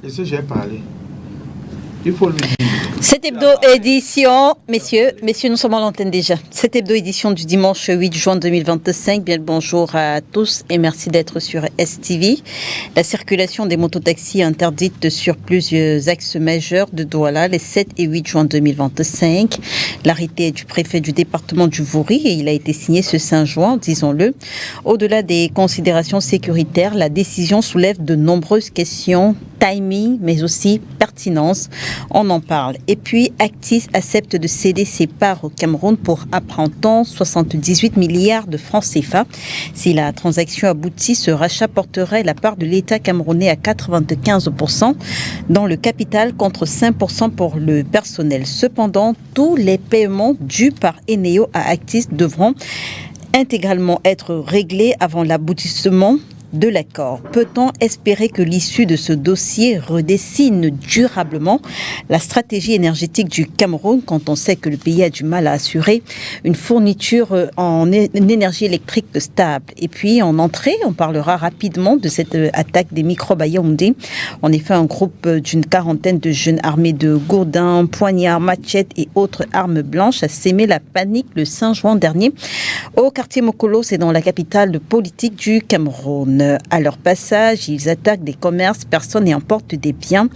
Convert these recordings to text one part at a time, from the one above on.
Et si j'ai parlé, il faut le dire. Cette hebdo-édition, messieurs, nous sommes en l'antenne déjà. Cette hebdo-édition du dimanche 8 juin 2025. Bien le bonjour à tous et merci d'être sur STV. La circulation des mototaxis est interdite sur plusieurs axes majeurs de Douala les 7 et 8 juin 2025. L'arrêté est du préfet du département du Vouri et il a été signé ce 5 juin, disons-le. Au-delà des considérations sécuritaires, la décision soulève de nombreuses questions, timing, mais aussi pertinence. On en parle. Et puis, Actis accepte de céder ses parts au Cameroun pour, apprend-on, 78 milliards de francs CFA. Si la transaction aboutit, ce rachat porterait la part de l'État camerounais à 95% dans le capital contre 5% pour le personnel. Cependant, tous les paiements dus par Eneo à Actis devront intégralement être réglés avant l'aboutissement de l'accord. Peut-on espérer que l'issue de ce dossier redessine durablement la stratégie énergétique du Cameroun quand on sait que le pays a du mal à assurer une fourniture en énergie électrique stable? Et puis en entrée, on parlera rapidement de cette attaque des microbes à Yaoundé. En effet, un groupe d'une quarantaine de jeunes armés de gourdins, poignards, machettes et autres armes blanches a sémé la panique le 5 juin dernier au quartier Mokolo, c'est dans la capitale politique du Cameroun. À leur passage, ils attaquent des commerces, personnes et emportent des biens.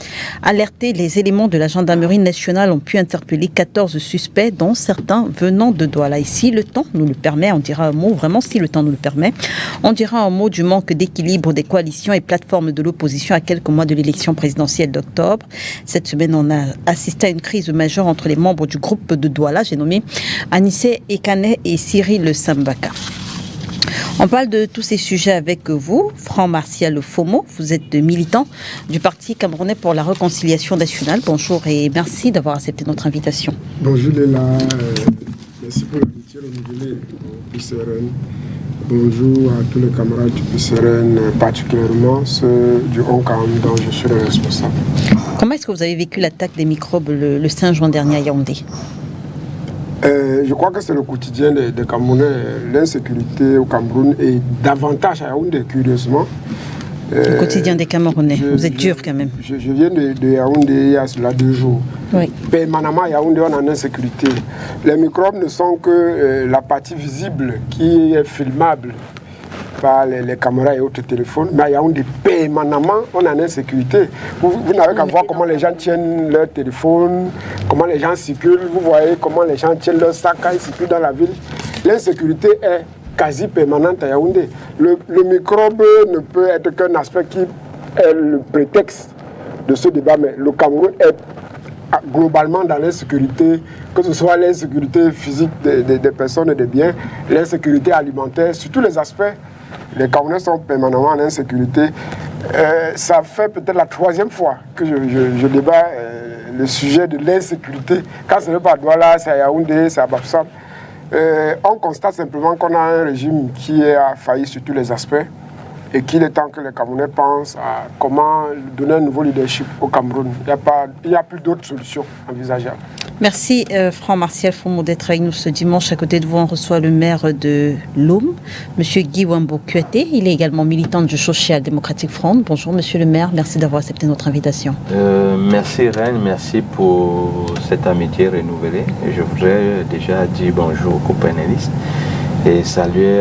Alertés, les éléments de la gendarmerie nationale ont pu interpeller 14 suspects, dont certains venant de Douala. Et si le temps nous le permet, on dira un mot, vraiment si le temps nous le permet, on dira un mot du manque d'équilibre des coalitions et plateformes de l'opposition à quelques mois de l'élection présidentielle d'octobre. Cette semaine, on a assisté à une crise majeure entre les membres du groupe de Douala, j'ai nommé Anissé Ekane et Cyril Sambaka. On parle de tous ces sujets avec vous, Franck-Martial Fomo. Vous êtes militant du Parti camerounais pour la réconciliation nationale. Bonjour et merci d'avoir accepté notre invitation. Bonjour Léla, merci pour l'amitié renouvelée au PCRN. Bonjour à tous les camarades du PCRN, particulièrement ceux du Honkam dont je suis le responsable. Comment est-ce que vous avez vécu l'attaque des microbes le 5 juin dernier à Yaoundé? Je crois que c'est le quotidien des Camerounais. L'insécurité au Cameroun et davantage à Yaoundé, curieusement. Le quotidien des Camerounais, vous êtes dur quand même. Je viens de Yaoundé il y a cela 2 jours. Oui. Permanemment à Yaoundé, on est en insécurité. Les microbes ne sont que la partie visible qui est filmable par les caméras et autres téléphones, mais à Yaoundé, permanemment, on est en insécurité. Vous n'avez qu'à voir comment les gens tiennent leur téléphone, comment les gens circulent, vous voyez comment les gens tiennent leur sac quand ils circulent dans la ville. L'insécurité est quasi permanente à Yaoundé. Le microbe ne peut être qu'un aspect qui est le prétexte de ce débat, mais le Cameroun est globalement dans l'insécurité, que ce soit l'insécurité physique des personnes et des biens, l'insécurité alimentaire, sur tous les aspects. Les Camerounais sont permanemment en insécurité. Ça fait peut-être la 3e fois que je débat le sujet de l'insécurité. Quand ce n'est pas à Douala, c'est à Yaoundé, c'est à Bafoussam. On constate simplement qu'on a un régime qui a failli sur tous les aspects et qu'il est temps que les Camerounais pensent à comment donner un nouveau leadership au Cameroun. Il n'y a plus d'autres solutions envisageables. Merci Franck-Martial Fomo d'être avec nous ce dimanche. À côté de vous, on reçoit le maire de Loum, M. Guy Wambo Kuete. Il est également militant du Social Democratic Front. Bonjour Monsieur le maire, merci d'avoir accepté notre invitation. Merci Reine, merci pour cette amitié renouvelée. Je voudrais déjà dire bonjour aux panélistes et saluer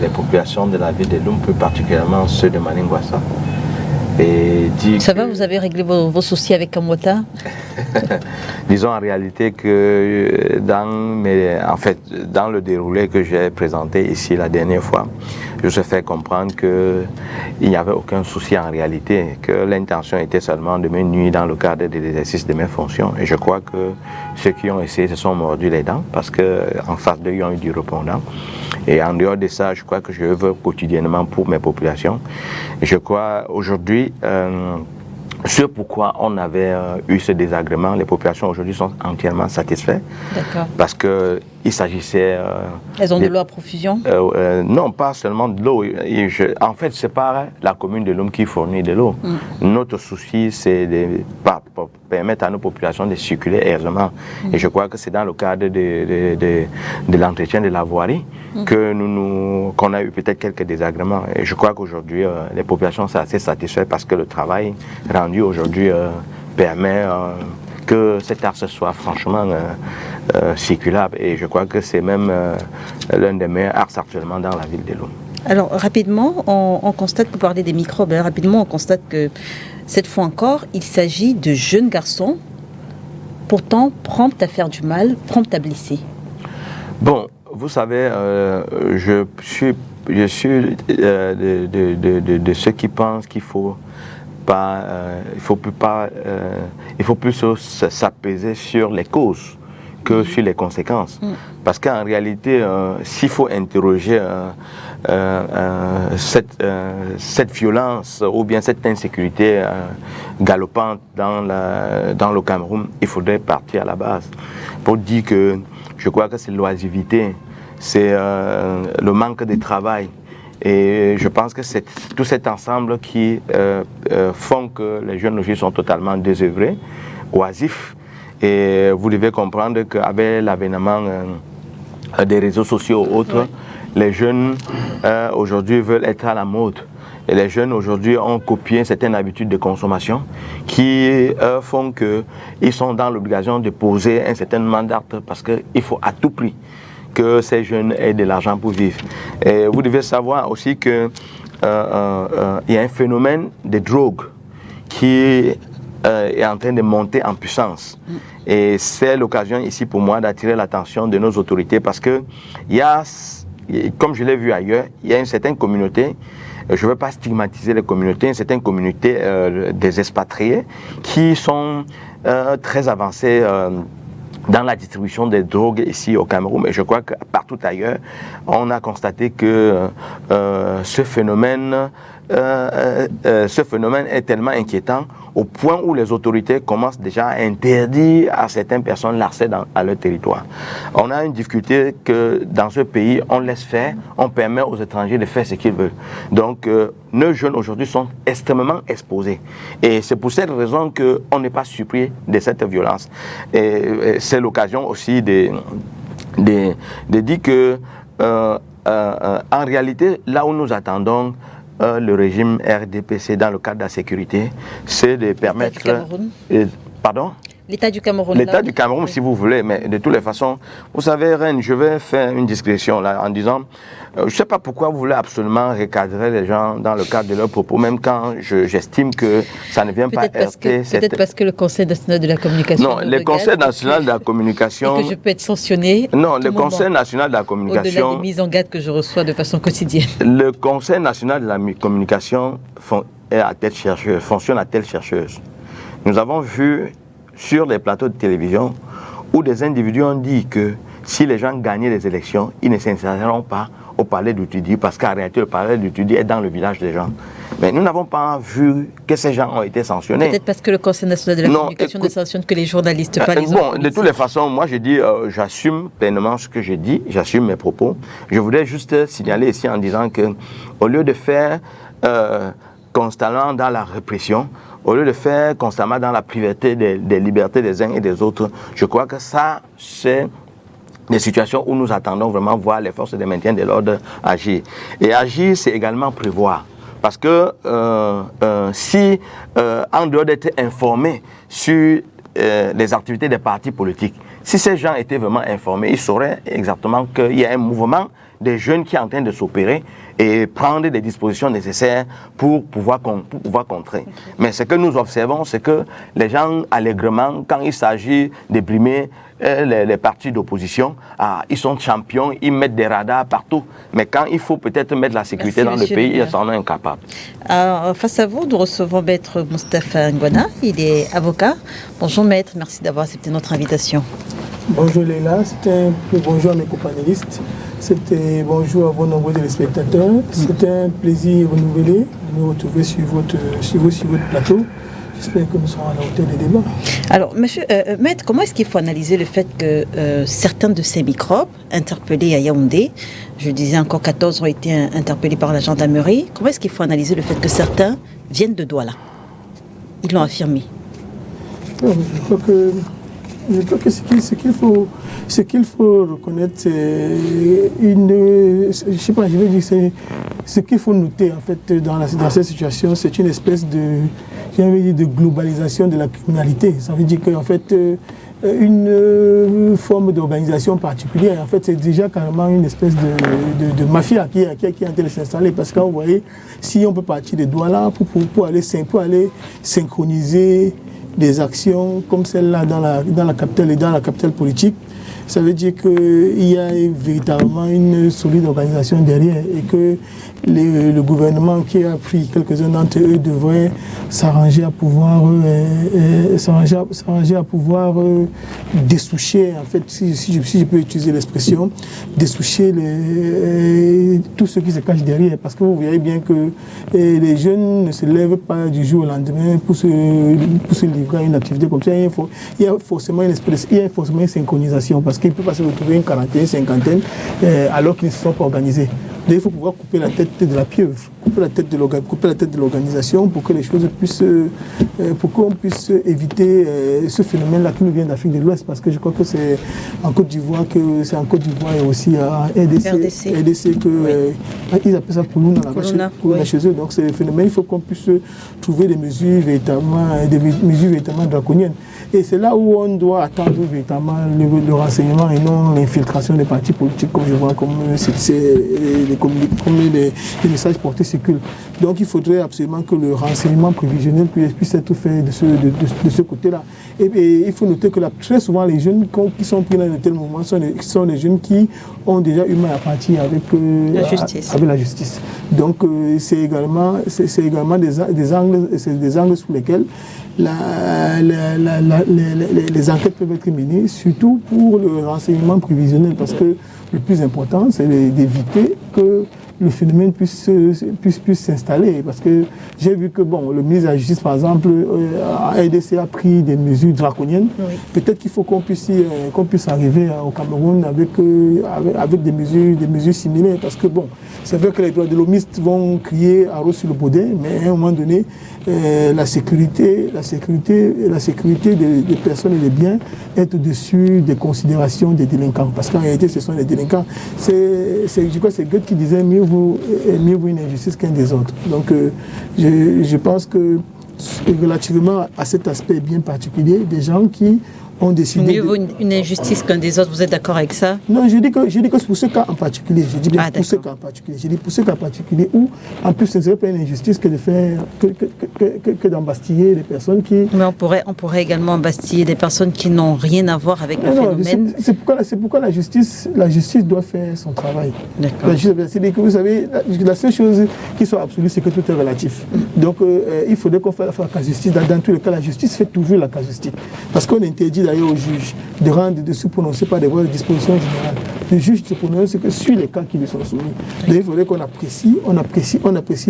les populations de la ville de Loum, plus particulièrement ceux de Maningwassa. Et dire ça va, vous avez réglé vos soucis avec Kamwata? Disons en réalité que dans le déroulé que j'ai présenté ici la dernière fois, je me suis fait comprendre qu'il n'y avait aucun souci en réalité, que l'intention était seulement de me nuire dans le cadre de l'exercice de mes fonctions. Et je crois que ceux qui ont essayé se sont mordus les dents parce qu'en face d'eux, ils ont eu du répondant. Et en dehors de ça, je crois que je veux quotidiennement pour mes populations. Et je crois aujourd'hui, ce pourquoi on avait eu ce désagrément, les populations aujourd'hui sont entièrement satisfaites. D'accord. Parce qu'il s'agissait... Elles ont de l'eau à profusion? Non, pas seulement de l'eau. En fait, c'est pas la commune de Loum qui fournit de l'eau. Notre souci, c'est permettre à nos populations de circuler aisément. Et je crois que c'est dans le cadre de l'entretien de la voirie qu'on a eu peut-être quelques désagréments. Et je crois qu'aujourd'hui, les populations sont assez satisfaites parce que le travail rendu aujourd'hui permet que cet axe soit franchement circulable. Et je crois que c'est même l'un des meilleurs axes actuellement dans la ville de Lom. Alors, rapidement, on constate, pour parler des microbes, rapidement, on constate que cette fois encore, il s'agit de jeunes garçons, pourtant prompts à faire du mal, prompts à blesser. Bon, vous savez, je suis de ceux qui pensent qu'il faut plus s'apaiser sur les causes que sur les conséquences. Parce qu'en réalité, s'il faut interroger cette violence ou bien cette insécurité galopante dans le Cameroun, il faudrait partir à la base pour dire que je crois que c'est l'oisivité, c'est le manque de travail. Et je pense que c'est tout cet ensemble qui font que les jeunes aujourd'hui sont totalement désœuvrés, oisifs. Et vous devez comprendre qu'avec l'avènement des réseaux sociaux ou autres, les jeunes aujourd'hui veulent être à la mode. Et les jeunes aujourd'hui ont copié certaines habitudes de consommation qui font qu'ils sont dans l'obligation de poser un certain nombre d'actes parce qu'il faut à tout prix que ces jeunes aient de l'argent pour vivre. Et vous devez savoir aussi qu'il y a un phénomène de drogue qui est en train de monter en puissance. Et c'est l'occasion ici pour moi d'attirer l'attention de nos autorités parce que il y a, comme je l'ai vu ailleurs, il y a une certaine communauté, je ne veux pas stigmatiser les communautés, une certaine communauté des expatriés qui sont très avancés dans la distribution des drogues ici au Cameroun. Et je crois que partout ailleurs, on a constaté que ce phénomène est tellement inquiétant au point où les autorités commencent déjà à interdire à certaines personnes l'accès à leur territoire. On a une difficulté que dans ce pays, on laisse faire, on permet aux étrangers de faire ce qu'ils veulent. Donc, nos jeunes aujourd'hui sont extrêmement exposés. Et c'est pour cette raison qu'on n'est pas surpris de cette violence. Et c'est l'occasion aussi de dire que, en réalité, là où nous attendons le régime RDPC dans le cadre de la sécurité, c'est de permettre... Pardon ? L'État du Cameroun. L'État du Cameroun, si vous voulez, mais de toutes les façons, vous savez, Reine, je vais faire une discrétion là en disant, je ne sais pas pourquoi vous voulez absolument recadrer les gens dans le cadre de leurs propos, même quand j'estime que ça ne vient pas heurter... Peut-être parce que le Conseil national de la communication... Non, le Conseil national de la communication... Et que je peux être sanctionné... Non, le Conseil national de la communication... Au-delà des mises en garde que je reçois de façon quotidienne. Le Conseil national de la communication fonctionne à telle chercheuse. Nous avons vu sur les plateaux de télévision où des individus ont dit que si les gens gagnaient les élections, ils ne s'installeront pas au palais d'Utudi parce qu'en réalité le palais d'Utudi est dans le village des gens. Mais nous n'avons pas vu que ces gens ont été sanctionnés. Peut-être parce que le Conseil national de la communication ne sanctionne que les journalistes, pas les autres. Bon, de toutes les façons, moi je dis, j'assume pleinement ce que j'ai dit, j'assume mes propos. Je voudrais juste signaler ici en disant que au lieu de faire constamment dans la répression, au lieu de faire constamment dans la privation des libertés des uns et des autres, je crois que ça, c'est des situations où nous attendons vraiment voir les forces de maintien de l'ordre agir. Et agir, c'est également prévoir. Parce que si, en dehors d'être informés sur les activités des partis politiques, si ces gens étaient vraiment informés, ils sauraient exactement qu'il y a un mouvement des jeunes qui est en train de s'opérer et prendre des dispositions nécessaires pour pouvoir contrer. Mais ce que nous observons, c'est que les gens, allègrement, quand il s'agit de brimer les partis d'opposition, ils sont champions, ils mettent des radars partout. Mais quand il faut peut-être mettre la sécurité dans le pays, ils sont incapables. Alors, face à vous, nous recevons Maître Moustapha Ngwana, il est avocat. Bonjour Maître, merci d'avoir accepté notre invitation. Bonjour Léla, bonjour à mes co-panélistes, bonjour à vos nombreux téléspectateurs. C'est un plaisir renouvelé de nous retrouver sur votre plateau. J'espère que nous serons à la hauteur des débats. Alors, Maître, comment est-ce qu'il faut analyser le fait que certains de ces microbes interpellés à Yaoundé, je disais encore 14 ont été interpellés par la gendarmerie, comment est-ce qu'il faut analyser le fait que certains viennent de Douala? Ils l'ont affirmé. Je crois que ce qu'il faut reconnaître, c'est je sais pas, je veux dire, c'est ce qu'il faut noter en fait dans cette situation, c'est une espèce de globalisation de la criminalité. Ça veut dire qu'en fait, une forme d'organisation particulière, en fait, c'est déjà carrément une espèce de mafia qui est en train de s'installer. Parce que vous voyez, si on peut partir de Douala pour aller synchroniser des actions comme celle-là dans la capitale et dans la capitale politique, ça veut dire qu'il y a véritablement une solide organisation derrière et que le gouvernement qui a pris quelques-uns d'entre eux devrait s'arranger à pouvoir dessoucher, en fait, si je peux utiliser l'expression, dessoucher tout ce qui se cache derrière. Parce que vous voyez bien que les jeunes ne se lèvent pas du jour au lendemain pour se livrer à une activité comme ça. Il y a forcément une synchronisation parce qu'il peut pas se retrouver une quarantaine, cinquantaine alors qu'ils ne se sont pas organisés. Donc il faut pouvoir couper la tête de la pieuvre, couper la tête de l'organisation pour que les choses puissent, pour qu'on puisse éviter ce phénomène-là qui nous vient d'Afrique de l'Ouest, parce que je crois que c'est en Côte d'Ivoire et aussi à RDC que ils appellent ça Koulouna chez eux. Donc c'est le phénomène. Il faut qu'on puisse trouver des mesures véritablement draconiennes. Et c'est là où on doit attendre véritablement le renseignement et non l'infiltration des partis politiques, comme je vois, comme les messages portés circulent. Donc il faudrait absolument que le renseignement prévisionnel puisse être fait de ce côté-là. Et il faut noter que très souvent les jeunes qui sont pris dans de tels mouvements sont des jeunes qui ont déjà eu mal à partir avec la justice. Donc c'est également des angles sous lesquels les enquêtes peuvent être menées, surtout pour le renseignement prévisionnel, parce que le plus important, c'est d'éviter que le phénomène puisse s'installer. Parce que j'ai vu que le ministre de la Justice, par exemple, RDC a pris des mesures draconiennes. Oui. Peut-être qu'il faut qu'on puisse arriver au Cameroun avec des mesures similaires. Parce que c'est vrai que les droits de l'hommiste vont crier à sur le baudin, mais à un moment donné, la sécurité des personnes et des biens est au-dessus des considérations des délinquants. Parce qu'en réalité, ce sont les délinquants. Je crois que c'est Goethe qui disait mieux vaut une injustice qu'un désordre. Donc je pense que relativement à cet aspect bien particulier, des gens qui ont décidé... Mieux vaut une injustice qu'un désordre, vous êtes d'accord avec ça? Non, je dis que c'est pour ce cas en particulier. Je dis bien pour ce cas en particulier. Je dis pour ce cas en particulier où, en plus, ce ne serait pas une injustice que de faire, que d'embastiller des personnes qui... Mais on pourrait également embastiller des personnes qui n'ont rien à voir avec le phénomène. C'est pourquoi la justice doit faire son travail. D'accord. C'est-à-dire que vous savez, la seule chose qui soit absolue, c'est que tout est relatif. Donc, il faudrait qu'on fasse la casuistique. Dans tous les cas, la justice fait toujours la casuistique. Parce qu'on interdit d'ailleurs au juge de se prononcer par des voies de disposition générale. Le juge se prononce que sur les cas qui lui sont soumis. Donc il faudrait qu'on apprécie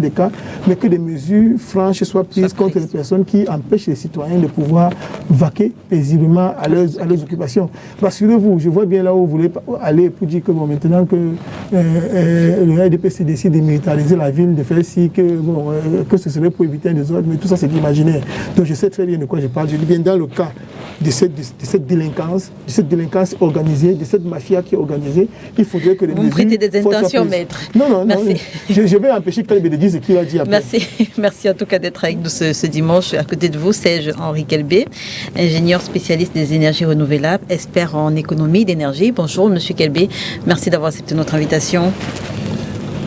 les cas, mais que des mesures franches soient prises contre les personnes qui empêchent les citoyens de pouvoir vaquer paisiblement à leurs occupations. Rassurez-vous, je vois bien là où vous voulez aller pour dire que maintenant que le RDPC décide de militariser la ville, de faire si que ce serait pour éviter un désordre, mais tout ça c'est imaginaire. Donc je sais très bien de quoi je parle. Je dis bien dans le cas de cette délinquance organisée, de cette mafia qui est organisée, il faudrait que les mesures... Vous me prêtez des intentions, maître. Non, je vais empêcher Kalbe de dire ce qu'il a dit après. Merci en tout cas d'être avec nous ce dimanche. À côté de vous, Serge Henri Kelbé, ingénieur spécialiste des énergies renouvelables, expert en économie d'énergie. Bonjour Monsieur Kelbé, merci d'avoir accepté notre invitation.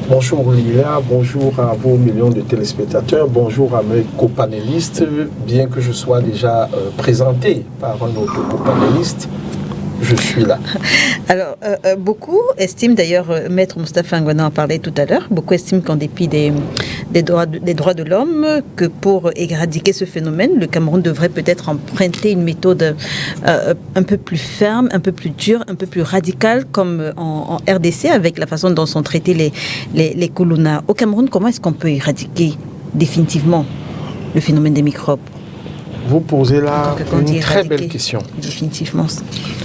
Bonjour Lila, bonjour à vos millions de téléspectateurs, bonjour à mes copanélistes, bien que je sois déjà présenté par un autre copanéliste, je suis là. Alors, beaucoup estiment, d'ailleurs, Maître Moustapha Ngouana en parlait tout à l'heure, beaucoup estiment qu'en dépit des droits de l'homme, que pour éradiquer ce phénomène, le Cameroun devrait peut-être emprunter une méthode un peu plus ferme, un peu plus dure, un peu plus radicale, comme en RDC, avec la façon dont sont traités les Koulouna. Au Cameroun, comment est-ce qu'on peut éradiquer définitivement le phénomène des microbes? Vous posez là une très belle question. Définitivement.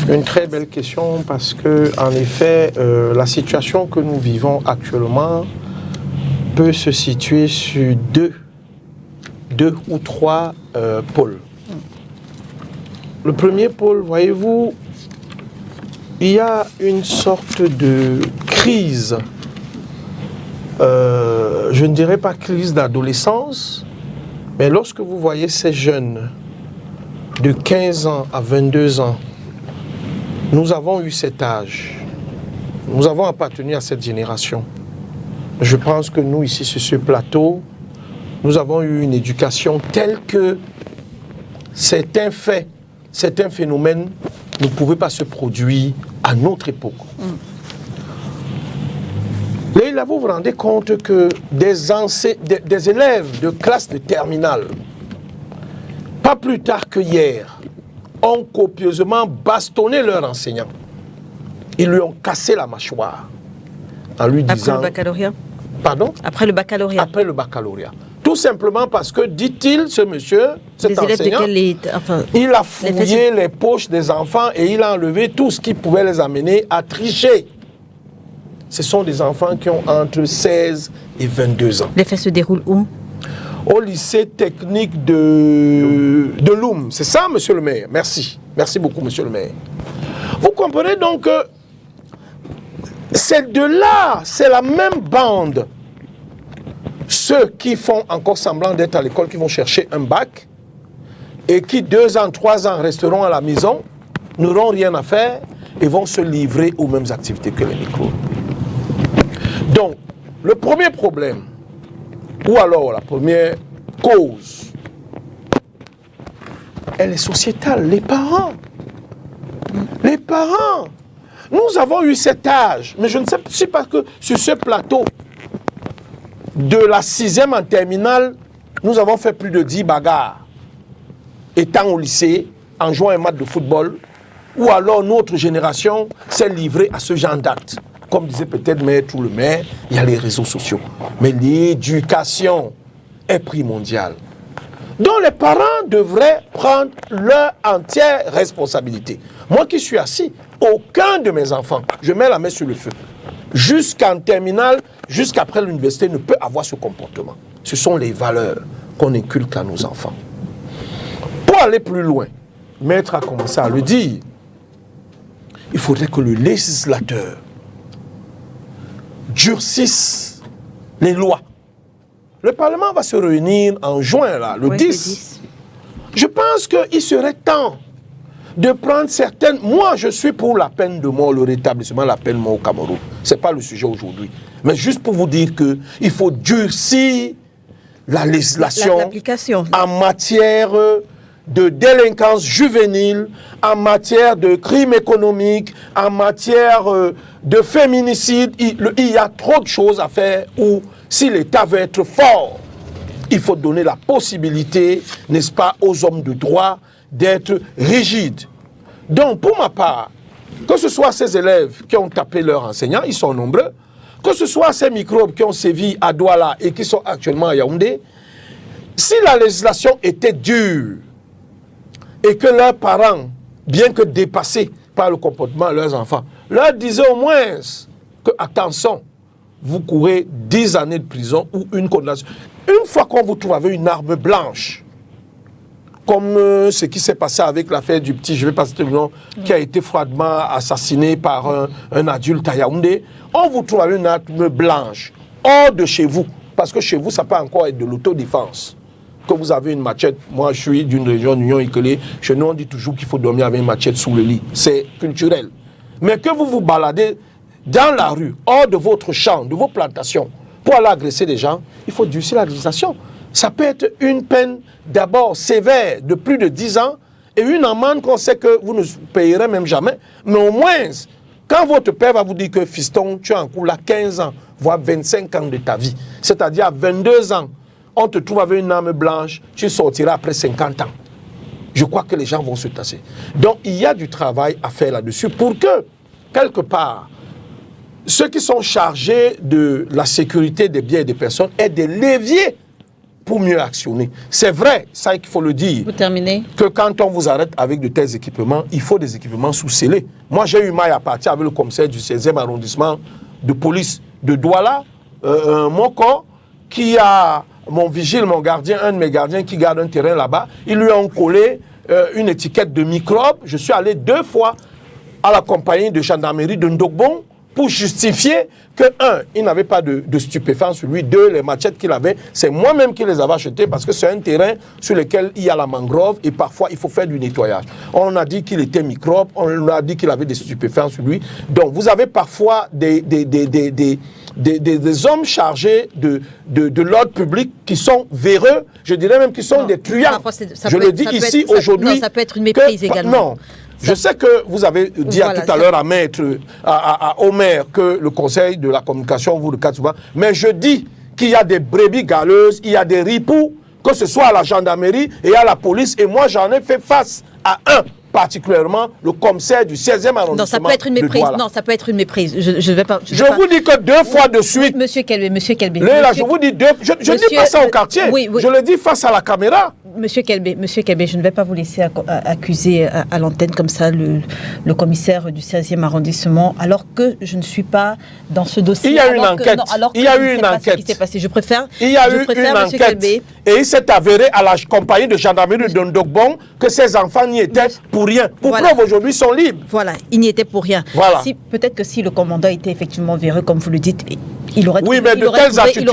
Une très belle question parce que, en effet, la situation que nous vivons actuellement peut se situer sur deux ou trois pôles. Le premier pôle, voyez-vous, il y a une sorte de crise, je ne dirais pas crise d'adolescence, mais lorsque vous voyez ces jeunes de 15 ans à 22 ans, nous avons eu cet âge, nous avons appartenu à cette génération. Je pense que nous, ici, sur ce plateau, nous avons eu une éducation telle que c'est un fait, c'est un phénomène ne pouvait pas se produire à notre époque. Et là, vous vous rendez compte que des élèves de classe de terminale, pas plus tard que hier, ont copieusement bastonné leur enseignant. Ils lui ont cassé la mâchoire en lui disant... Après le baccalauréat? Pardon? Après le baccalauréat. Après le baccalauréat. Tout simplement parce que, dit-il, ce monsieur, cet enseignant, il a fouillé les poches des enfants et il a enlevé tout ce qui pouvait les amener à tricher. Ce sont des enfants qui ont entre 16 et 22 ans. Les faits se déroulent où? Au lycée technique de Loum. C'est ça, monsieur le maire? Merci. Merci beaucoup, monsieur le maire. Vous comprenez donc que c'est de là, c'est la même bande. Ceux qui font encore semblant d'être à l'école, qui vont chercher un bac et qui 2 ans, 3 ans resteront à la maison, n'auront rien à faire et vont se livrer aux mêmes activités que les microbes. Donc, le premier problème, ou alors la première cause, elle est sociétale, les parents. Les parents. Nous avons eu cet âge, mais je ne sais pas que sur ce plateau, de la 6e en terminale, nous avons fait plus de 10 bagarres. Étant au lycée, en jouant un match de football, ou alors notre génération s'est livrée à ce genre d'actes. Comme disait peut-être Maître ou le maire, il y a les réseaux sociaux. Mais l'éducation est primordiale. Donc les parents devraient prendre leur entière responsabilité. Moi qui suis assis, aucun de mes enfants, je mets la main sur le feu, jusqu'en terminale, jusqu'après l'université, ne peut avoir ce comportement. Ce sont les valeurs qu'on inculque à nos enfants. Pour aller plus loin, Maître a commencé à le dire, il faudrait que le législateur durcisse les lois. Le Parlement va se réunir en juin, là, le 10. Je pense qu'il serait temps de prendre certaines... Moi, je suis pour la peine de mort, le rétablissement de la peine de mort au Cameroun. Ce n'est pas le sujet aujourd'hui. Mais juste pour vous dire qu'il faut durcir la législation en matière de délinquance juvénile, en matière de crimes économiques, en matière de féminicide. Il y a trop de choses à faire où, si l'État veut être fort, il faut donner la possibilité, n'est-ce pas, aux hommes de droit d'être rigides. Donc, pour ma part, que ce soit ces élèves qui ont tapé leurs enseignants, ils sont nombreux, que ce soit ces microbes qui ont sévi à Douala et qui sont actuellement à Yaoundé, si la législation était dure et que leurs parents, bien que dépassés par le comportement de leurs enfants, leur disaient au moins que, attention, vous courez 10 années de prison ou une condamnation. Une fois qu'on vous trouve avec une arme blanche, comme ce qui s'est passé avec l'affaire du petit, je ne vais pas citer le nom, qui a été froidement assassiné par un adulte à Yaoundé, on vous trouve avec une arme blanche, hors de chez vous, parce que chez vous, ça peut encore être de l'autodéfense. Que vous avez une machette, moi je suis d'une région Union Ikelé, chez nous on dit toujours qu'il faut dormir avec une machette sous le lit, c'est culturel. Mais que vous vous baladez dans la rue, hors de votre champ, de vos plantations, pour aller agresser des gens, il faut durcir la législation. Ça peut être une peine d'abord sévère de plus de 10 ans et une amende qu'on sait que vous ne payerez même jamais. Mais au moins, quand votre père va vous dire que fiston, tu as en cours là 15 ans, voire 25 ans de ta vie, c'est-à-dire à 22 ans, on te trouve avec une arme blanche, tu sortiras après 50 ans. Je crois que les gens vont se tasser. Donc il y a du travail à faire là-dessus pour que, quelque part, ceux qui sont chargés de la sécurité des biens et des personnes aient des leviers pour mieux actionner. C'est vrai, ça qu'il faut le dire. Vous terminez. Que quand on vous arrête avec de tels équipements, il faut des équipements sous-scellés. Moi, j'ai eu maille à partir avec le commissaire du 16e arrondissement de police de Douala, mon corps, qui a mon vigile, mon gardien, un de mes gardiens qui garde un terrain là-bas. Ils lui ont collé une étiquette de microbe. Je suis allé 2 fois à la compagnie de gendarmerie de Ndogbon pour justifier que, 1, il n'avait pas de stupéfiants sur lui, 2, les machettes qu'il avait, c'est moi-même qui les avais achetées parce que c'est un terrain sur lequel il y a la mangrove et parfois il faut faire du nettoyage. On a dit qu'il était microbe, on a dit qu'il avait des stupéfiants sur lui. Donc vous avez parfois des hommes chargés de l'ordre public qui sont véreux, je dirais même qui sont des truands. Je le dis ici aujourd'hui. Ça peut être une méprise également. Non. Je sais que vous avez dit tout à l'heure à Maître, à Omer, que le Conseil de la communication, vous, le Katsuba, mais je dis qu'il y a des brebis galeuses, il y a des ripoux, que ce soit à la gendarmerie et à la police, et moi j'en ai fait face à un, particulièrement le commissaire du 16e arrondissement. Non, ça peut être une méprise. Non, ça peut être une méprise. Je vais pas. Je vous dis que 2 fois de suite. Monsieur Kelbé. Là, je vous dis 2. Je ne dis pas ça au quartier. Oui. Je le dis face à la caméra. Monsieur Kelbé, je ne vais pas vous laisser accuser à l'antenne comme ça le commissaire du 16e arrondissement, alors que je ne suis pas dans ce dossier. Il y a eu une enquête. Il y a eu une enquête. Ce qui s'est passé. Je préfère. Il y a eu une enquête. Et il s'est avéré à la compagnie de gendarmerie de Ndogbon que ces enfants n'y étaient pour rien. Pour preuve, aujourd'hui, sont libres. Voilà, ils n'y étaient pour rien. Voilà. Peut-être que si le commandant était effectivement véreux, comme vous le dites, il aurait trouvé, oui, mais de telles attitudes,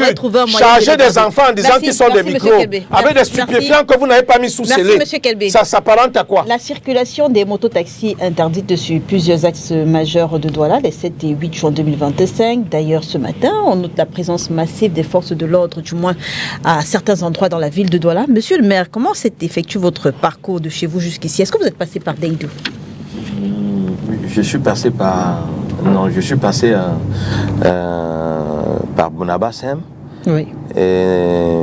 charger des enfants en disant qu'ils sont des microbes, avec des stupéfiants que vous n'avez pas mis sous scellé, ça s'apparente à quoi? La circulation des mototaxis interdite sur plusieurs axes majeurs de Douala, les 7 et 8 juin 2025. D'ailleurs, ce matin, on note la présence massive des forces de l'ordre, du moins à certains endroits dans la ville de Douala. Monsieur le maire, comment s'est effectué votre parcours de chez vous jusqu'ici? Est-ce que vous êtes passé par Deidou? Je suis passé par... Non, je suis passé par Bonabassem. Oui. Et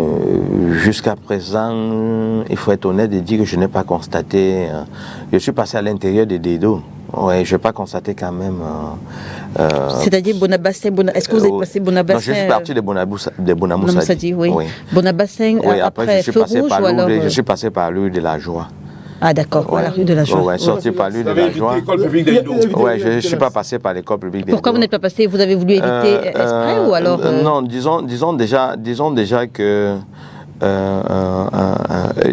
jusqu'à présent, il faut être honnête et dire que je n'ai pas constaté... je suis passé à l'intérieur de Dedo. Oui, je n'ai pas constaté quand même... C'est-à-dire Bonabassem, est-ce que vous êtes passé Bonabassem? Non, je suis parti de Bonamoussadi. Oui. Bonabassem, oui, après je suis passé par alors... je suis passé par l'île de la Joie. Ah d'accord, voilà, rue de la Joie. Oui, sorti par l'île de la Joie. Oui, je ne suis pas passé par l'école publique d'Edo. Pourquoi vous n'êtes pas passé? Vous avez voulu éviter exprès ou alors Non, disons déjà que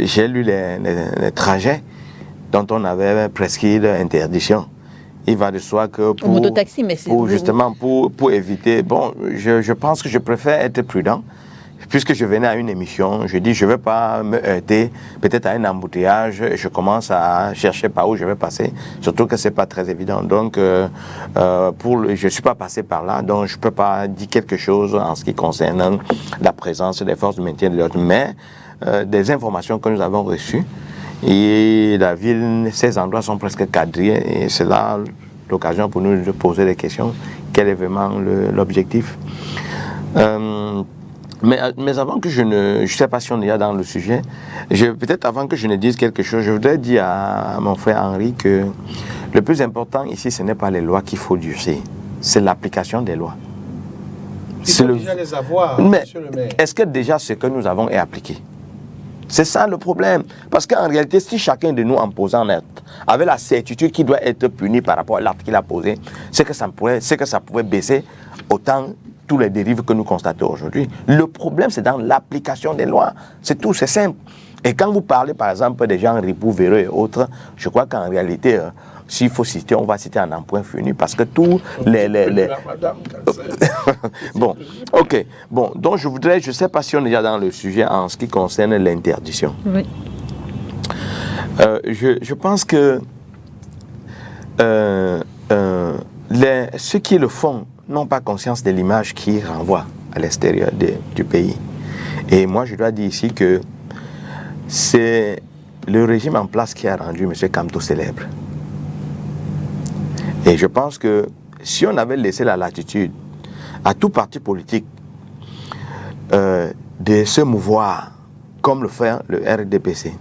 j'ai lu les trajets dont on avait prescrit l'interdiction. Il va de soi que pour éviter... Bon, je pense que je préfère être prudent. Puisque je venais à une émission, je dis je ne vais pas me heurter peut-être à un embouteillage et je commence à chercher par où je vais passer, surtout que ce n'est pas très évident. Donc, je ne suis pas passé par là, donc je ne peux pas dire quelque chose en ce qui concerne la présence des forces de maintien de l'ordre. Mais des informations que nous avons reçues, et la ville, ces endroits sont presque quadrillés et c'est là l'occasion pour nous de poser des questions. Quel est vraiment l'objectif? Mais avant que je ne sais pas si on est là dans le sujet, peut-être avant que je ne dise quelque chose, je voudrais dire à mon frère Henri que le plus important ici, ce n'est pas les lois qu'il faut durcir, c'est l'application des lois. Il faut déjà les avoir, monsieur le maire. Est-ce que déjà ce que nous avons est appliqué? C'est ça le problème. Parce qu'en réalité, si chacun de nous, en posant un acte, avait la certitude qu'il doit être puni par rapport à l'acte qu'il a posé, c'est que ça pouvait baisser autant tous les dérives que nous constatons aujourd'hui. Le problème, c'est dans l'application des lois. C'est tout, c'est simple. Et quand vous parlez, par exemple, des gens ripoux, véreux et autres, je crois qu'en réalité, s'il faut citer, on va citer un emprunt fini parce que tous les... Bon, ok. Bon, donc je ne sais pas si on est déjà dans le sujet en ce qui concerne l'interdiction. Oui. Je pense que ceux qui le font n'ont pas conscience de l'image qui renvoie à l'extérieur du pays. Et moi, je dois dire ici que c'est le régime en place qui a rendu M. Kamto célèbre. Et je pense que si on avait laissé la latitude à tout parti politique de se mouvoir comme le fait le RDPC,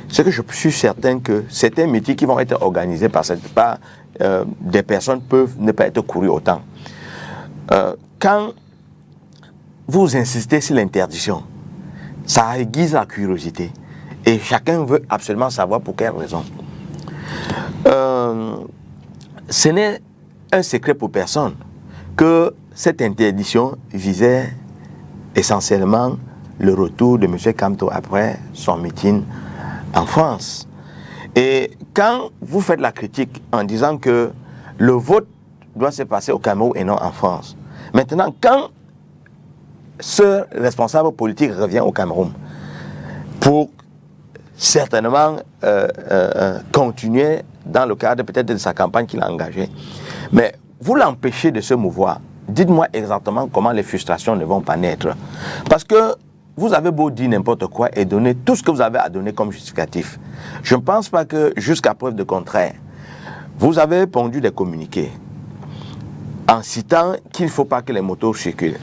c'est que je suis certain que certains meetings qui vont être organisés par des personnes peuvent ne pas être courues autant. Quand vous insistez sur l'interdiction, ça aiguise la curiosité et chacun veut absolument savoir pour quelle raison. Ce n'est un secret pour personne que cette interdiction visait essentiellement le retour de M. Kamto après son meeting en France. Et quand vous faites la critique en disant que le vote doit se passer au Cameroun et non en France, maintenant, quand ce responsable politique revient au Cameroun pour certainement continuer dans le cadre peut-être de sa campagne qu'il a engagée, mais vous l'empêchez de se mouvoir, dites-moi exactement comment les frustrations ne vont pas naître. Parce que vous avez beau dire n'importe quoi et donner tout ce que vous avez à donner comme justificatif. Je ne pense pas que, jusqu'à preuve de contraire, vous avez pondu des communiqués en citant qu'il ne faut pas que les motos circulent.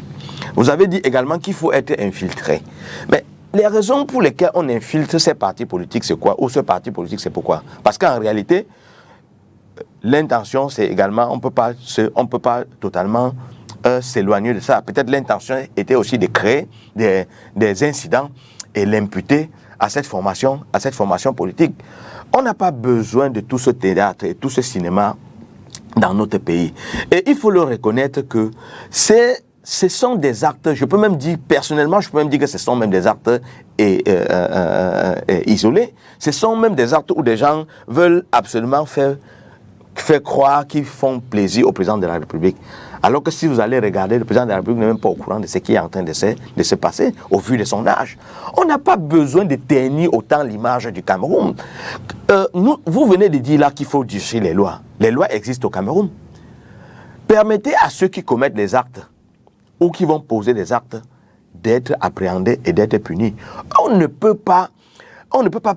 Vous avez dit également qu'il faut être infiltré. Mais les raisons pour lesquelles on infiltre ces partis politiques, c'est quoi? Ou ce parti politique, c'est pourquoi? Parce qu'en réalité, l'intention, c'est également, on ne peut pas totalement s'éloigner de ça. Peut-être l'intention était aussi de créer des incidents et l'imputer à cette formation politique. On n'a pas besoin de tout ce théâtre et tout ce cinéma dans notre pays. Et il faut le reconnaître que ce sont des actes, je peux même dire, personnellement, je peux même dire que ce sont même des actes isolés. Ce sont même des actes où des gens veulent absolument faire croire qu'ils font plaisir au président de la République. Alors que si vous allez regarder, le président de la République n'est même pas au courant de ce qui est en train de se passer au vu de son âge. On n'a pas besoin de ternir autant l'image du Cameroun. Vous venez de dire là qu'il faut durcir les lois. Les lois existent au Cameroun. Permettez à ceux qui commettent des actes ou qui vont poser des actes d'être appréhendés et d'être punis. On ne peut pas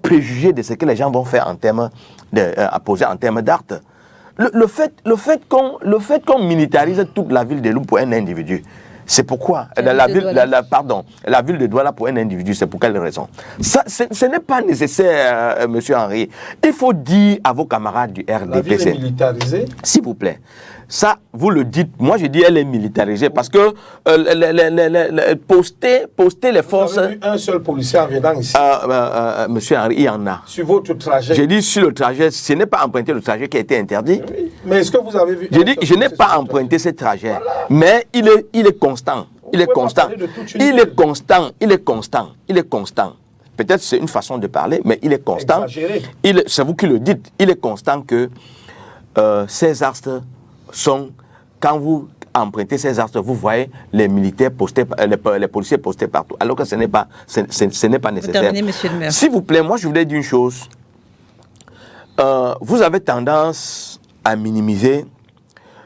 préjuger de ce que les gens vont faire à poser en termes d'actes. Le fait qu'on militarise toute la ville de Lou pour un individu, c'est pourquoi la ville de Douala pour un individu, c'est pour quelle raison? Ça, ce n'est pas nécessaire, Monsieur Henri. Il faut dire à vos camarades du RDPC. La ville est militarisée. S'il vous plaît. Ça, vous le dites. Moi, je dis elle est militarisée parce que poster les forces... Vous avez vu un seul policier en venant ici? Monsieur Henri, il y en a. Sur votre trajet? J'ai dit sur le trajet, ce n'est pas emprunter le trajet qui a été interdit. Oui. Mais est-ce que vous avez vu... J'ai dit, je n'ai pas emprunté ce trajet. Voilà. Mais il est constant. Il est constant. Peut-être c'est une façon de parler, mais il est constant. C'est vous qui le dites. Il est constant que ces astres sont, quand vous empruntez ces astres, vous voyez les militaires postés, les policiers postés partout, alors que ce n'est pas nécessaire. Terminez, monsieur le maire. S'il vous plaît, moi je voulais dire une chose. Vous avez tendance à minimiser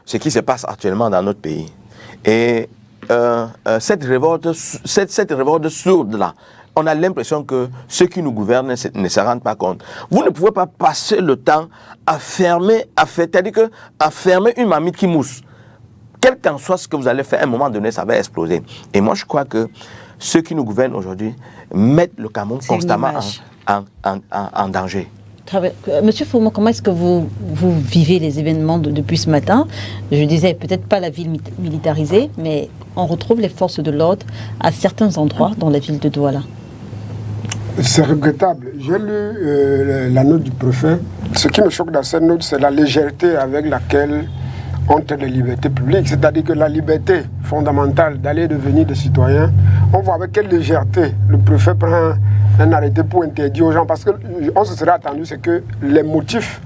ce qui se passe actuellement dans notre pays. Et cette révolte sourde-là, on a l'impression que ceux qui nous gouvernent ne se rendent pas compte. Vous ne pouvez pas passer le temps à fermer une marmite qui mousse. Quel qu'en soit ce que vous allez faire, à un moment donné, ça va exploser. Et moi, je crois que ceux qui nous gouvernent aujourd'hui mettent le Cameroun constamment en danger. Monsieur Fourmont, comment est-ce que vous vivez les événements depuis ce matin? Je disais peut-être pas la ville militarisée, mais on retrouve les forces de l'ordre à certains endroits dans la ville de Douala. C'est regrettable. J'ai lu la note du préfet. Ce qui me choque dans cette note, c'est la légèreté avec laquelle on traite les libertés publiques. C'est-à-dire que la liberté fondamentale d'aller et de venir des citoyens, on voit avec quelle légèreté le préfet prend un arrêté pour interdire aux gens. Parce qu'on se serait attendu, c'est que les motifs,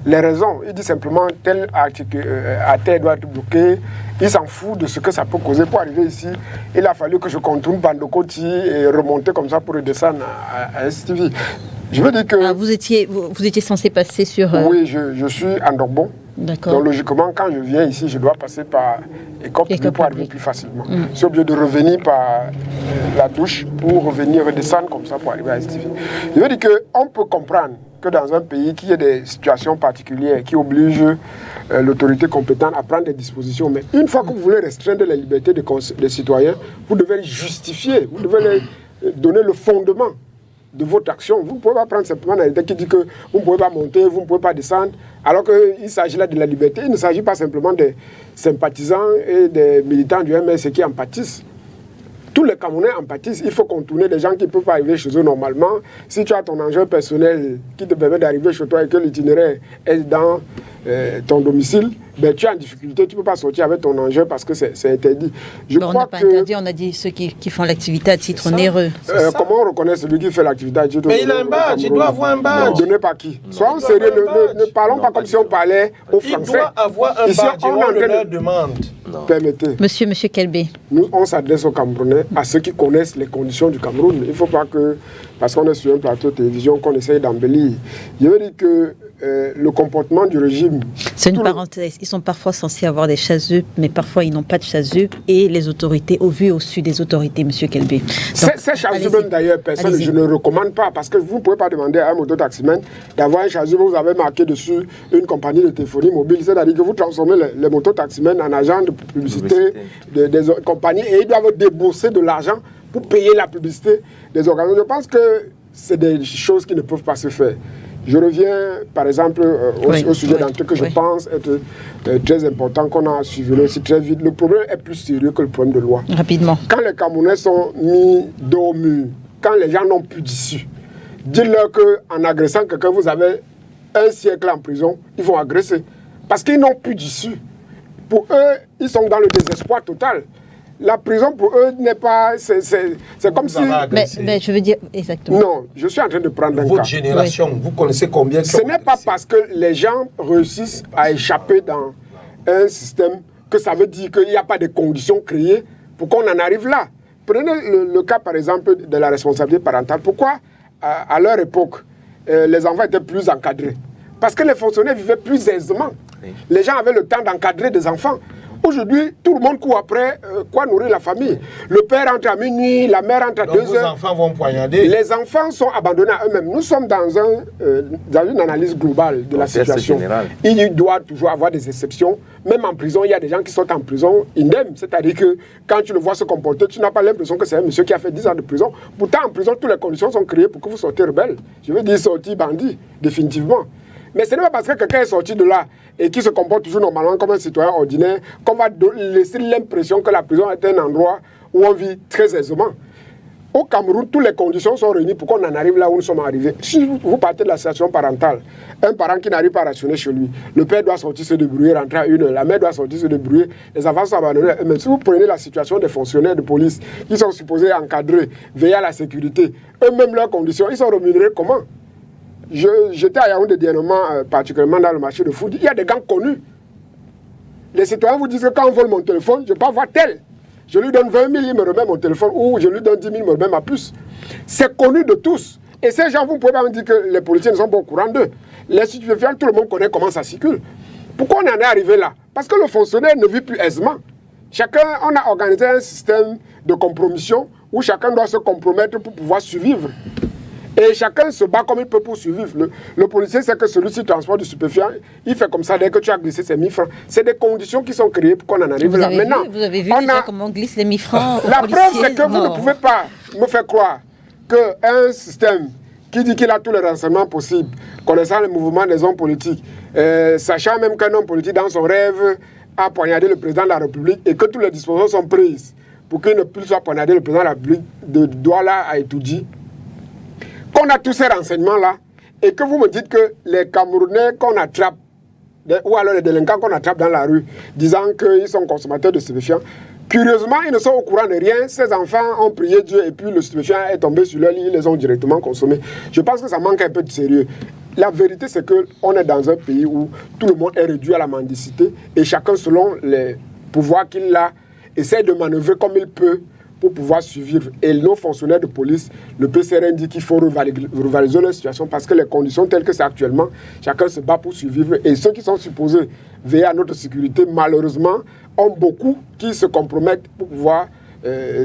les raisons, il dit simplement tel artère doit être bloqué. Il s'en fout de ce que ça peut causer. Pour arriver ici, il a fallu que je contourne Bandokoti et remonter comme ça pour redescendre à STV. Je veux dire que... vous étiez censé passer sur... Oui, je suis à Ndogbon. D'accord. Donc logiquement, quand je viens ici, je dois passer par École pour arriver plus facilement. Je suis obligé de revenir par la douche pour revenir redescendre comme ça pour arriver à STV. Je veux dire qu'on peut comprendre que dans un pays qui a des situations particulières qui obligent l'autorité compétente à prendre des dispositions, mais une fois que vous voulez restreindre la liberté des citoyens, vous devez les justifier, vous devez les donner le fondement de votre action. Vous ne pouvez pas prendre simplement un arrêté qui dit que vous ne pouvez pas monter, vous ne pouvez pas descendre, alors qu'il s'agit là de la liberté. Il ne s'agit pas simplement des sympathisants et des militants du MS qui en pâtissent. Tous les Camerounais en pâtissent. Il faut contourner des gens qui ne peuvent pas arriver chez eux normalement. Si tu as ton enjeu personnel qui te permet d'arriver chez toi et que l'itinéraire est dans ton domicile, ben, tu es en difficulté, tu ne peux pas sortir avec ton enjeu parce que c'est interdit. On n'a pas interdit, on a dit ceux qui font l'activité à titre onéreux. Comment on reconnaît celui qui fait l'activité à titre onéreux? Mais il a un badge, il doit avoir un badge. Donné par qui? Soyons sérieux, ne parlons pas comme si on parlait aux Français. Il doit avoir un badge, on leur demande. Permettez. Monsieur Kelbé. Nous, on s'adresse aux Camerounais, à ceux qui connaissent les conditions du Cameroun. Il ne faut pas que, parce qu'on est sur un plateau de télévision, qu'on essaye d'embellir. Je veux dire que le comportement du régime... C'est une parenthèse. Ils sont parfois censés avoir des chasubles, mais parfois ils n'ont pas de chasubles. Et les autorités, au vu et au su des autorités, Monsieur Kelbé. Ces chasubles, d'ailleurs, personne, je ne recommande pas, parce que vous ne pouvez pas demander à un mototaximène d'avoir un chasuble où vous avez marqué dessus une compagnie de téléphonie mobile. C'est-à-dire que vous transformez les mototaximènes en agents de publicité des compagnies et ils doivent débourser de l'argent pour payer la publicité des organisations. Je pense que c'est des choses qui ne peuvent pas se faire. Je reviens, par exemple, au sujet d'un truc que je pense être très important, qu'on a suivi aussi très vite. Le problème est plus sérieux que le problème de loi. Rapidement. Quand les Camerounais sont mis dos au mur, quand les gens n'ont plus d'issue, dites-leur qu'en agressant quelqu'un, vous avez un siècle en prison, ils vont agresser. Parce qu'ils n'ont plus d'issue. Pour eux, ils sont dans le désespoir total. La prison, pour eux, n'est pas... C'est comme si... Mais je veux dire... Exactement. Non, je suis en train de prendre un cas. Votre génération, vous connaissez combien... Ce n'est pas parce que les gens réussissent à échapper dans un système que ça veut dire qu'il n'y a pas de conditions créées pour qu'on en arrive là. Prenez le cas, par exemple, de la responsabilité parentale. Pourquoi, à leur époque, les enfants étaient plus encadrés? Parce que les fonctionnaires vivaient plus aisément. Oui. Les gens avaient le temps d'encadrer des enfants. Aujourd'hui, tout le monde court après quoi nourrir la famille. Le père entre à minuit, la mère entre à 2 heures. Les enfants vont poignarder. Les enfants sont abandonnés à eux-mêmes. Nous sommes dans une analyse globale de la situation. Il doit toujours avoir des exceptions. Même en prison, il y a des gens qui sortent en prison indemnes. C'est-à-dire que quand tu le vois se comporter, tu n'as pas l'impression que c'est un monsieur qui a fait 10 ans de prison. Pourtant, en prison, toutes les conditions sont créées pour que vous sortez rebelle. Je veux dire sorti bandit, définitivement. Mais ce n'est pas parce que quelqu'un est sorti de là et qui se comporte toujours normalement comme un citoyen ordinaire qu'on va laisser l'impression que la prison est un endroit où on vit très aisément. Au Cameroun, toutes les conditions sont réunies pour qu'on en arrive là où nous sommes arrivés. Si vous partez de la situation parentale, un parent qui n'arrive pas à rationner chez lui, le père doit sortir se débrouiller, rentrer à 1 heure, la mère doit sortir se débrouiller, les enfants sont abandonnés. Mais si vous prenez la situation des fonctionnaires de police qui sont supposés encadrer, veiller à la sécurité, eux-mêmes leurs conditions, ils sont rémunérés comment? J'étais à Yaoundé dernièrement, particulièrement dans le marché de foot. Il y a des gangs connus. Les citoyens vous disent que quand on vole mon téléphone, je peux avoir tel. Je lui donne 20 000, il me remet mon téléphone, ou je lui donne 10 000, il me remet ma puce. C'est connu de tous. Et ces gens, vous ne pouvez pas me dire que les policiers ne sont pas au courant d'eux. Les stupéfiants, tout le monde connaît comment ça circule. Pourquoi on en est arrivé là? Parce que le fonctionnaire ne vit plus aisément. On a organisé un système de compromission où chacun doit se compromettre pour pouvoir survivre. Et chacun se bat comme il peut pour survivre. Le policier sait que celui-ci transporte du stupéfiant, il fait comme ça dès que tu as glissé ses 1000 francs. C'est des conditions qui sont créées pour qu'on en arrive là. Maintenant, vous avez vu déjà comment on glisse les 1000 francs La preuve, c'est que vous ne pouvez pas me faire croire qu'un système qui dit qu'il a tous les renseignements possibles, connaissant le mouvement des hommes politiques, sachant même qu'un homme politique dans son rêve a poignardé le président de la République et que toutes les dispositions sont prises pour qu'il ne puisse pas poignarder le président de la République de Douala à Etoudi, qu'on a tous ces renseignements-là, et que vous me dites que les Camerounais qu'on attrape, ou alors les délinquants qu'on attrape dans la rue, disant qu'ils sont consommateurs de stupéfiants, curieusement, ils ne sont au courant de rien. Ces enfants ont prié Dieu, et puis le stupéfiant est tombé sur leur lit, ils les ont directement consommés. Je pense que ça manque un peu de sérieux. La vérité, c'est qu'on est dans un pays où tout le monde est réduit à la mendicité, et chacun, selon les pouvoirs qu'il a, essaie de manœuvrer comme il peut pour pouvoir survivre. Et nos fonctionnaires de police, le PCRN dit qu'il faut revaloriser la situation parce que les conditions telles que c'est actuellement, chacun se bat pour survivre. Et ceux qui sont supposés veiller à notre sécurité, malheureusement, ont beaucoup qui se compromettent pour pouvoir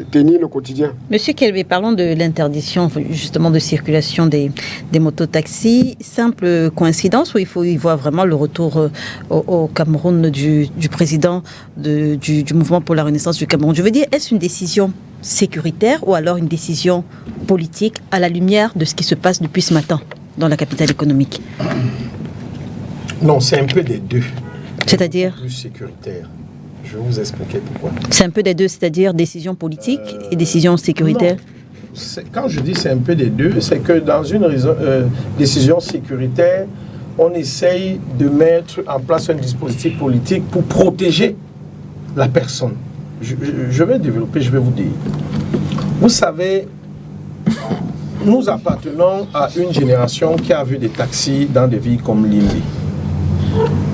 tenir le quotidien. Monsieur Kelbé, parlons de l'interdiction justement de circulation des mototaxis. Simple coïncidence ou il faut y voir vraiment le retour au Cameroun du président du mouvement pour la renaissance du Cameroun? Je veux dire, est-ce une décision sécuritaire ou alors une décision politique à la lumière de ce qui se passe depuis ce matin dans la capitale économique? Non, c'est un peu des deux. C'est-à-dire plus sécuritaire. Je vais vous expliquer pourquoi. C'est un peu des deux, c'est-à-dire décisions politiques et décisions sécuritaires. Quand je dis c'est un peu des deux, c'est que dans une décision sécuritaire, on essaye de mettre en place un dispositif politique pour protéger la personne. Je vais développer, je vais vous dire. Vous savez, nous appartenons à une génération qui a vu des taxis dans des villes comme Limbe.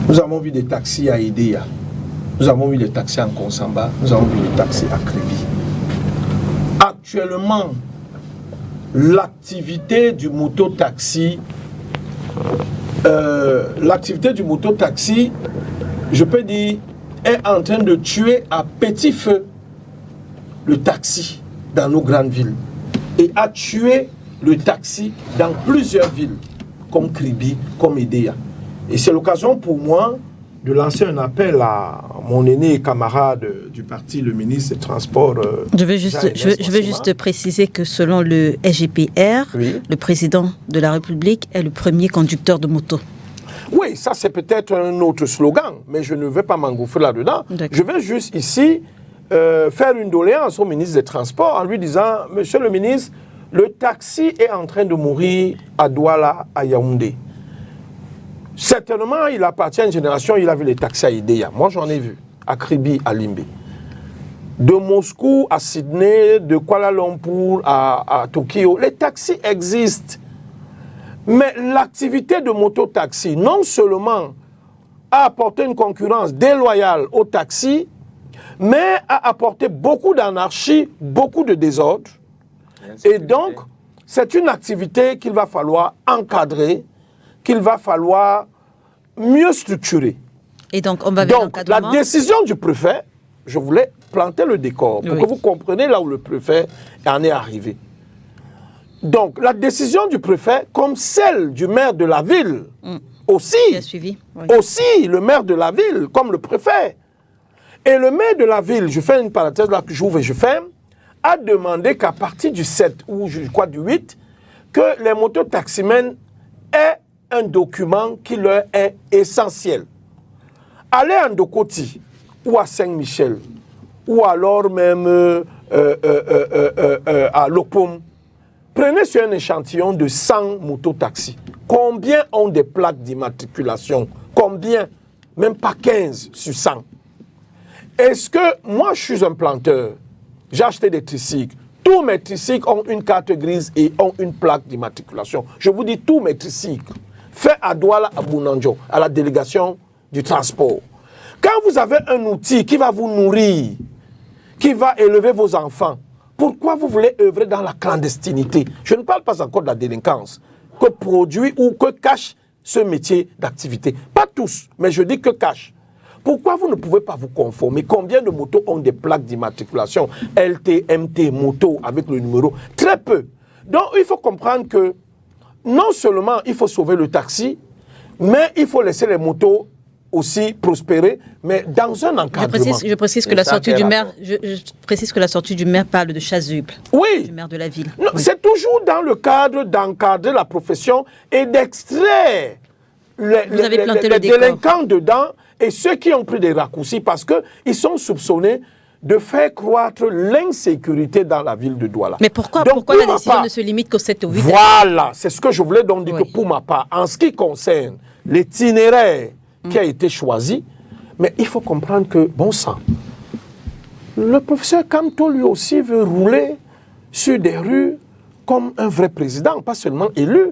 Nous avons vu des taxis à Idéa. Nous avons vu des taxis en Konsamba. Nous avons vu des taxis à Kribi. Actuellement, l'activité du moto-taxi, je peux dire, est en train de tuer à petit feu le taxi dans nos grandes villes et a tué le taxi dans plusieurs villes comme Kribi, comme Idéa. Et c'est l'occasion pour moi de lancer un appel à mon aîné et camarade du parti, le ministre des Transports. Je veux juste préciser que selon le SGPR, oui, le président de la République est le premier conducteur de moto. Oui, ça c'est peut-être un autre slogan, mais je ne vais pas m'engouffrer là-dedans. Je vais juste ici faire une doléance au ministre des Transports en lui disant, monsieur le ministre, le taxi est en train de mourir à Douala, à Yaoundé. Certainement, il appartient à une génération, il a vu les taxis à Idéa. Moi, j'en ai vu, à Kribi, à Limbe. De Moscou à Sydney, de Kuala Lumpur à Tokyo, les taxis existent. Mais l'activité de moto-taxi, non seulement a apporté une concurrence déloyale aux taxis, mais a apporté beaucoup d'anarchie, beaucoup de désordre. Et donc, c'est une activité qu'il va falloir encadrer, qu'il va falloir mieux structurer. Et donc, on va vers l'encadrement. La décision du préfet, je voulais planter le décor pour que vous compreniez là où le préfet en est arrivé. Donc, la décision du préfet, comme celle du maire de la ville, aussi, aussi le maire de la ville, comme le préfet. Et le maire de la ville, je fais une parenthèse là que j'ouvre et je ferme, a demandé qu'à partir du 7 ou je crois du 8, que les mototaximens aient un document qui leur est essentiel. Allez à Ndokoti ou à Saint-Michel ou alors même à Lopom, prenez sur un échantillon de 100 mototaxis. Combien ont des plaques d'immatriculation? Combien? Même pas 15 sur 100. Est-ce que moi je suis un planteur? J'ai acheté des tricycles. Tous mes tricycles ont une carte grise et ont une plaque d'immatriculation. Je vous dis tous mes tricycles. Fait à Douala, à Bounandjo, à la délégation du transport. Quand vous avez un outil qui va vous nourrir, qui va élever vos enfants, pourquoi vous voulez œuvrer dans la clandestinité? Je ne parle pas encore de la délinquance, que produit ou que cache ce métier d'activité. Pas tous, mais je dis que cache. Pourquoi vous ne pouvez pas vous conformer? Combien de motos ont des plaques d'immatriculation LT, MT, moto avec le numéro? Très peu. Donc il faut comprendre que non seulement il faut sauver le taxi, mais il faut laisser les motos aussi prospérer, mais dans un encadrement. Je précise que la sortie du maire, je précise que la sortie du maire parle de chasuble. Oui. Du maire de la ville. Oui. C'est toujours dans le cadre d'encadrer la profession et d'extraire les délinquants dedans et ceux qui ont pris des raccourcis parce qu'ils sont soupçonnés de faire croître l'insécurité dans la ville de Douala. Mais pourquoi la décision ne se limite qu'au 7 ou 8? Voilà, c'est ce que je voulais donc dire que pour ma part, en ce qui concerne l'itinéraire qui a été choisi, mais il faut comprendre que, bon sang, le professeur Kamto lui aussi veut rouler sur des rues comme un vrai président, pas seulement élu.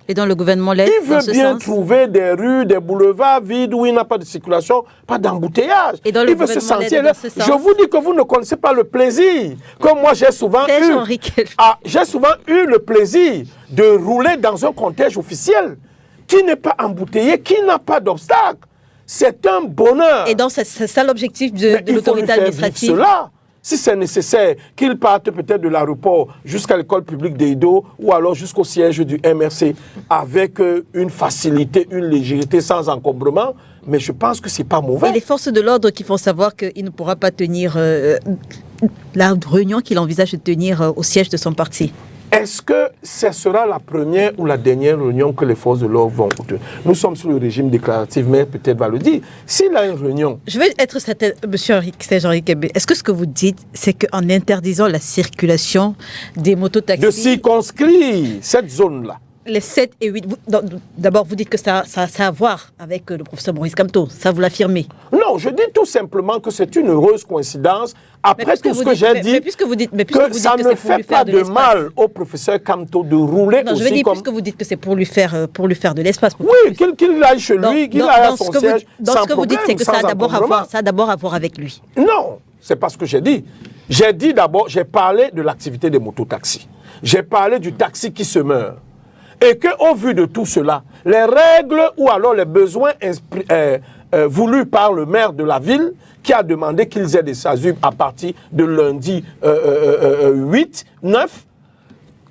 Et dans le gouvernement l'aide. Il veut bien trouver des rues, des boulevards vides où il n'y a pas de circulation, pas d'embouteillage. Il veut se sentir là. Je vous dis que vous ne connaissez pas le plaisir. Comme moi, j'ai souvent eu le plaisir de rouler dans un cortège officiel qui n'est pas embouteillé, qui n'a pas d'obstacle. C'est un bonheur. Et donc, c'est ça l'objectif de l'autorité administrative. Cela. Si c'est nécessaire, qu'ils partent peut-être de l'aéroport jusqu'à l'école publique d'Edo ou alors jusqu'au siège du MRC avec une facilité, une légèreté sans encombrement, mais je pense que ce n'est pas mauvais. Et les forces de l'ordre qui font savoir qu'il ne pourra pas tenir la réunion qu'il envisage de tenir au siège de son parti. Est-ce que ce sera la première ou la dernière réunion que les forces de l'ordre vont tenir? Nous sommes sur le régime déclaratif, mais peut-être va le dire. S'il a une réunion... Je vais être certain, M. Serge-Henri Kébé, est-ce que ce que vous dites, c'est qu'en interdisant la circulation des mototaxis... De circonscrire cette zone-là. Les 7 et 8, d'abord vous dites que ça a à voir avec le professeur Maurice Kamto, ça vous l'affirmez? Non, je dis tout simplement que c'est une heureuse coïncidence, après tout ce que j'ai dit, que ça ne fait pas de mal au professeur Kamto de rouler non, aussi je veux dire, comme... puisque vous dites que c'est pour lui faire de l'espace. Oui, qu'il aille chez lui, qu'il aille à son siège, dans sans ce que vous dites, c'est que ça a d'abord à voir avec lui. Non, c'est pas ce que j'ai dit. J'ai dit d'abord, j'ai parlé de l'activité des mototaxis. J'ai parlé du taxi qui se meurt. Et qu'au vu de tout cela, les règles ou alors les besoins voulus par le maire de la ville, qui a demandé qu'ils aient des SASU à partir de lundi 8, 9,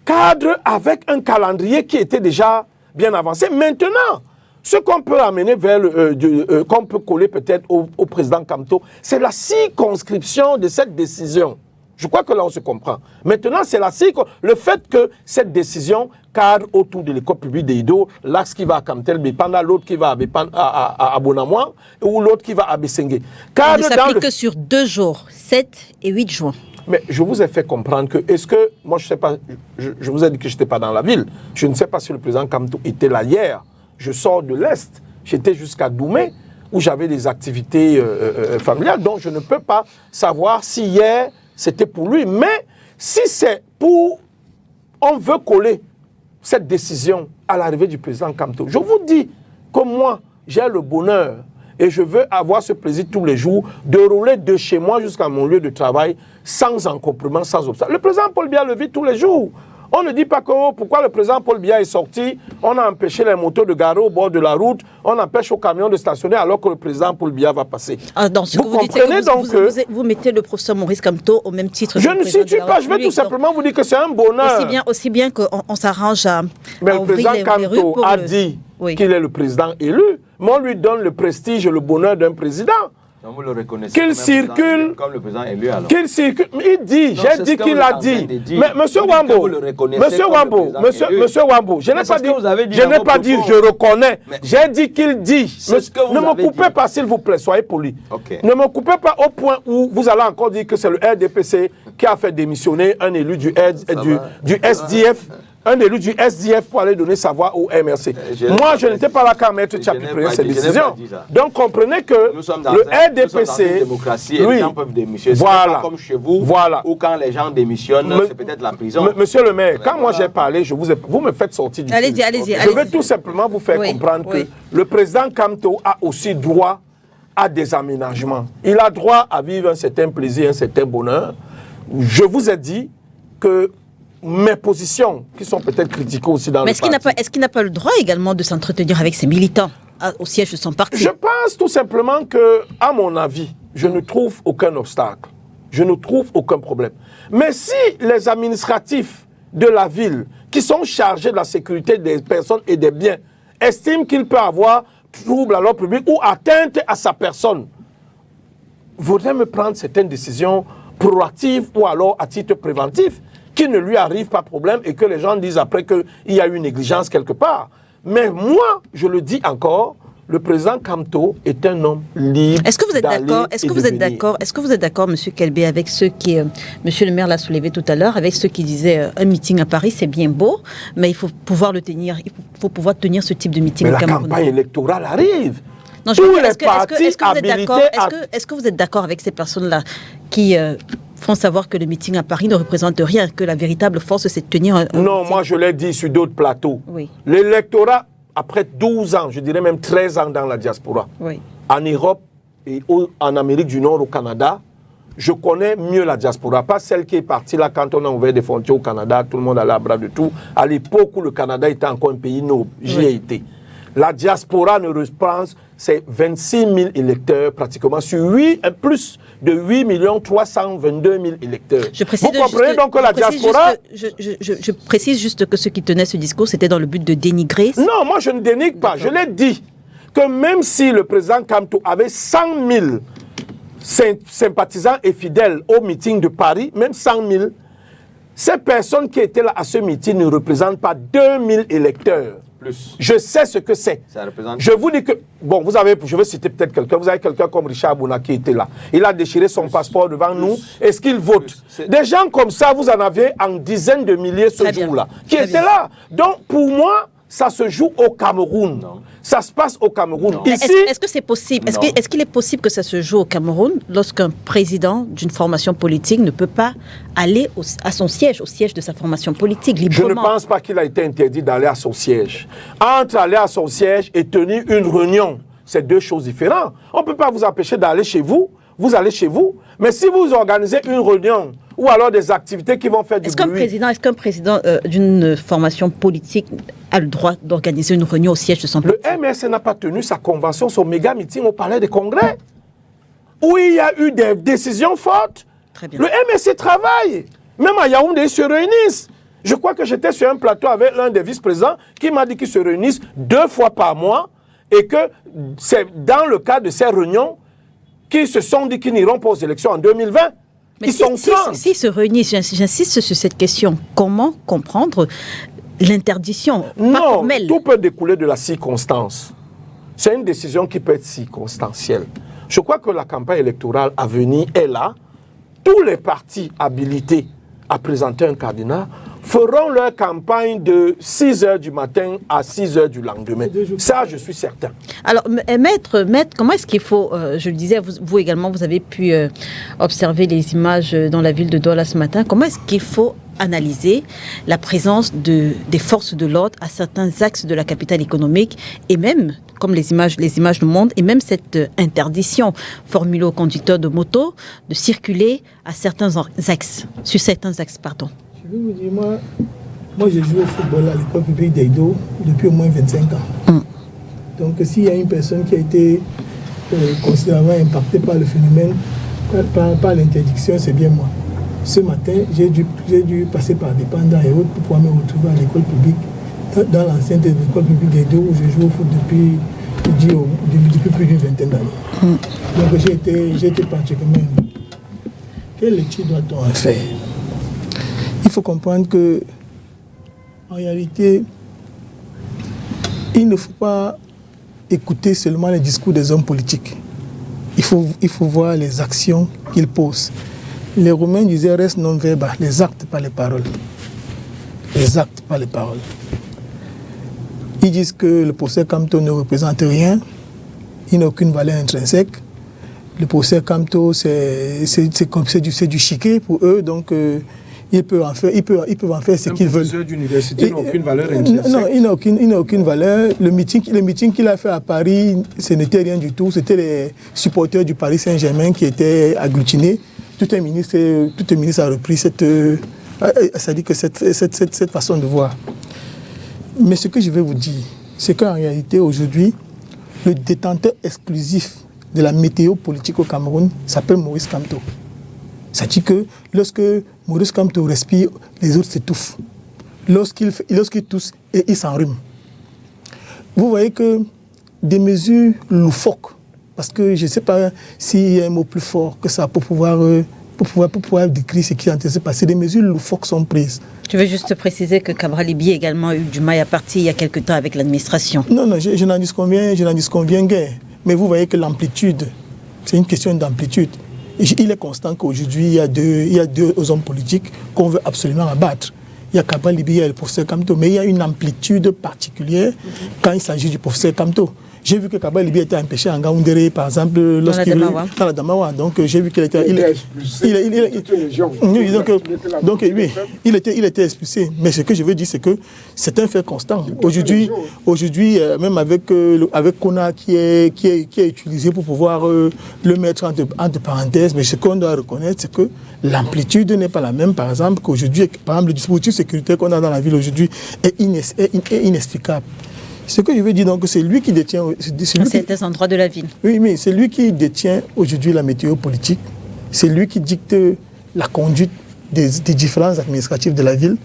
cadre avec un calendrier qui était déjà bien avancé. Maintenant, ce qu'on peut amener vers qu'on peut coller peut-être au président Kamto, c'est la circonscription de cette décision. Je crois que là, on se comprend. Maintenant, c'est le fait que cette décision cadre autour de l'école publique d'Edo, l'axe qui va à Kamtel, Bépanda, l'autre qui va à Bonamouan, ou l'autre qui va à Bessengue. Il ne s'applique que sur 2 jours, 7 et 8 juin. Mais je vous ai fait comprendre que, est-ce que, moi je ne sais pas, je vous ai dit que je n'étais pas dans la ville. Je ne sais pas si le président Kamto était là hier. Je sors de l'Est. J'étais jusqu'à Doumé, où j'avais des activités familiales, donc je ne peux pas savoir si hier, c'était pour lui. Mais si c'est pour... On veut coller cette décision à l'arrivée du président Kamto. Je vous dis que moi, j'ai le bonheur et je veux avoir ce plaisir tous les jours de rouler de chez moi jusqu'à mon lieu de travail sans encombrement, sans obstacle. Le président Paul Biya le vit tous les jours. On ne dit pas que pourquoi le président Paul Biya est sorti, on a empêché les motos de garer au bord de la route, on empêche aux camions de stationner alors que le président Paul Biya va passer. Ah, dans ce vous que vous comprenez dites, donc que vous mettez le professeur Maurice Kamto au même titre. Je ne situe pas, je vais tout simplement vous dire que c'est un bonheur. Aussi bien qu'on s'arrange à mais le président Kamto a dit qu'il est le président élu, mais on lui donne le prestige et le bonheur d'un président. Donc vous le reconnaissez qu'il circule, comme le président élu alors. Qu'il circule, il dit, j'ai dit qu'il a dit. Mais monsieur Wambo, monsieur Wambo, je n'ai pas dit, je reconnais. J'ai dit qu'il dit. Ne me coupez pas s'il vous plaît, soyez poli. Ne me coupez pas au point où vous allez encore dire que c'est le RDPC qui a fait démissionner un élu du SDF. Un élu du SDF pour aller donner sa voix au MRC. Moi, je n'étais pas là quand Maître Tchapi prenait cette décision. Donc, comprenez que le RDPC... Les gens peuvent démissionner. Voilà. Pas comme chez vous, ou quand les gens démissionnent, c'est peut-être la prison. Monsieur le maire, quand moi j'ai parlé, vous me faites sortir du allez-y. Je veux tout simplement vous faire comprendre que le président Kamto a aussi droit à des aménagements. Il a droit à vivre un certain plaisir, un certain bonheur. Je vous ai dit que mes positions, qui sont peut-être critiquées aussi dans le parti. Mais est-ce qu'il n'a pas le droit également de s'entretenir avec ses militants au siège de son parti? Je pense tout simplement que, à mon avis, je ne trouve aucun obstacle. Je ne trouve aucun problème. Mais si les administratifs de la ville, qui sont chargés de la sécurité des personnes et des biens, estiment qu'il peut avoir trouble à l'ordre public ou atteinte à sa personne, vaudrait me prendre certaines décisions proactives ou alors à titre préventif, qu'il ne lui arrive pas de problème et que les gens disent après qu'il y a eu une négligence quelque part. Mais moi, je le dis encore, le président Kamto est un homme libre. Est-ce que vous êtes d'accord? Est-ce que vous êtes d'accord, Monsieur Kelbé, avec ceux qui, Monsieur le maire l'a soulevé tout à l'heure, avec ceux qui disaient un meeting à Paris, c'est bien beau, mais il faut pouvoir le tenir. Il faut pouvoir tenir ce type de meeting. Mais la campagne électorale arrive. Non, est-ce que vous êtes d'accord avec ces personnes-là qui font savoir que le meeting à Paris ne représente rien, que la véritable force, c'est de tenir un non, meeting. Moi, je l'ai dit sur d'autres plateaux. Oui. L'électorat, après 12 ans, je dirais même 13 ans dans la diaspora, en Europe et en Amérique du Nord, au Canada, je connais mieux la diaspora. Pas celle qui est partie là quand on a ouvert des frontières au Canada, tout le monde allait à bras de tout. À l'époque où le Canada était encore un pays noble, j'y ai été. La diaspora ne représente, c'est 26 000 électeurs pratiquement sur plus de 8 322 000 électeurs. Vous comprenez donc que la diaspora... Je précise juste que ceux qui tenaient ce discours, c'était dans le but de dénigrer... Non, moi je ne dénigre pas. Je l'ai dit que même si le président Kamto avait 100 000 sympathisants et fidèles au meeting de Paris, même 100 000, Ces personnes qui étaient là à ce meeting ne représentent pas 2000 électeurs. Plus. Je sais ce que c'est. Ça représente... Je vous dis que, bon, vous avez, je vais citer peut-être quelqu'un, vous avez quelqu'un comme Richard Bouna qui était là. Il a déchiré son passeport devant nous. Est-ce qu'il vote? Des gens comme ça, vous en avez en dizaines de milliers ce jour-là, qui étaient là. Donc, pour moi, ça se joue au Cameroun. Non. Ça se passe au Cameroun. Ici, est-ce que c'est possible? Est-ce qu'il est possible que ça se joue au Cameroun lorsqu'un président d'une formation politique ne peut pas aller à son siège, au siège de sa formation politique, librement? Je ne pense pas qu'il a été interdit d'aller à son siège. Entre aller à son siège et tenir une réunion, c'est deux choses différentes. On ne peut pas vous empêcher d'aller chez vous. Vous allez chez vous. Mais si vous organisez une réunion ou alors des activités qui vont faire du bruit... Est-ce qu'un président d'une formation politique a le droit d'organiser une réunion au siège de son parti? Le MSC n'a pas tenu sa convention, son méga meeting au palais des congrès, où il y a eu des décisions fortes. Très bien. Le MSC travaille. Même à Yaoundé, ils se réunissent. Je crois que j'étais sur un plateau avec l'un des vice-présidents qui m'a dit qu'ils se réunissent 2 fois par mois et que c'est dans le cadre de ces réunions qu'ils se sont dit qu'ils n'iront pas aux élections en 2020. Mais s'ils se réunissent, j'insiste sur cette question, comment comprendre l'interdiction formelle? Tout peut découler de la circonstance. C'est une décision qui peut être circonstancielle. Je crois que la campagne électorale à venir est là. Tous les partis habilités à présenter un candidat feront leur campagne de 6 h du matin à 6 h du lendemain. Ça, je suis certain. Alors, maître, comment est-ce qu'il faut, je le disais, vous également, vous avez pu observer les images dans la ville de Douala ce matin, comment est-ce qu'il faut analyser la présence des forces de l'ordre à certains axes de la capitale économique et même, comme les images nous montrent, et même cette interdiction formulée aux conducteurs de moto de circuler à certains axes, sur certains axes, pardon. Je vais vous dire, moi j'ai joué au football à l'école publique d'Edo depuis au moins 25 ans. Donc s'il y a une personne qui a été considérablement impactée par le phénomène, par l'interdiction, c'est bien moi. Ce matin, j'ai dû passer par des pendants et autres pour pouvoir me retrouver à l'école publique, dans l'enceinte de l'école publique d'Edo où je joue au foot depuis plus d'une vingtaine d'années. Donc j'ai été particulièrement impacté. Quelle lecture doit-on en faire? Il faut comprendre que, en réalité, il ne faut pas écouter seulement les discours des hommes politiques. Il faut voir les actions qu'ils posent. Les Romains disaient reste non verba, les actes, pas les paroles. Les actes, pas les paroles. Ils disent que le procès Camto ne représente rien, il n'a aucune valeur intrinsèque. Le procès Camto, c'est du chiquet pour eux, donc ils peuvent en faire ce qu'ils veulent. Un professeur d'université n'a aucune valeur intrinsèque. Non, il n'a aucune valeur. Le meeting qu'il a fait à Paris, ce n'était rien du tout. C'était les supporters du Paris Saint-Germain qui étaient agglutinés. Tout un ministre a repris cette façon de voir. Mais ce que je vais vous dire, c'est qu'en réalité, aujourd'hui, le détenteur exclusif de la météo politique au Cameroun s'appelle Maurice Kamto. C'est-à-dire que lorsque Maurice Kamto respire, les autres s'étouffent. Lorsqu'il tousse, il s'enrhume. Vous voyez que des mesures loufoques, parce que je ne sais pas s'il y a un mot plus fort que ça pour pouvoir décrire ce qui est en train de se passer, des mesures loufoques sont prises. Je veux juste préciser que Cabral Libye a également eu du mal à partir il y a quelque temps avec l'administration. Non, je n'en disconviens guère. Mais vous voyez que l'amplitude, c'est une question d'amplitude. Il est constant qu'aujourd'hui, il y a deux hommes politiques qu'on veut absolument abattre. Il y a Cabral Libye et le professeur Kamto, mais il y a une amplitude particulière quand il s'agit du professeur Kamto. J'ai vu que Cabral Libye était empêché en Gaoundéré, par exemple, lorsqu'il dans la Damawa. Donc j'ai vu qu'il était... Il était expulsé. Mais ce que je veux dire, c'est que c'est un fait constant. Aujourd'hui, même avec Kona qui est utilisé pour pouvoir le mettre entre parenthèses, mais ce qu'on doit reconnaître, c'est que l'amplitude n'est pas la même, par exemple, qu'aujourd'hui. Par exemple, le dispositif sécuritaire qu'on a dans la ville aujourd'hui est inexplicable. Ce que je veux dire, donc, c'est lui qui détient... À certains endroits de la ville. Oui, mais c'est lui qui détient aujourd'hui la météo politique. C'est lui qui dicte la conduite des différents administratifs de la ville.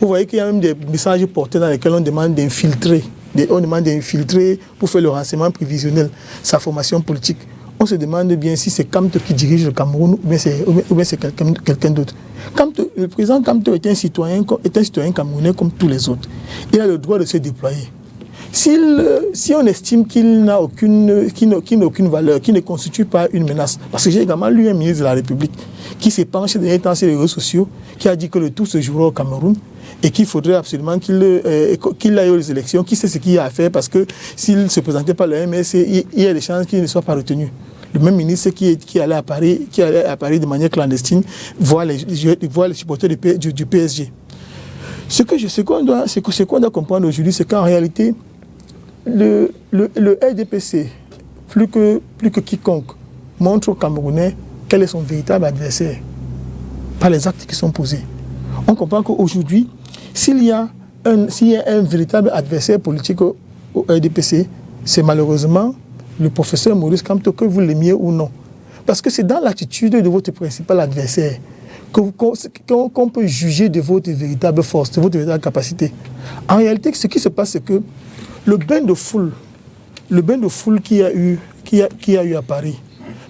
Vous voyez qu'il y a même des messages portés dans lesquels on demande d'infiltrer. On demande d'infiltrer pour faire le renseignement prévisionnel, sa formation politique. on se demande bien si c'est Kamto qui dirige le Cameroun ou bien c'est quelqu'un d'autre. Le président Kamto est un citoyen camerounais comme tous les autres. Il a le droit de se déployer. Si on estime qu'il n'a aucune valeur, qu'il ne constitue pas une menace, parce que j'ai également lu un ministre de la République qui s'est penché ces derniers temps sur les réseaux sociaux, qui a dit que le tout se jouera au Cameroun et qu'il faudrait absolument qu'il aille aux élections, qu'il sait ce qu'il y a à faire, parce que s'il ne se présentait pas le MSC, il y a des chances qu'il ne soit pas retenu. Le même ministre qui allait à Paris de manière clandestine, voir les supporters du PSG. Ce qu'on doit comprendre aujourd'hui, c'est qu'en réalité, le RDPC, plus que quiconque, montre aux Camerounais quel est son véritable adversaire, par les actes qui sont posés. On comprend qu'aujourd'hui, s'il y a un véritable adversaire politique au RDPC, c'est malheureusement le professeur Maurice Kamto, que vous l'aimiez ou non. Parce que c'est dans l'attitude de votre principal adversaire qu'on peut juger de votre véritable force, de votre véritable capacité. En réalité, ce qui se passe, c'est que le bain de foule qu'il y a eu à Paris,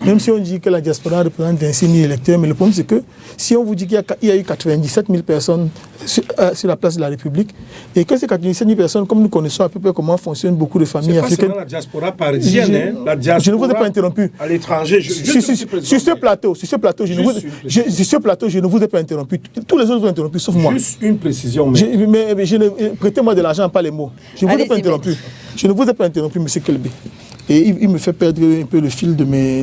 même si on dit que la diaspora représente 26 000 électeurs, mais le problème c'est que si on vous dit qu'il y a eu 97 000 personnes sur la place de la République, et que ces 97 000 personnes, comme nous connaissons à peu près comment fonctionnent beaucoup de familles africaines... C'est pas seulement la diaspora parisienne, la diaspora... Je ne vous ai pas interrompu. À l'étranger, sur ce plateau, je ne vous ai pas interrompu. Tous les autres vous ont interrompu, sauf moi. Juste une précision. Prêtez-moi de l'argent, pas les mots. Je ne vous ai pas interrompu. Je ne vous ai pas interrompu, M. Kelbé. Et il me fait perdre un peu le fil de mes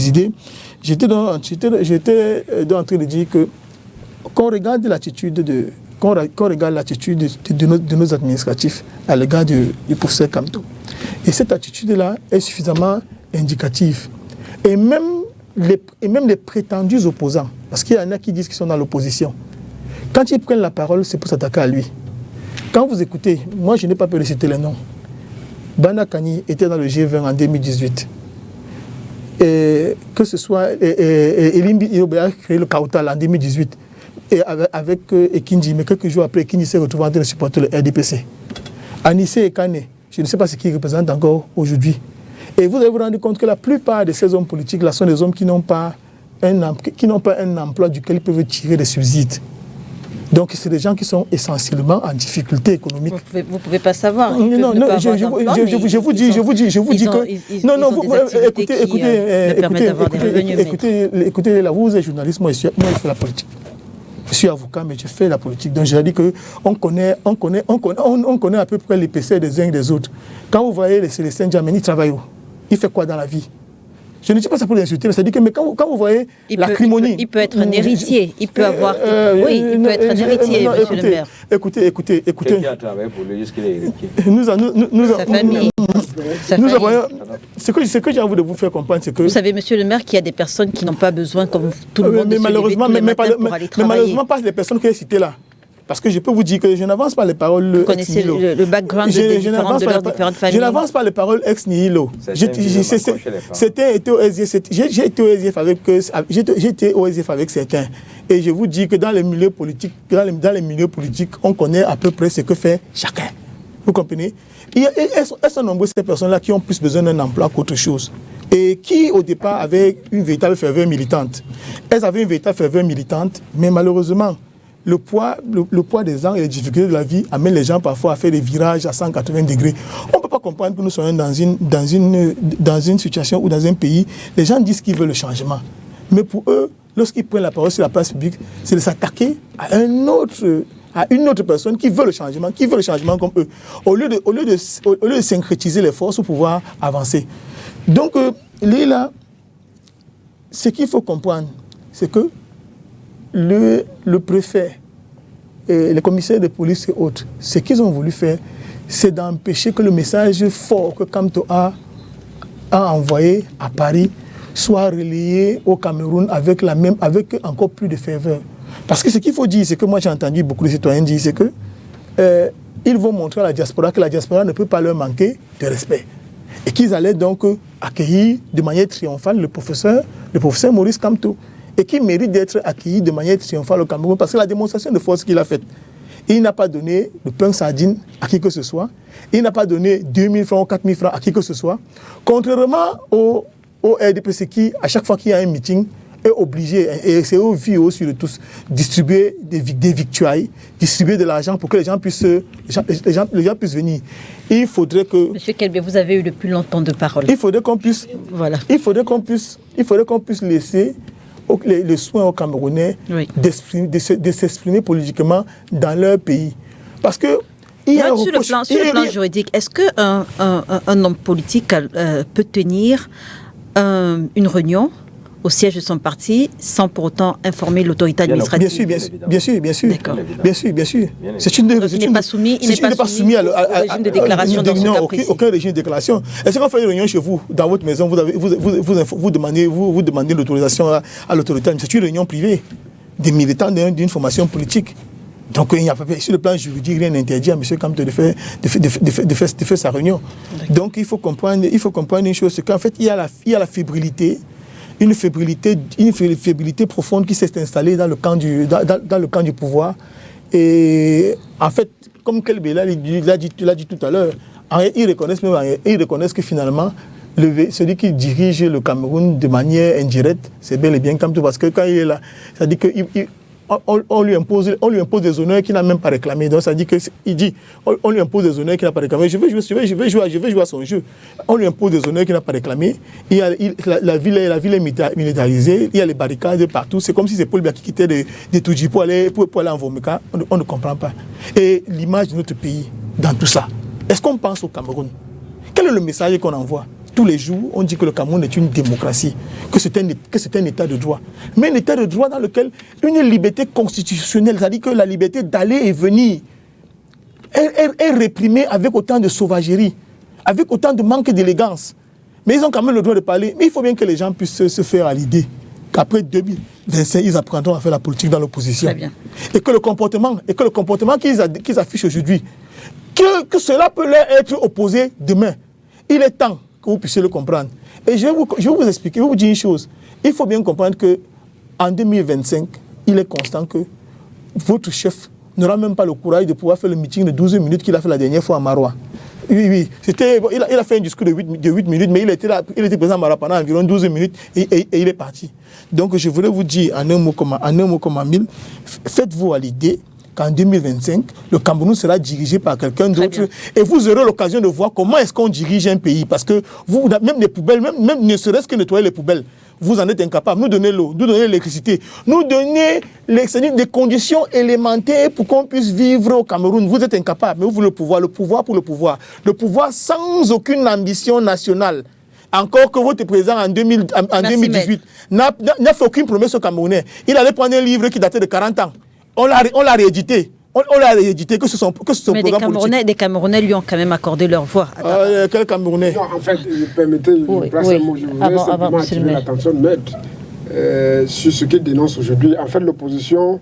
idées. J'étais en train de dire que qu'on regarde l'attitude de nos administratifs à l'égard du professeur Kamto. Et cette attitude-là est suffisamment indicative. Et même les prétendus opposants, parce qu'il y en a qui disent qu'ils sont dans l'opposition, quand ils prennent la parole, c'est pour s'attaquer à lui. Quand vous écoutez, moi je n'ai pas peur de citer les noms. Bana Kani était dans le G20 en 2018. Et que ce soit Elimbi Iobe a créé le Kautal en 2018 et avec Ekinji, mais quelques jours après, Ekinji s'est retrouvé en train de supporter le RDPC. Anissé et Kane, je ne sais pas ce qu'il représente encore aujourd'hui. Et vous allez vous rendre compte que la plupart de ces hommes politiques là sont des hommes qui n'ont pas un emploi duquel ils peuvent tirer des subsides. Donc, c'est des gens qui sont essentiellement en difficulté économique. Vous ne pouvez pas savoir. Non, je vous dis que... Écoutez, là, vous êtes journaliste, moi, je fais la politique. Je suis avocat, mais je fais la politique. Donc, j'ai dit qu'on connaît à peu près l'épaisseur des uns et des autres. Quand vous voyez les Célestins Djameni, il travaille où? Il fait quoi dans la vie? Je ne dis pas ça pour l'insulter, mais ça dit que quand vous voyez l'acrimonie... Il peut être un héritier, il peut avoir... oui, il peut être un héritier, monsieur le maire. Écoutez. Qui a travaillé pour lui jusqu'il est héritier. Sa famille. Ce que j'ai envie de vous faire comprendre, c'est que... Vous savez, monsieur le maire, qu'il y a des personnes qui n'ont pas besoin, comme tout le monde, de se lever tous les matins pour aller travailler. Mais malheureusement, pas les personnes que j'ai citées là. Parce que je peux vous dire que je n'avance pas les paroles vous connaissez le background de leurs différentes familles. Je n'avance pas les paroles ex nihilo. J'ai été au SDF avec certains. Et je vous dis que dans les milieux politiques, on connaît à peu près ce que fait chacun. Vous comprenez? Elles sont nombreuses ces personnes-là qui ont plus besoin d'un emploi qu'autre chose. Et qui, au départ, avaient une véritable ferveur militante. Elles avaient une véritable ferveur militante, mais malheureusement, le poids des ans et les difficultés de la vie amènent les gens parfois à faire des virages à 180 degrés. On ne peut pas comprendre que nous soyons dans une situation ou dans un pays, les gens disent qu'ils veulent le changement. Mais pour eux, lorsqu'ils prennent la parole sur la place publique, c'est de s'attaquer à une autre personne qui veut le changement comme eux, au lieu de syncrétiser les forces pour pouvoir avancer. Donc, là, ce qu'il faut comprendre, c'est que le préfet, et les commissaires de police et autres, ce qu'ils ont voulu faire, c'est d'empêcher que le message fort que Kamto a envoyé à Paris soit relayé au Cameroun avec encore plus de ferveur. Parce que ce qu'il faut dire, c'est que moi j'ai entendu beaucoup de citoyens dire, c'est que ils vont montrer à la diaspora que la diaspora ne peut pas leur manquer de respect. Et qu'ils allaient donc accueillir de manière triomphale le professeur Maurice Kamto. Et qui mérite d'être accueilli de manière triomphale au Cameroun parce que la démonstration de force qu'il a faite. Il n'a pas donné le pain sardine à qui que ce soit. Il n'a pas donné 2 000 francs ou 4 000 francs à qui que ce soit. Contrairement au RDPC qui, à chaque fois qu'il y a un meeting, est obligé, et c'est au vu aussi de tous, distribuer des victuailles, distribuer de l'argent pour que les gens puissent venir. Il faudrait que... Monsieur Kelbé, vous avez eu le plus longtemps de parole. Il faudrait qu'on puisse... Voilà. Il faudrait qu'on puisse laisser les soins aux Camerounais de s'exprimer politiquement dans leur pays. Parce que... Sur le plan juridique, est-ce qu'un homme politique peut tenir une réunion au siège de son parti sans pour autant informer l'autorité administrative? Bien sûr. C'est une il n'est pas soumis au régime de déclaration dans son cas précis. Aucun régime de déclaration. Est-ce qu'on fait une réunion chez vous, dans votre maison, vous demandez l'autorisation à l'autorité? C'est une réunion privée des militants d'une formation politique. Donc, il n'y a pas, sur le plan juridique, rien n'interdit à M. Kamto de faire sa réunion. Donc, il faut comprendre une chose, c'est qu'en fait, il y a la fébrilité, une fébrilité profonde qui s'est installée dans le camp du pouvoir. Et en fait, comme Kelbé l'a dit tout à l'heure, ils reconnaissent que finalement, celui qui dirige le Cameroun de manière indirecte, c'est bel et bien Kamto, parce que quand il est là, ça dit que on lui impose des honneurs qu'il n'a même pas réclamés. Donc ça dit que il dit on lui impose des honneurs qu'il n'a pas réclamés. Je vais jouer à son jeu. On lui impose des honneurs qu'il n'a pas réclamés. La ville est militarisée. Il y a les barricades partout. C'est comme si c'est Paul Biya qui quittait de Toudji pour aller en Vomeka. On ne comprend pas. Et l'image de notre pays dans tout ça. Est-ce qu'on pense au Cameroun? Quel est le message qu'on envoie? Tous les jours, on dit que le Cameroun est une démocratie, que c'est un état de droit. Mais un état de droit dans lequel une liberté constitutionnelle, c'est-à-dire que la liberté d'aller et venir, est réprimée avec autant de sauvagerie, avec autant de manque d'élégance. Mais ils ont quand même le droit de parler. Mais il faut bien que les gens puissent se faire à l'idée qu'après 2025, ils apprendront à faire la politique dans l'opposition. Et que le comportement qu'ils affichent aujourd'hui, que cela peut leur être opposé demain. Il est temps que vous puissiez le comprendre. Et je vais vous expliquer, je vais vous dire une chose. Il faut bien comprendre qu'en 2025, il est constant que votre chef n'aura même pas le courage de pouvoir faire le meeting de 12 minutes qu'il a fait la dernière fois à Maroua. Oui. Il a fait un discours de 8 minutes, mais il était présent à Maroua pendant environ 12 minutes et il est parti. Donc je voulais vous dire en un mot comme en mille, faites-vous à l'idée qu'en 2025, le Cameroun sera dirigé par quelqu'un d'autre. Et vous aurez l'occasion de voir comment est-ce qu'on dirige un pays. Parce que vous, même les poubelles, même ne serait-ce que nettoyer les poubelles, vous en êtes incapable. Nous donner l'eau, nous donner l'électricité, nous donner des conditions élémentaires pour qu'on puisse vivre au Cameroun. Vous êtes incapable. Mais vous voulez le pouvoir pour le pouvoir. Le pouvoir sans aucune ambition nationale. Encore que votre président en 2018 n'a fait aucune promesse aux Camerounais. Il allait prendre un livre qui datait de 40 ans. On l'a réédité. On l'a réédité, que ce sont mais des Camerounais lui ont quand même accordé leur voix. Quel Camerounais? Non, en fait, permettez, je place un mot. Je voudrais simplement attirer l'attention de Maître sur ce qu'il dénonce aujourd'hui. En fait, l'opposition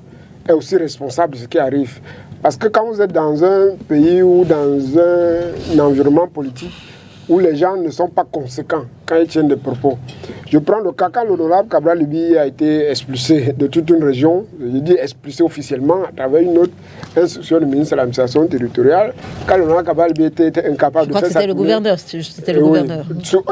est aussi responsable de ce qui arrive. Parce que quand vous êtes dans un pays ou dans un environnement politique où les gens ne sont pas conséquents quand ils tiennent des propos. Je prends le cas quand l'honorable Cabral Libi a été expulsé de toute une région, je dis expulsé officiellement à travers une autre instruction du ministre de l'administration territoriale, quand l'honorable Cabral Libi était incapable de faire ça. C'était le gouverneur, gouverneur.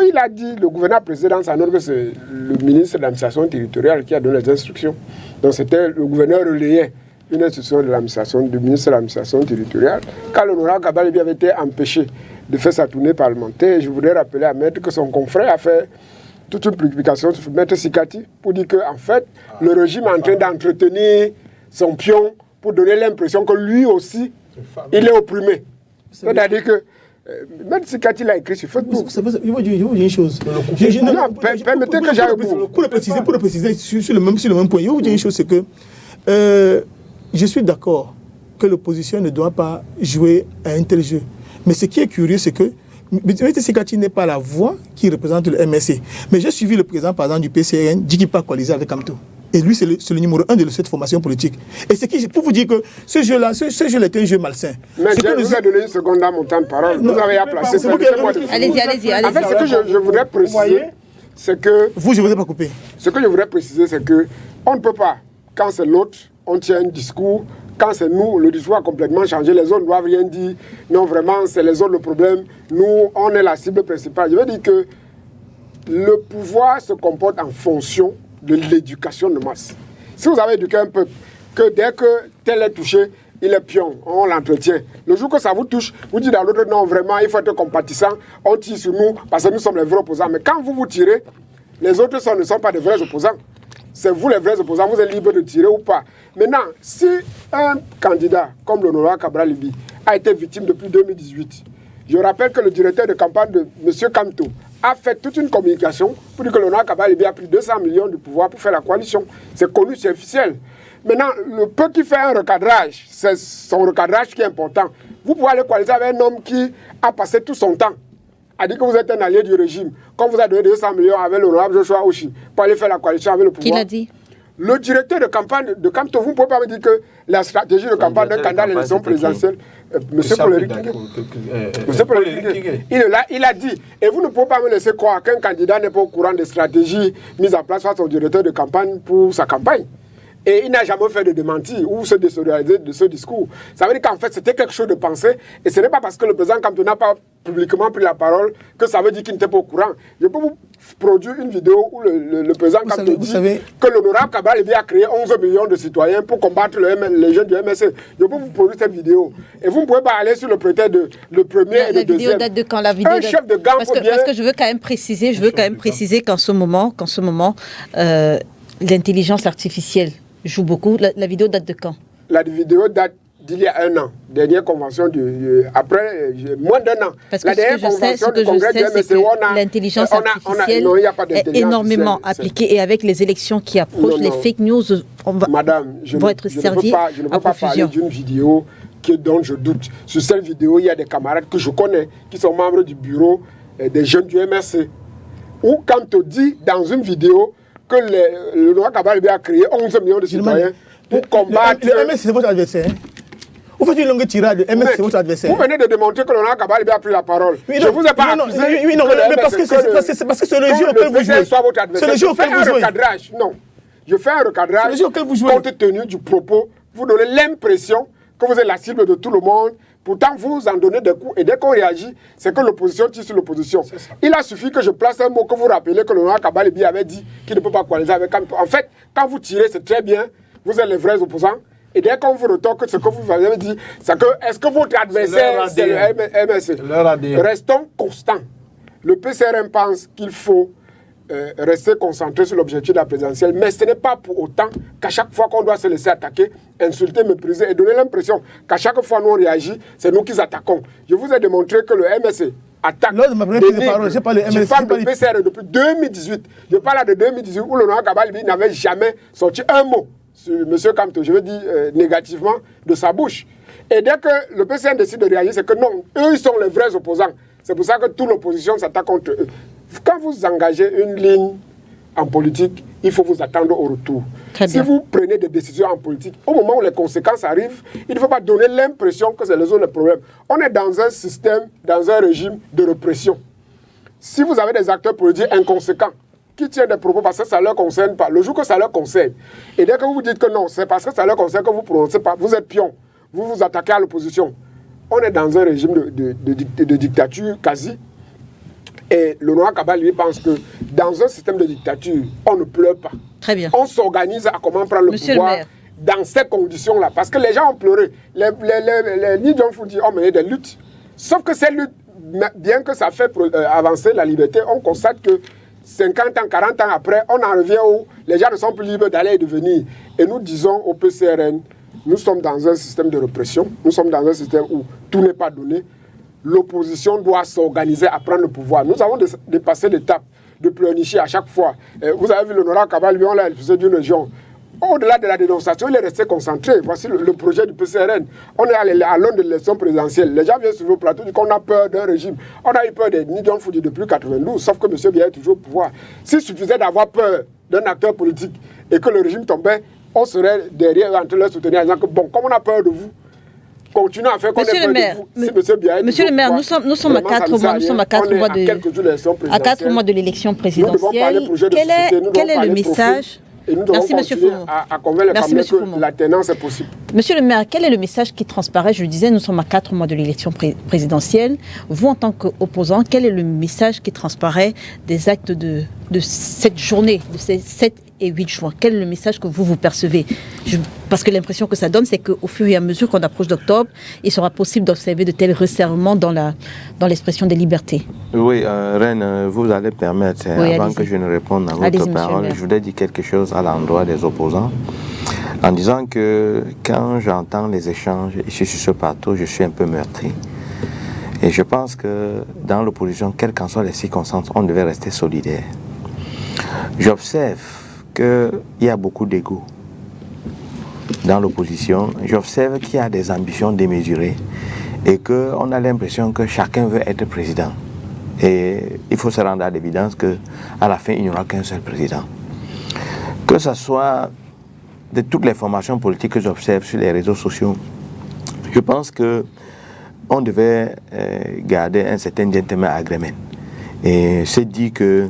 Il a dit, le gouverneur président dans sa note que c'est le ministre de l'administration territoriale qui a donné les instructions. Donc c'était le gouverneur relayait une instruction de l'administration, du ministre de l'administration territoriale. Quand l'honorable Cabral Libi avait été empêché de faire sa tournée parlementaire, je voudrais rappeler à Maître que son confrère a fait toute une publication sur Maître Sikati pour dire qu'en fait, le régime est en train d'entretenir son pion pour donner l'impression que lui aussi, il est opprimé. C'est-à-dire que Maître Sikati l'a écrit sur Facebook. Je vous dis une chose. Permettez que j'aille au bout. Pour le préciser sur le même point, je vais vous dire une chose, c'est que je suis d'accord que l'opposition ne doit pas jouer à un tel jeu. Mais ce qui est curieux, c'est que M. Sikati n'est pas la voix qui représente le MSC. Mais j'ai suivi le président, par exemple, du PCN, dit qu'il peut coaliser avec Kamto. Et lui, c'est le numéro 1 de cette formation politique. Et c'est pour vous dire que ce jeu-là, ce jeu est un jeu malsain. Mais je vous ai donné une seconde à mon temps de parole. Vous avez à placer ça. Allez-y. En fait, ce que je voudrais préciser, c'est que... Vous, je ne vous ai pas coupé. Ce que je voudrais préciser, c'est que on ne peut pas, quand c'est l'autre, on tient un discours. quand c'est nous, le discours a complètement changé. Les autres ne doivent rien dire. Non, vraiment, c'est les autres le problème. Nous, on est la cible principale. Je veux dire que le pouvoir se comporte en fonction de l'éducation de masse. Si vous avez éduqué un peuple, que dès que tel est touché, il est pion, on l'entretient. Le jour que ça vous touche, vous dites à l'autre, non, vraiment, il faut être compatissant, on tire sur nous parce que nous sommes les vrais opposants. Mais quand vous vous tirez, les autres ne sont pas des vrais opposants. C'est vous les vrais opposants, vous êtes libre de tirer ou pas. Maintenant, si un candidat comme l'honorable Cabral Libi a été victime depuis 2018, je rappelle que le directeur de campagne de M. Kamto a fait toute une communication pour dire que l'honorable Cabral Libi a pris 200 millions de pouvoir pour faire la coalition. C'est connu, c'est officiel. Maintenant, le peu qui fait un recadrage, c'est son recadrage qui est important. Vous pouvez aller coaliser avec un homme qui a passé tout son temps à dire que vous êtes un allié du régime. Quand vous avez donné 200 millions avec l'honorable Joshua Oshi pour aller faire la coalition avec le pouvoir. Qui l'a dit? Le directeur de campagne de Kamto, vous ne pouvez pas me dire que la stratégie de campagne d'un candidat à l'élection présidentielle, M. Poléric, il a dit, et vous ne pouvez pas me laisser croire qu'un candidat n'est pas au courant des stratégies mises en place face au directeur de campagne pour sa campagne. Et il n'a jamais fait de démenti ou se désolidariser de ce discours. Ça veut dire qu'en fait, c'était quelque chose de pensé. Et ce n'est pas parce que le président Kamto n'a pas publiquement pris la parole que ça veut dire qu'il n'était pas au courant. Je peux vous produire une vidéo où le président Kamto dit que l'honorable Cabral Libi a créé 11 millions de citoyens pour combattre les jeunes du MSC. Je peux vous produire cette vidéo. Et vous ne pouvez pas aller sur le prétexte de le premier et le deuxième. La vidéo date de quand? La vidéo un chef de gang parce que je veux quand même préciser, qu'en ce moment, l'intelligence artificielle joue beaucoup. La vidéo date de quand? La vidéo date d'il y a un an. Dernière convention après moins d'un an. Parce que la dernière convention du congrès du MSC, l'intelligence artificielle est énormément appliquée. Et avec les élections qui approchent, les fake news vont être servis je ne peux pas parler d'une vidéo dont je doute. Sur cette vidéo, il y a des camarades que je connais qui sont membres du bureau des jeunes du MSC. Ou quand on dit dans une vidéo que le Noir Cabral Libi a créé 11 millions de citoyens pour combattre... Le MSC, c'est votre adversaire. Vous faites une longue tirade, le MSC, c'est votre adversaire. Vous venez de démontrer que le Noir Cabral Libi a pris la parole. Je ne vous ai pas accusé. Oui, non, mais parce que c'est le jeu auquel vous jouez. C'est le jeu auquel vous jouez. Non, je fais un recadrage compte tenu du propos. Vous donnez l'impression que vous êtes la cible de tout le monde. Pourtant, vous en donnez des coups. Et dès qu'on réagit, c'est que l'opposition tire sur l'opposition. Il a suffi que je place un mot que vous rappelez que le Noir Cabral Libi avait dit qu'il ne peut pas coaliser avec Kamto. En fait, quand vous tirez, c'est très bien. Vous êtes les vrais opposants. Et dès qu'on vous retorque ce que vous avez dit, c'est que est-ce que votre adversaire, c'est le MSC? Restons constants. Le PCRM pense qu'il faut rester concentré sur l'objectif de la présidentielle, mais ce n'est pas pour autant qu'à chaque fois qu'on doit se laisser attaquer, insulter, mépriser et donner l'impression qu'à chaque fois nous on réagit, c'est nous qui attaquons. Je vous ai démontré que le MSC attaque des femmes de PCR depuis 2018. Je parle de 2018 où le Noir Cabral Libi n'avait jamais sorti un mot sur M. Kamto, je veux dire négativement, de sa bouche. Et dès que le PCN décide de réagir, c'est que non, eux ils sont les vrais opposants. C'est pour ça que toute l'opposition s'attaque contre eux. Quand vous engagez une ligne en politique, il faut vous attendre au retour. Si vous prenez des décisions en politique, au moment où les conséquences arrivent, il ne faut pas donner l'impression que c'est les autres le problème. On est dans un système, dans un régime de répression. Si vous avez des acteurs politiques inconséquents, qui tiennent des propos parce que ça ne leur concerne pas, le jour que ça leur concerne, et dès que vous vous dites que non, c'est parce que ça leur concerne que vous ne prononcez pas, vous êtes pion, vous vous attaquez à l'opposition. On est dans un régime de dictature quasi. Et le Noir Cabral lui pense que dans un système de dictature, on ne pleure pas. Très bien. On s'organise à comment prendre le pouvoir dans ces conditions-là. Parce que les gens ont pleuré. Les Ni John Fou dit on menait des luttes. Sauf que ces luttes, bien que ça fait avancer la liberté, on constate que 50 ans, 40 ans après, on en revient où les gens ne sont plus libres d'aller et de venir. Et nous disons au PCRN, nous sommes dans un système de répression, nous sommes dans un système où tout n'est pas donné. L'opposition doit s'organiser à prendre le pouvoir. Nous avons dépassé l'étape de pleurnicher à chaque fois. Vous avez vu l'honorable Cabral Libi, on l'a élevé d'une région. Au-delà de la dénonciation, il est resté concentré. Voici le projet du PCRN. On est à l'heure de l'élection présidentielle. Les gens viennent sur le plateau, disent qu'on a peur d'un régime. On a eu peur des Ni John Fou depuis 1992, sauf que M. Biya est toujours au pouvoir. S'il suffisait d'avoir peur d'un acteur politique et que le régime tombait, on serait derrière en train de le soutenir en disant que bon, comme on a peur de vous, continuez à faire qu'on ait peur de vous. Monsieur le maire, nous sommes à 4 mois de l'élection présidentielle. Quel est le message? Et nous devons continuer à convaincre les Camerounais que la tenance est possible. Monsieur le maire, quel est le message qui transparaît? Je le disais, nous sommes à 4 mois de l'élection présidentielle. Vous, en tant qu'opposant, quel est le message qui transparaît des actes de cette journée, de ces 7 et 8 juin? Quel est le message que vous percevez? Parce que l'impression que ça donne, c'est qu'au fur et à mesure qu'on approche d'octobre, il sera possible d'observer de tels resserrements dans l'expression des libertés. Oui, Reine, vous allez permettre, avant que je ne réponde à votre parole, je voudrais dire quelque chose à l'endroit des opposants, en disant que quand j'entends les échanges ici sur ce plateau, je suis un peu meurtri. Et je pense que dans l'opposition, quelles qu'en soient les circonstances, on devait rester solidaire. J'observe qu'il y a beaucoup d'ego dans l'opposition. J'observe qu'il y a des ambitions démesurées et qu'on a l'impression que chacun veut être président. Et il faut se rendre à l'évidence qu'à la fin, il n'y aura qu'un seul président. Que ce soit de toutes les formations politiques que j'observe sur les réseaux sociaux, je pense qu'on devait garder un certain gentleman agreement. Et c'est dit que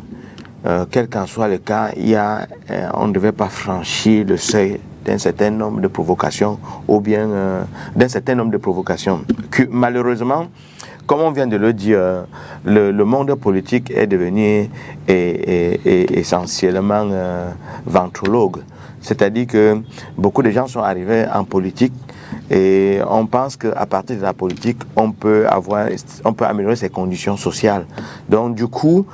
quel qu'en soit le cas, on ne devait pas franchir le seuil d'un certain nombre de provocations ou bien d'un certain nombre de provocations. Que, malheureusement, comme on vient de le dire, le monde politique est devenu essentiellement ventrologue. C'est-à-dire que beaucoup de gens sont arrivés en politique et on pense qu'à partir de la politique, on peut améliorer ses conditions sociales. Donc du coup,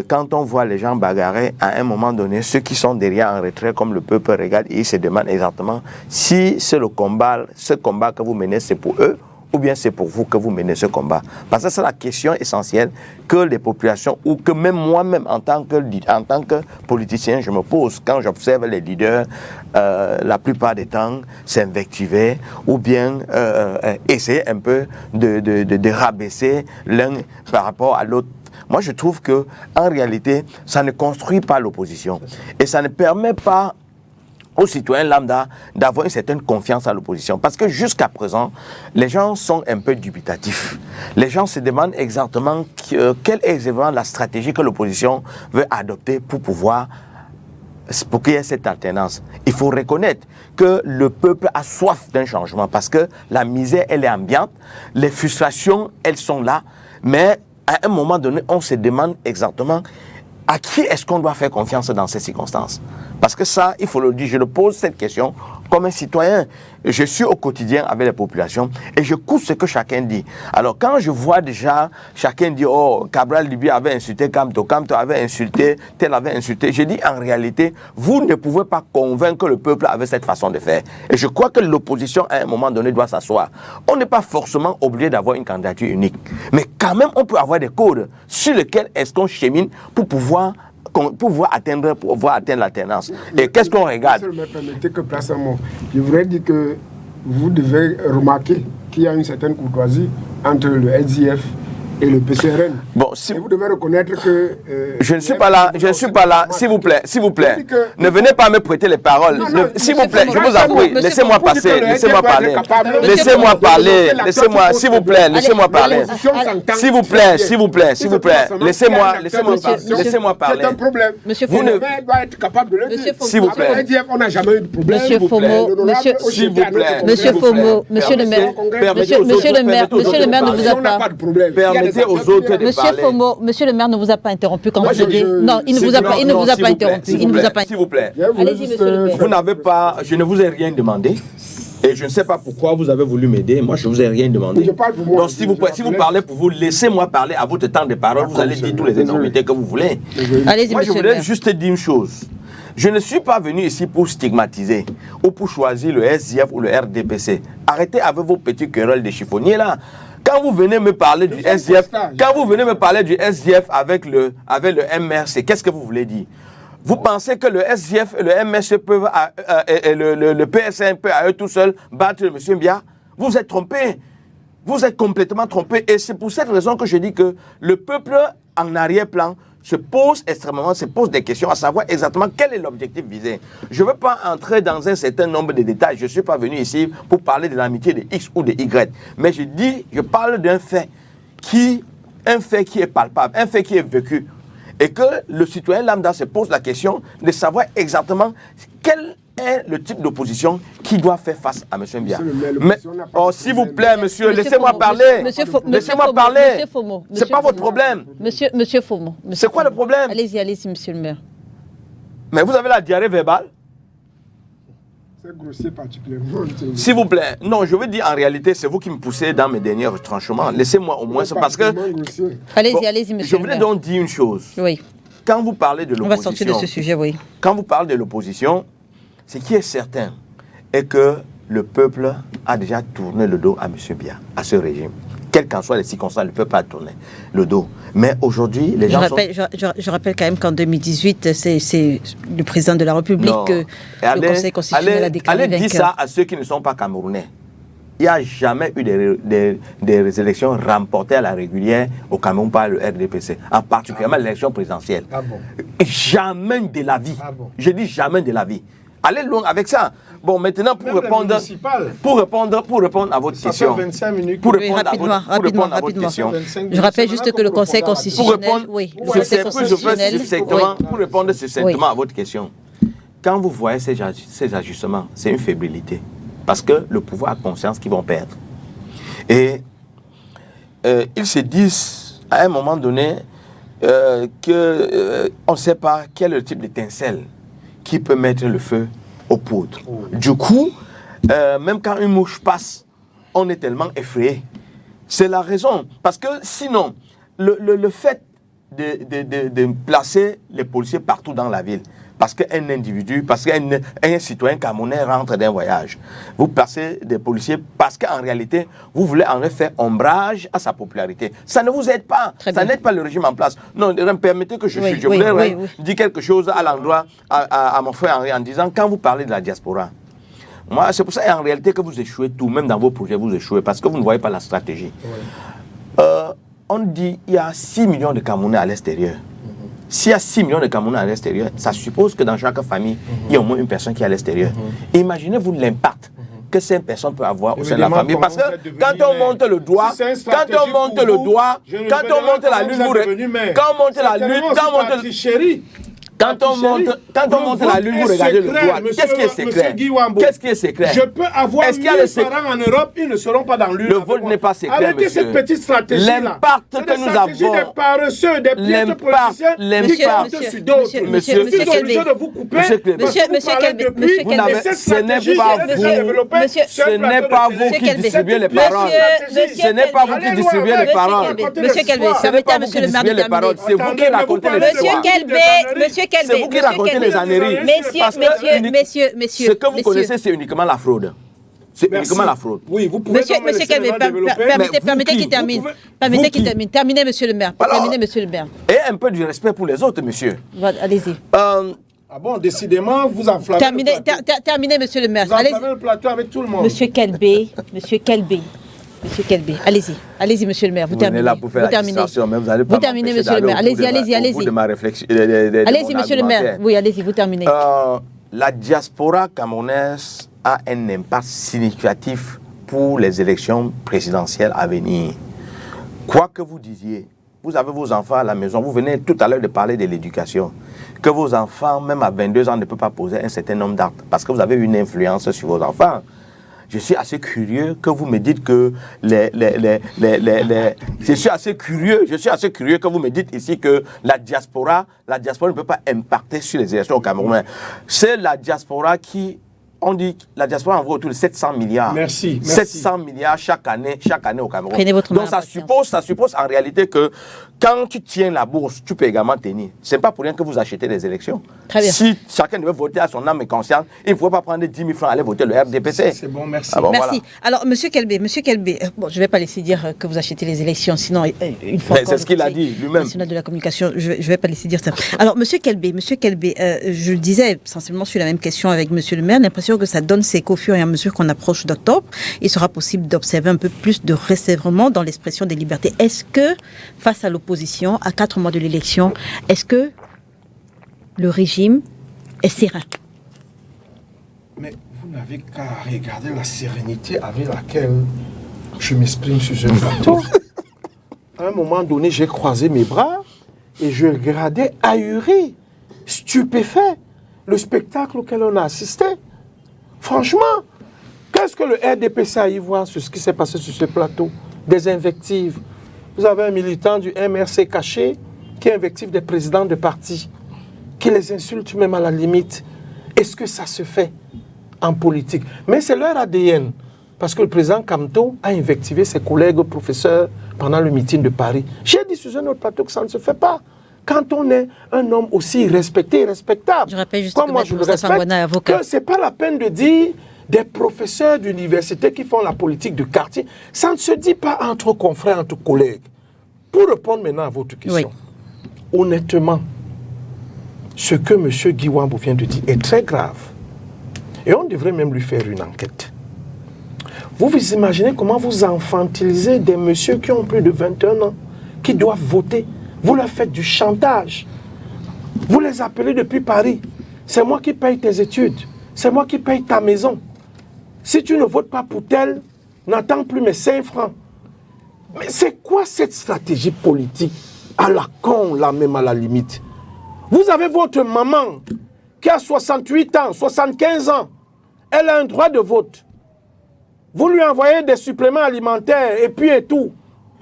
quand on voit les gens bagarrer, à un moment donné, ceux qui sont derrière en retrait, comme le peuple regarde, ils se demandent exactement si c'est ce combat que vous menez, c'est pour eux, ou bien c'est pour vous que vous menez ce combat. Parce que c'est la question essentielle que les populations, ou que même moi-même en tant que politicien, je me pose quand j'observe les leaders, la plupart des temps, s'invectiver, ou bien essayer un peu de rabaisser l'un par rapport à l'autre. Moi, je trouve que en réalité, ça ne construit pas l'opposition. Et ça ne permet pas aux citoyens lambda d'avoir une certaine confiance à l'opposition. Parce que jusqu'à présent, les gens sont un peu dubitatifs. Les gens se demandent exactement quelle est exactement la stratégie que l'opposition veut adopter pour qu'il y ait cette alternance. Il faut reconnaître que le peuple a soif d'un changement parce que la misère, elle est ambiante, les frustrations, elles sont là, mais à un moment donné, on se demande exactement à qui est-ce qu'on doit faire confiance dans ces circonstances? Parce que ça, il faut le dire, je le pose cette question comme un citoyen. Je suis au quotidien avec les populations et je écoute ce que chacun dit. Alors quand je vois déjà chacun dire « Oh, Cabral Libye avait insulté Kamto, Kamto avait insulté, tel avait insulté », je dis en réalité, vous ne pouvez pas convaincre que le peuple avait cette façon de faire. Et je crois que l'opposition, à un moment donné, doit s'asseoir. On n'est pas forcément obligé d'avoir une candidature unique. Mais quand même, on peut avoir des codes sur lesquels est-ce qu'on chemine pour pouvoir atteindre l'alternance. Et qu'est-ce qu'on regarde? Si vous me permettez que place un mot, je voudrais dire que vous devez remarquer qu'il y a une certaine courtoisie entre le SDF et le PCRN. Bon, et vous devez reconnaître que... je ne suis pas là, s'il vous plaît, ne venez pas me prêter les paroles. S'il vous plaît, je vous en prie, laissez-moi passer, laissez-moi parler. Laissez-moi parler, laissez-moi, s'il vous plaît, laissez-moi parler. S'il vous plaît, laissez-moi parler. C'est un problème. Monsieur Vous doit être capable de le dire. S'il vous plaît. SDF, on n'a jamais eu de problème. Monsieur Fomo, s'il vous plaît. Monsieur Fomo, monsieur le maire, monsieur le maire ne vous a pas... Permettez aux autres de parler. Monsieur le maire ne vous a pas interrompu quand Moi, vous avez... Non, il ne vous a pas interrompu. Il ne vous a pas... S'il vous plaît. Allez-y, monsieur le maire. Vous n'avez pas... Je ne vous ai rien demandé. Et je ne sais pas pourquoi vous avez voulu m'aider. Moi, je ne vous ai rien demandé. Je parle pour moi. Donc, s'il vous plaît, si vous parlez pour vous, laissez-moi parler à votre temps de parole. Vous allez dire tous les énormités que vous voulez. Allez-y, Moi, je monsieur le voudrais maire. juste dire une chose. Je ne suis pas venu ici pour stigmatiser ou pour choisir le SDF ou le RDPC. Arrêtez avec vos petits querelles de chiffonniers là. Quand vous venez me parler du SDF, avec le MRC, qu'est-ce que vous voulez dire? Vous pensez que le SDF et le MRC peuvent, et le PSN peut à eux tout seuls battre M. Mbia? Vous êtes trompé. Vous êtes complètement trompé. Et c'est pour cette raison que je dis que le peuple en arrière-plan se pose des questions à savoir exactement quel est l'objectif visé. Je ne veux pas entrer dans un certain nombre de détails. Je ne suis pas venu ici pour parler de l'amitié de X ou de Y. Mais je parle d'un fait qui est palpable, un fait qui est vécu. Et que le citoyen lambda se pose la question de savoir exactement quelle est le type d'opposition qui doit faire face à M. Mbia. Mais s'il vous plaît, monsieur, laissez-moi parler. Laissez-moi parler. C'est pas votre problème. Monsieur Fomo. C'est quoi le problème? Allez-y, monsieur le maire. Mais vous avez la diarrhée verbale? C'est grossier particulièrement. S'il vous plaît. Non, je veux dire, en réalité, c'est vous qui me poussez dans mes derniers retranchements. Laissez-moi au moins ça, parce que... Allez-y, monsieur Je voulais donc dire une chose. Oui. Quand vous parlez de l'opposition... On va sortir de ce sujet, oui. Quand vous parlez de l'opposition, ce qui est certain est que le peuple a déjà tourné le dos à M. Biya, à ce régime. Quelles qu'en soient les circonstances, le peuple a tourné le dos. Mais aujourd'hui, les gens je rappelle quand même qu'en 2018, c'est le président de la République que le Conseil constitutionnel a déclaré vainqueur. Allez dire ça à ceux qui ne sont pas camerounais. Il n'y a jamais eu des élections remportées à la régulière au Cameroun par le RDPC, en particulièrement l'élection présidentielle. Ah bon? Jamais de la vie. Ah bon? Je dis jamais de la vie. Allez loin avec ça. Bon, maintenant, pour répondre à votre question. 25 minutes. Pour répondre à votre question. Je rappelle juste que le Conseil constitutionnel... Pour répondre succinctement à votre question. Quand vous voyez ces ajustements, c'est une fébrilité. Parce que le pouvoir a conscience qu'ils vont perdre. Et ils se disent, à un moment donné, qu'on ne sait pas quel est le type d'étincelle qui peut mettre le feu aux poudres. Du coup, même quand une mouche passe, on est tellement effrayé. C'est la raison. Parce que sinon, le fait de placer les policiers partout dans la ville, parce qu'un individu, parce qu'un citoyen camerounais rentre d'un voyage, vous placez des policiers parce qu'en réalité, vous voulez en faire ombrage à sa popularité. Ça ne vous aide pas. Ça n'aide pas le régime en place. Non, permettez que je voulais dire quelque chose à l'endroit à mon frère Henri en disant, quand vous parlez de la diaspora, moi, c'est pour ça en réalité que vous échouez tout, même dans vos projets, vous échouez, parce que vous ne voyez pas la stratégie. On dit qu'il y a 6 millions de Camerounais à l'extérieur. S'il y a 6 millions de Camerounais à l'extérieur, ça suppose que dans chaque famille, il y a au moins une personne qui est à l'extérieur. Imaginez-vous l'impact que cette personne peut avoir au sein de la famille. Parce que quand on monte le doigt, quand on monte le doigt, quand on monte la lutte, quand on monte la lutte, quand on monte la lune, vous regardez le doigt. Qu'est-ce qui est secret? Qu'est-ce qui est secret? Je peux avoir 1000 parents en Europe, ils ne seront pas dans l'une. Le vote n'est pas secret, arrêtez monsieur. cette petite stratégie-là. L'impact que nous avons. Des paresseux, des piètres politiciens qui comptent sur d'autres. Monsieur Ils sont obligés de vous couper. Monsieur Kelbé, ce n'est pas vous qui distribuez les paroles. Ce n'est pas vous qui distribuez les paroles. Monsieur Kelbé, permettez à monsieur le maire de terminer. C'est vous qui racontez les histoires. Monsieur Kelbé, c'est vous qui racontez les âneries. Messieurs. Ce que vous connaissez, c'est uniquement la fraude. C'est uniquement la fraude. Oui, vous pouvez Monsieur Kelbé, permettez qu'il termine. Terminez, monsieur le maire. Terminez, monsieur le maire. Et un peu du respect pour les autres, monsieur. Allez-y. Ah bon, décidément, vous enflammez Terminez, monsieur le maire. Vous enflammez le plateau avec tout le monde. Monsieur Kelbé, allez-y, monsieur le maire, vous terminez. Là pour faire vous terminez. Vous terminez, monsieur le maire. Allez-y. De ma réflexion. Allez-y, monsieur le maire. Oui, allez-y, vous terminez. La diaspora camerounaise a un impact significatif pour les élections présidentielles à venir. Quoi que vous disiez, vous avez vos enfants à la maison, vous venez tout à l'heure de parler de l'éducation, que vos enfants, même à 22 ans, ne peuvent pas poser un certain nombre d'actes, parce que vous avez une influence sur vos enfants. Je suis assez curieux que vous me dites que je suis assez curieux que vous me dites ici que la diaspora ne peut pas impacter sur les élections au Cameroun. C'est la diaspora qui, on dit, la diaspora envoie autour de 700 milliards. Merci. 700 milliards chaque année au Cameroun. Prenez votre Donc ça suppose en réalité que quand tu tiens la bourse, tu peux également tenir. Ce n'est pas pour rien que vous achetez des élections. Très bien. Si chacun devait voter à son âme et conscience, il ne faut pas prendre 10 000 francs et aller voter le RDPC. C'est bon, merci. Ah bon, merci. Voilà. Alors, monsieur Kelbé, bon, je ne vais pas laisser dire que vous achetez les élections, sinon, une fois encore... C'est ce qu'il a dit lui-même. National de la communication, je ne vais pas laisser dire ça. Alors, monsieur Kelbé, je le disais sensiblement sur la même question avec monsieur le maire, l'impression que ça donne ses qu'au fur et à mesure qu'on approche d'octobre, il sera possible d'observer un peu plus de resserrement dans l'expression des libertés. Est-ce que, face à l'opposition, à 4 mois de l'élection, est-ce que le régime est serein? Mais vous n'avez qu'à regarder la sérénité avec laquelle je m'exprime sur ce plateau. À un moment donné, j'ai croisé mes bras et je regardais ahuri, stupéfait, le spectacle auquel on a assisté. Franchement, qu'est-ce que le RDPC a y voir sur ce qui s'est passé sur ce plateau? Des invectives. Vous avez un militant du MRC caché qui invective des présidents de partis, qui les insulte même à la limite. Est-ce que ça se fait en politique? Mais c'est leur ADN. Parce que le président Kamto a invectivé ses collègues professeurs pendant le meeting de Paris. J'ai dit sur un autre plateau que ça ne se fait pas. Quand on est un homme aussi respecté et respectable, je rappelle juste comme moi je le respecte, que ce n'est pas la peine de dire des professeurs d'université qui font la politique de quartier. Ça ne se dit pas entre confrères, entre collègues. Pour répondre maintenant à votre question, honnêtement, ce que M. Guy Wambou vient de dire est très grave. Et on devrait même lui faire une enquête. Vous imaginez comment vous infantilisez des messieurs qui ont plus de 21 ans, qui doivent voter. Vous leur faites du chantage. Vous les appelez depuis Paris. C'est moi qui paye tes études. C'est moi qui paye ta maison. Si tu ne votes pas pour tel, n'attends plus mes 5 francs. Mais c'est quoi cette stratégie politique à la con, là même à la limite? Vous avez votre maman qui a 68 ans, 75 ans. Elle a un droit de vote. Vous lui envoyez des suppléments alimentaires et puis et tout,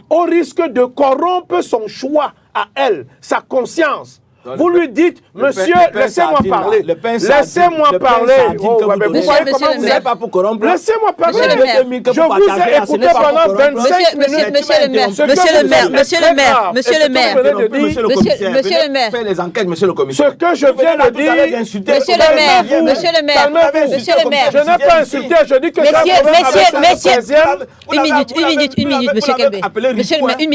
au risque de corrompre son choix à elle, sa conscience. Vous lui dites, monsieur, laissez-moi parler. Laissez-moi parler. Vous voyez comment vous n'êtes pas pour corrompre. Laissez-moi parler. Je vous ai écouté pendant 25 minutes. Monsieur le maire. Faites les enquêtes, monsieur le commissaire. Ce que je viens de dire, monsieur le maire. Je n'ai pas insulté, je dis que une minute, monsieur Kelbé. Monsieur le maire, une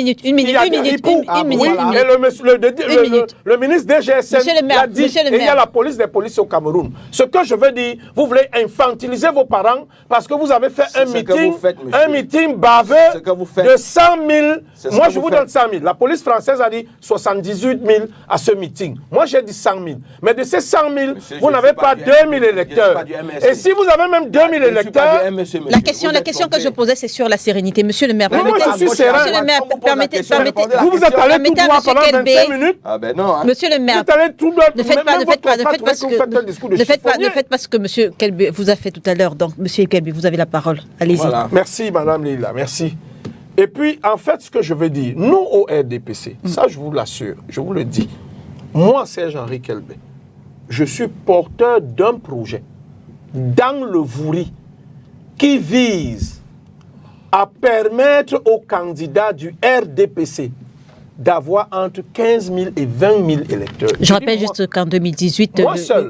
minute. Le ministre DGSN l'a dit, et il y a la police des policiers au Cameroun. Ce que je veux dire, vous voulez infantiliser vos parents parce que vous avez fait un meeting baveux de 100 000. Moi, je vous donne 100 000. La police française a dit 78 000 à ce meeting. Moi, j'ai dit 100 000. Mais de ces 100 000, vous n'avez pas 2 000 électeurs. Et si vous avez même 2 000 électeurs... La question que je posais, c'est sur la sérénité. Monsieur le maire, moi, je suis serein. Monsieur le maire, permettez... Vous êtes allé tout droit pendant 25 minutes. Ah ben non. Monsieur le maire, ne faites pas ce que monsieur Kelbé vous a fait tout à l'heure. Donc, monsieur Kelbé, vous avez la parole. Allez-y. Voilà. Merci, madame Lila, merci. Et puis, en fait, ce que je veux dire, nous, au RDPC, ça, je vous l'assure, je vous le dis, moi, Serge-Henri Kelbé, je suis porteur d'un projet dans le Vouri qui vise à permettre aux candidats du RDPC d'avoir entre 15 000 et 20 000 électeurs. Je rappelle juste qu'en 2018,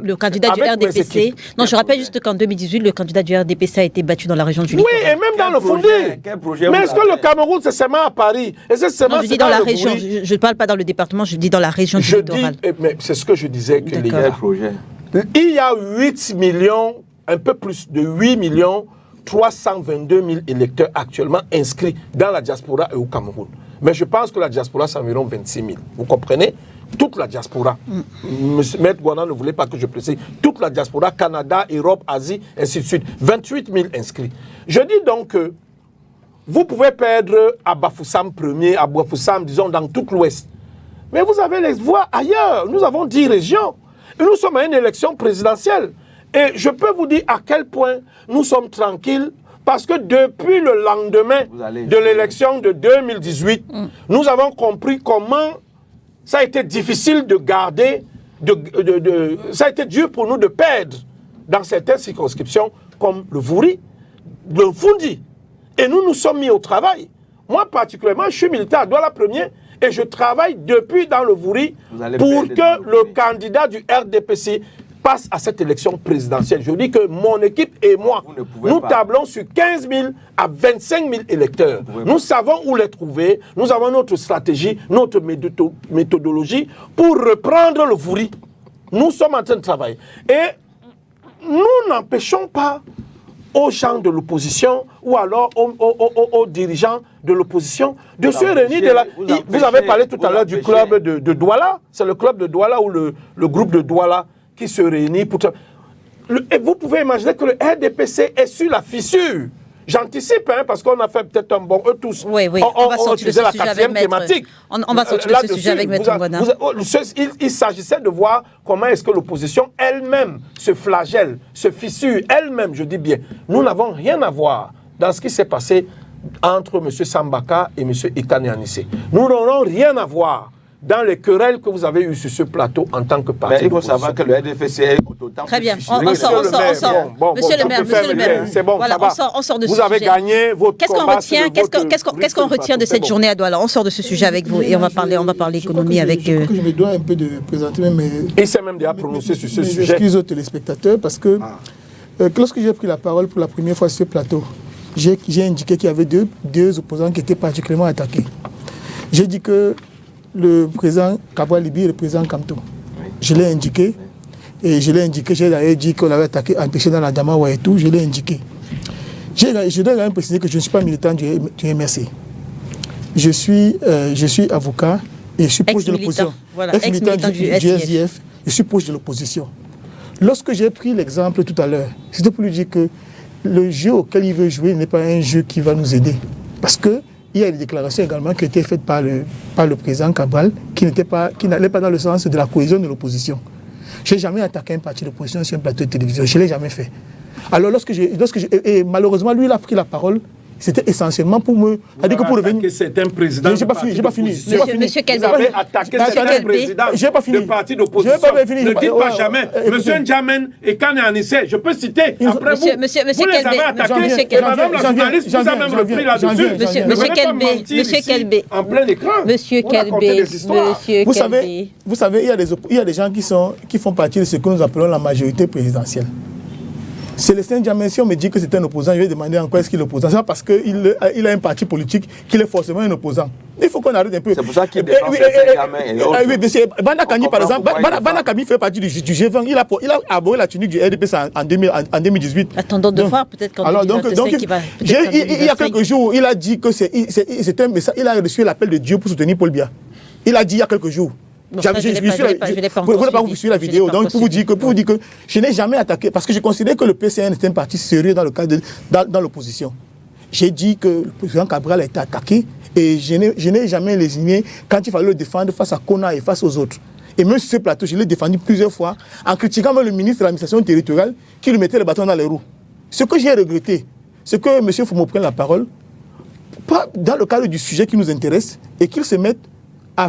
le candidat du RDPC... Non, je rappelle juste qu'en 2018, le candidat du RDPC a été battu dans la région du Littoral. Oui, et même dans le Fondé. Mais est-ce que le Cameroun, c'est seulement à Paris? Non, je dis dans la région. Je ne parle pas dans le département, je dis dans la région du Littoral. Mais c'est ce que je disais. Que il y a 8 millions, un peu plus de 8 millions 322 000 électeurs actuellement inscrits dans la diaspora et au Cameroun. Mais je pense que la diaspora, c'est environ 26 000. Vous comprenez? Toute la diaspora. Maître Gouana ne voulait pas que je précise. Toute la diaspora, Canada, Europe, Asie, ainsi de suite. 28 000 inscrits. Je dis donc que vous pouvez perdre à Bafoussam 1er, à Bafoussam, disons, dans tout l'Ouest. Mais vous avez les voix ailleurs. Nous avons 10 régions. Et nous sommes à une élection présidentielle. Et je peux vous dire à quel point nous sommes tranquilles. Parce que depuis le lendemain de l'élection de 2018, nous avons compris comment ça a été difficile de garder, ça a été dur pour nous de perdre dans certaines circonscriptions comme le Vouri, le Fundi. Et nous nous sommes mis au travail. Moi particulièrement, je suis militaire à Douala 1er et je travaille depuis dans le Vouri pour que le candidat du RDPC passe à cette élection présidentielle. Je dis que mon équipe et moi, nous tablons sur 15 000 à 25 000 électeurs. Nous savons où les trouver, nous avons notre stratégie, notre méthodologie pour reprendre le Vouri. Nous sommes en train de travailler. Et nous n'empêchons pas aux gens de l'opposition ou alors aux dirigeants de l'opposition de se réunir. Vous avez parlé tout à l'heure du club de Douala. C'est le club de Douala ou le groupe de Douala qui se réunit pour... Et vous pouvez imaginer que le RDPC est sur la fissure. J'anticipe, hein, parce qu'on a fait peut-être un bon... Eux tous, oui, on va sortir de ce sujet avec thématique. On va sortir de ce sujet avec Maître Ngouana. Il s'agissait de voir comment est-ce que l'opposition elle-même se flagelle, se fissure, elle-même, je dis bien. Nous n'avons rien à voir dans ce qui s'est passé entre M. Sambaka et M. Ekane Anissé. Nous n'aurons rien à voir dans les querelles que vous avez eues sur ce plateau en tant que parti. Mais il faut savoir que le RDFC est autant. Très bien, on sort. Monsieur le maire, c'est bon, voilà, on sort de ce sujet. Vous avez gagné votre combat. Qu'est-ce qu'on retient de cette journée à Douala? On sort de ce sujet avec vous et on va parler économie avec... Je me dois un peu de présenter mais il s'est même déjà prononcé sur ce sujet. J'excuse aux téléspectateurs parce que lorsque j'ai pris la parole pour la première fois sur ce plateau, j'ai indiqué qu'il y avait deux opposants qui étaient particulièrement attaqués. J'ai dit que le président Cabral Libi et le président Kamto. Je l'ai indiqué. Et je l'ai indiqué, j'ai d'ailleurs dit qu'on l'avait attaqué, empêché dans la Damawa et tout. Je l'ai indiqué. Je dois quand même préciser que je ne suis pas militant du MRC. Je suis avocat et je suis proche de l'opposition. Voilà, ex-militant du SDF. Je suis proche de l'opposition. Lorsque j'ai pris l'exemple tout à l'heure, c'était pour lui dire que le jeu auquel il veut jouer n'est pas un jeu qui va nous aider. Parce que il y a des déclarations également qui ont été faites par le président Cabral qui n'allaient pas dans le sens de la cohésion de l'opposition. Je n'ai jamais attaqué un parti d'opposition sur un plateau de télévision. Je ne l'ai jamais fait. Alors, et malheureusement, lui, il a pris la parole. C'était essentiellement pour me... dire que pour revenir... C'est un président de parti d'opposition. Monsieur Kelbe. Vous avez attaqué certains présidents de partis d'opposition. Ne dites pas jamais. Monsieur N'Djamène et Kane Anissé, je peux citer après vous. Monsieur vous les avez attaqués. Et madame la journaliste vous a même repris là-dessus. Monsieur Kelbe. En plein écran. Monsieur Kelbe. Vous savez, il y a des gens qui font partie de ce que nous appelons la majorité présidentielle. Célestin N'Djamène, si on me dit que c'est un opposant, je vais demander en quoi est-ce qu'il est opposant. C'est pas parce qu'il a un parti politique qu'il est forcément un opposant. Il faut qu'on arrête un peu. C'est pour ça qu'il défend Célestin N'Djamène et l'autre. Oui, monsieur Banda Kani, par exemple, Banda Kani fait partie du G20. Il a abordé la tunique du RDP en 2018. Attendons de voir, peut-être qu'en 2025, il va... Il y a quelques jours, il a dit que c'est un message. Il a reçu l'appel de Dieu pour soutenir Paul Biya. Il a dit il y a quelques jours. Vous n'avez pas suivi la vidéo. Donc, pour vous dire que je n'ai jamais attaqué, parce que je considère que le PCN est un parti sérieux dans le cadre dans l'opposition. J'ai dit que le président Cabral a été attaqué et je n'ai jamais lésiné quand il fallait le défendre face à Kona et face aux autres. Et même sur ce plateau, je l'ai défendu plusieurs fois en critiquant même le ministre de l'administration territoriale qui lui mettait le bâton dans les roues. Ce que j'ai regretté, c'est que M. Fumo prenne la parole, pas dans le cadre du sujet qui nous intéresse, et qu'il se mette à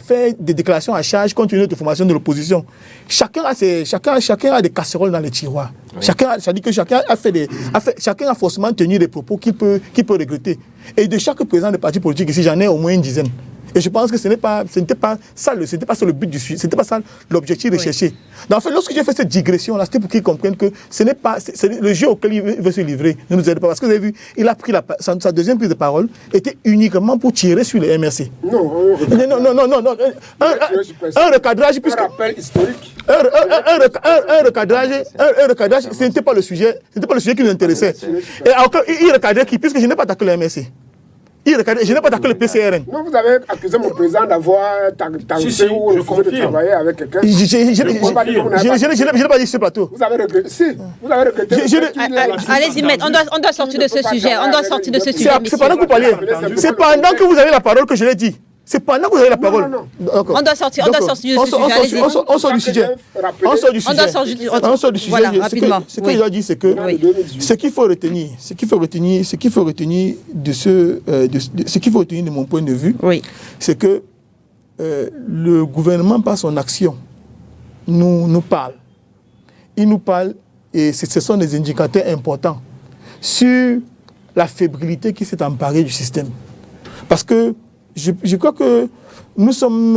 faire des déclarations à charge contre une autre formation de l'opposition. Chacun a des casseroles dans les tiroirs. Oui. Chacun a forcément tenu des propos qu'il peut regretter. Et de chaque président de parti politique ici, j'en ai au moins une dizaine. Et je pense que ce n'était pas ça le but du sujet, c'était pas ça l'objectif recherché. Donc, en fait, lorsque j'ai fait cette digression-là, c'était pour qu'ils comprennent que ce n'est pas le jeu auquel il veut se livrer ne nous aide pas. Parce que vous avez vu, il a pris sa deuxième prise de parole était uniquement pour tirer sur les MRC. Non. Un recadrage, puisque... Un rappel historique. Un recadrage, ce n'était pas le sujet qui nous intéressait. Et encore, il recadrait qui, puisque je n'ai pas attaqué le MRC. Je n'ai pas attaqué le PCRN. Non, vous avez accusé mon président d'avoir taxé ou refusé de travailler avec quelqu'un. Je n'ai pas dit ce plateau. Vous avez regretté. Si, vous avez regretté. Allez-y, maître, on doit sortir de ce sujet. C'est pendant que vous parlez. C'est pendant que vous avez la parole que je l'ai dit. C'est pendant que vous avez la parole. On doit sortir du sujet. On sort du sujet. On sort du sujet. Voilà, rapidement. Ce que je dis, c'est que ce qu'il faut retenir de mon point de vue, c'est que le gouvernement, par son action, nous parle. Il nous parle, et ce sont des indicateurs importants, sur la fébrilité qui s'est emparée du système. Parce que je crois que nous sommes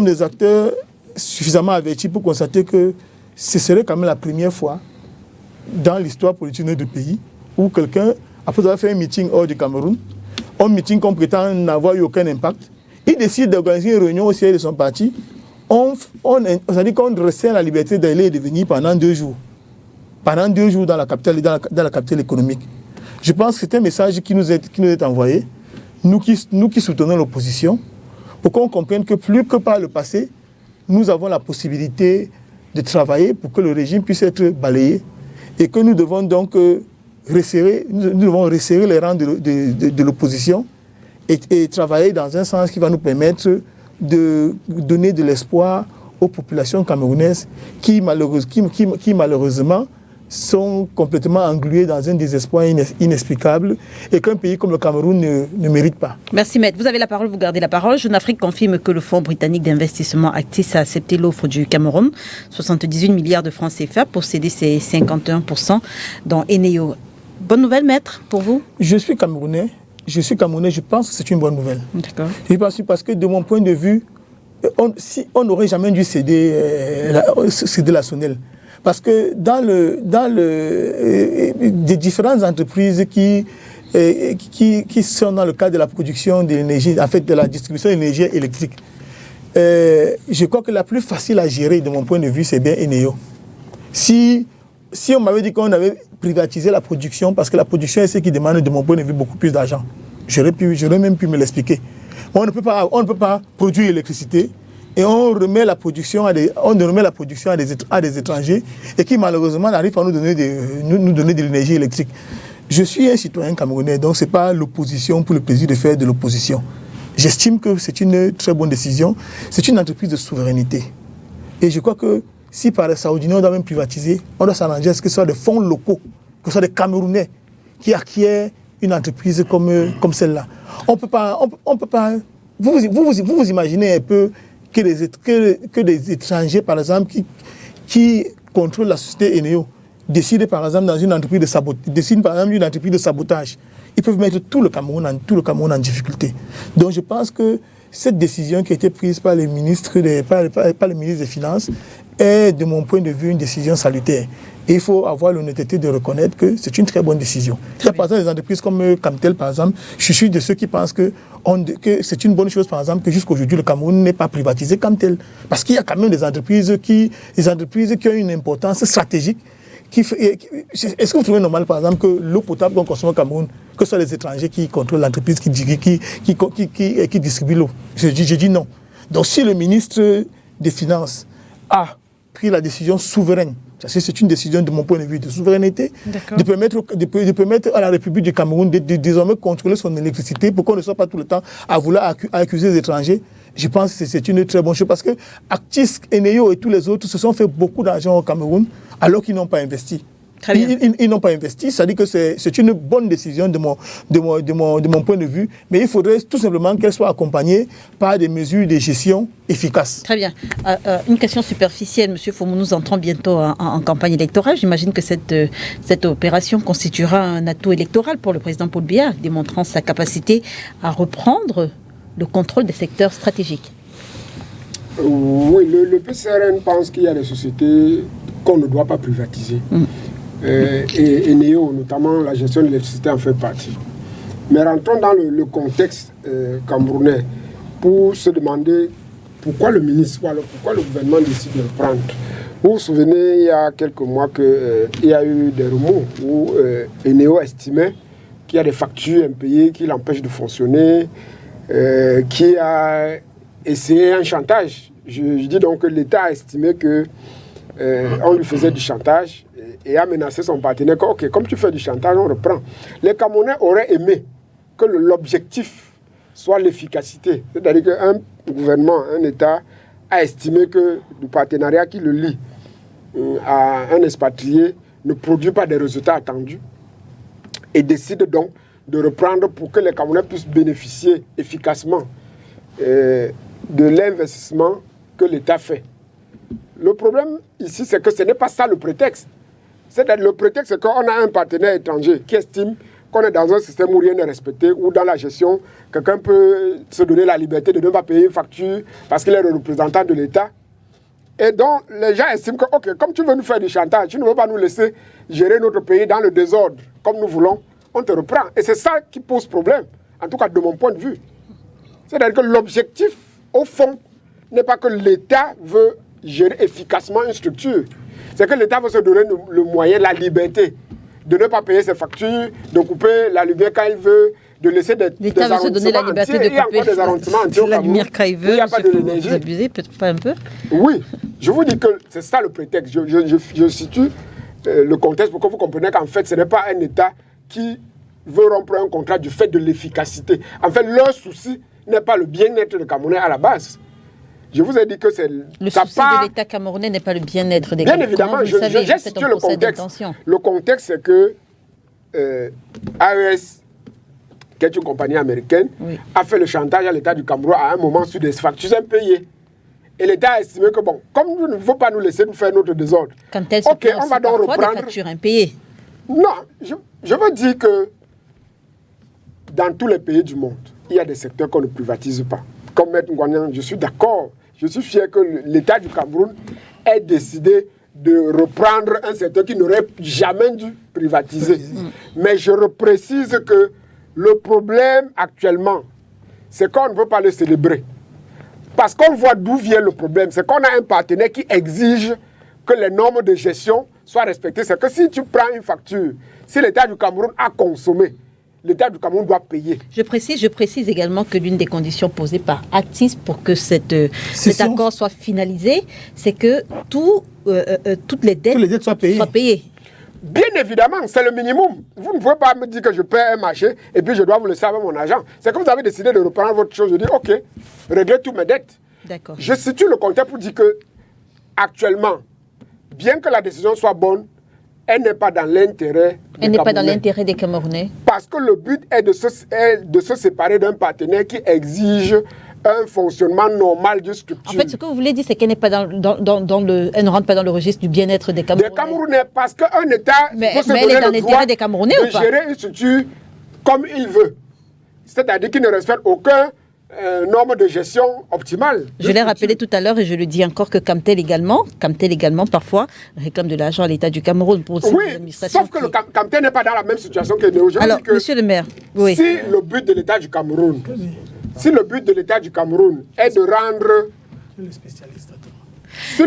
des acteurs suffisamment avertis pour constater que ce serait quand même la première fois dans l'histoire politique de notre pays où quelqu'un, après avoir fait un meeting hors du Cameroun, un meeting qu'on prétend n'avoir eu aucun impact, il décide d'organiser une réunion au siège de son parti. C'est-à-dire qu'on resserre la liberté d'aller et de venir pendant 2 jours. Pendant 2 jours dans la capitale économique. Je pense que c'est un message qui nous est envoyé. Nous qui soutenons l'opposition, pour qu'on comprenne que plus que par le passé, nous avons la possibilité de travailler pour que le régime puisse être balayé et que nous devons donc resserrer les rangs de l'opposition et travailler dans un sens qui va nous permettre de donner de l'espoir aux populations camerounaises qui malheureusement sont complètement engluées dans un désespoir inexplicable et qu'un pays comme le Cameroun ne mérite pas. Merci Maître. Vous avez la parole, vous gardez la parole. Jeune Afrique confirme que le Fonds britannique d'investissement Actis a accepté l'offre du Cameroun, 78 milliards de francs CFA pour céder ses 51% dans Eneo. Bonne nouvelle, Maître, pour vous? Je suis Camerounais, je pense que c'est une bonne nouvelle. D'accord. Je pense parce que de mon point de vue, on n'aurait jamais dû céder la Sonel. Parce que dans des différentes entreprises qui sont dans le cadre de la production de l'énergie, en fait de la distribution d'énergie électrique, je crois que la plus facile à gérer de mon point de vue, c'est bien Eneo. Si on m'avait dit qu'on avait privatisé la production, parce que la production est ce qui demande de mon point de vue beaucoup plus d'argent, j'aurais même pu me l'expliquer. On ne peut pas produire l'électricité et on remet la production à des étrangers et qui malheureusement n'arrivent pas à nous donner de l'énergie électrique. Je suis un citoyen camerounais, donc ce n'est pas l'opposition pour le plaisir de faire de l'opposition. J'estime que c'est une très bonne décision. C'est une entreprise de souveraineté. Et je crois que si par les Saoudiens on doit même privatiser, on doit s'arranger à ce que ce soit des fonds locaux, que ce soit des Camerounais qui acquièrent une entreprise comme celle-là. On peut pas. Vous imaginez un peu que des étrangers, par exemple, qui contrôlent la société Eneo, décident par exemple dans une entreprise de sabotage. Ils peuvent mettre tout le Cameroun en difficulté. Donc je pense que cette décision qui a été prise par le ministre des Finances est, de mon point de vue, une décision salutaire. Et il faut avoir l'honnêteté de reconnaître que c'est une très bonne décision. Il y a par exemple des entreprises comme Camtel, par exemple. Je suis de ceux qui pensent que c'est une bonne chose, par exemple, que jusqu'aujourd'hui, le Cameroun n'est pas privatisé Camtel. Parce qu'il y a quand même des entreprises qui ont une importance stratégique. Est-ce que vous trouvez normal, par exemple, que l'eau potable qu'on consomme au Cameroun, que ce soit les étrangers qui contrôlent l'entreprise qui distribue l'eau? Je dis non. Donc si le ministre des Finances a pris la décision souveraine, parce que c'est une décision de mon point de vue de souveraineté, de permettre à la République du Cameroun de désormais contrôler son électricité pour qu'on ne soit pas tout le temps à vouloir accuser les étrangers, je pense que c'est une très bonne chose parce que Actis, Eneo et tous les autres se sont fait beaucoup d'argent au Cameroun alors qu'ils n'ont pas investi. Ils n'ont pas investi, ça dit que c'est une bonne décision de mon point de vue, mais il faudrait tout simplement qu'elle soit accompagnée par des mesures de gestion efficaces. Très bien. Une question superficielle, M. Fomou, nous entrons bientôt en campagne électorale. J'imagine que cette opération constituera un atout électoral pour le président Paul Biya, démontrant sa capacité à reprendre le contrôle des secteurs stratégiques. Oui, le PCRN pense qu'il y a des sociétés qu'on ne doit pas privatiser. Et Eneo, notamment la gestion de l'électricité, en fait partie. Mais rentrons dans le contexte camerounais pour se demander pourquoi le ministre, pourquoi le gouvernement décide de le prendre. Vous vous souvenez, il y a quelques mois qu'il y a eu des remous où Eneo estimait qu'il y a des factures impayées qui l'empêchent de fonctionner, qui a essayé un chantage. Je dis donc que l'État a estimé qu'on lui faisait du chantage et a menacé son partenaire que, ok, comme tu fais du chantage, on reprend. Les Camerounais auraient aimé que l'objectif soit l'efficacité. C'est-à-dire qu'un gouvernement, un État, a estimé que le partenariat qui le lie à un expatrié ne produit pas des résultats attendus et décide donc de reprendre pour que les Camerounais puissent bénéficier efficacement de l'investissement que l'État fait. Le problème ici, c'est que ce n'est pas ça le prétexte. C'est-à-dire le prétexte, c'est qu'on a un partenaire étranger qui estime qu'on est dans un système où rien n'est respecté, où dans la gestion, quelqu'un peut se donner la liberté de ne pas payer une facture parce qu'il est le représentant de l'État. Et donc, les gens estiment que, ok, comme tu veux nous faire du chantage, tu ne veux pas nous laisser gérer notre pays dans le désordre comme nous voulons, on te reprend. Et c'est ça qui pose problème, en tout cas de mon point de vue. C'est-à-dire que l'objectif, au fond, n'est pas que l'État veut gérer efficacement une structure. C'est que l'État veut se donner le moyen, la liberté de ne pas payer ses factures, de couper la lumière quand il veut, de laisser des arrondissements entiers. L'État veut se donner la liberté de couper la lumière quand il veut. Il n'y a pas de l'énergie. Vous abusez peut-être pas un peu? Oui, je vous dis que c'est ça le prétexte. Je situe le contexte pour que vous compreniez qu'en fait, ce n'est pas un État qui veut rompre un contrat du fait de l'efficacité. En fait, leur souci n'est pas le bien-être des Camerounais à la base. Je vous ai dit que c'est... Le souci de l'État camerounais n'est pas le bien-être des Camerounais. Bien évidemment, j'ai situé le contexte. Le contexte, c'est que AES, qui est une compagnie américaine, a fait le chantage à l'État du Cameroun à un moment sur des factures impayées. Et l'État a estimé que, bon, comme il ne faut pas nous laisser nous faire notre désordre, quand elle se on va donc reprendre des factures impayées. Non, je veux dire que dans tous les pays du monde, il y a des secteurs qu'on ne privatise pas. Comme Maître Ngouanian, je suis d'accord. Je suis fier que l'État du Cameroun ait décidé de reprendre un secteur qui n'aurait jamais dû privatiser. Mais je reprécise que le problème actuellement, c'est qu'on ne veut pas le célébrer. Parce qu'on voit d'où vient le problème. C'est qu'on a un partenaire qui exige que les normes de gestion soient respectées. C'est que si tu prends une facture, si l'État du Cameroun a consommé, l'État du Cameroun doit payer. Je précise également que l'une des conditions posées par Actis pour que cet accord soit finalisé, c'est que toutes les dettes soient payées. Bien évidemment, c'est le minimum. Vous ne pouvez pas me dire que je paie un marché et puis je dois vous laisser avec mon argent. C'est que vous avez décidé de reprendre votre chose. Je dis, OK, réglez toutes mes dettes. D'accord. Je situe le contexte pour dire que, actuellement, bien que la décision soit bonne, elle n'est pas dans l'intérêt des Camerounais. Parce que le but est de se séparer d'un partenaire qui exige un fonctionnement normal de structure. En fait, ce que vous voulez dire, c'est qu'elle n'est pas elle ne rentre pas dans le registre du bien-être des Camerounais. Des Camerounais, parce qu'un État mais elle est dans l'intérêt des Camerounais ou pas? De gérer une structure comme il veut. C'est-à-dire qu'il ne respecte aucun norme de gestion optimale. Je l'ai rappelé tout à l'heure et je le dis encore que Camtel également parfois réclame de l'argent à l'État du Cameroun pour sauf que le Camtel n'est pas dans la même situation que nous. Alors, monsieur le maire, si le but de l'État du Cameroun est de rendre... Si le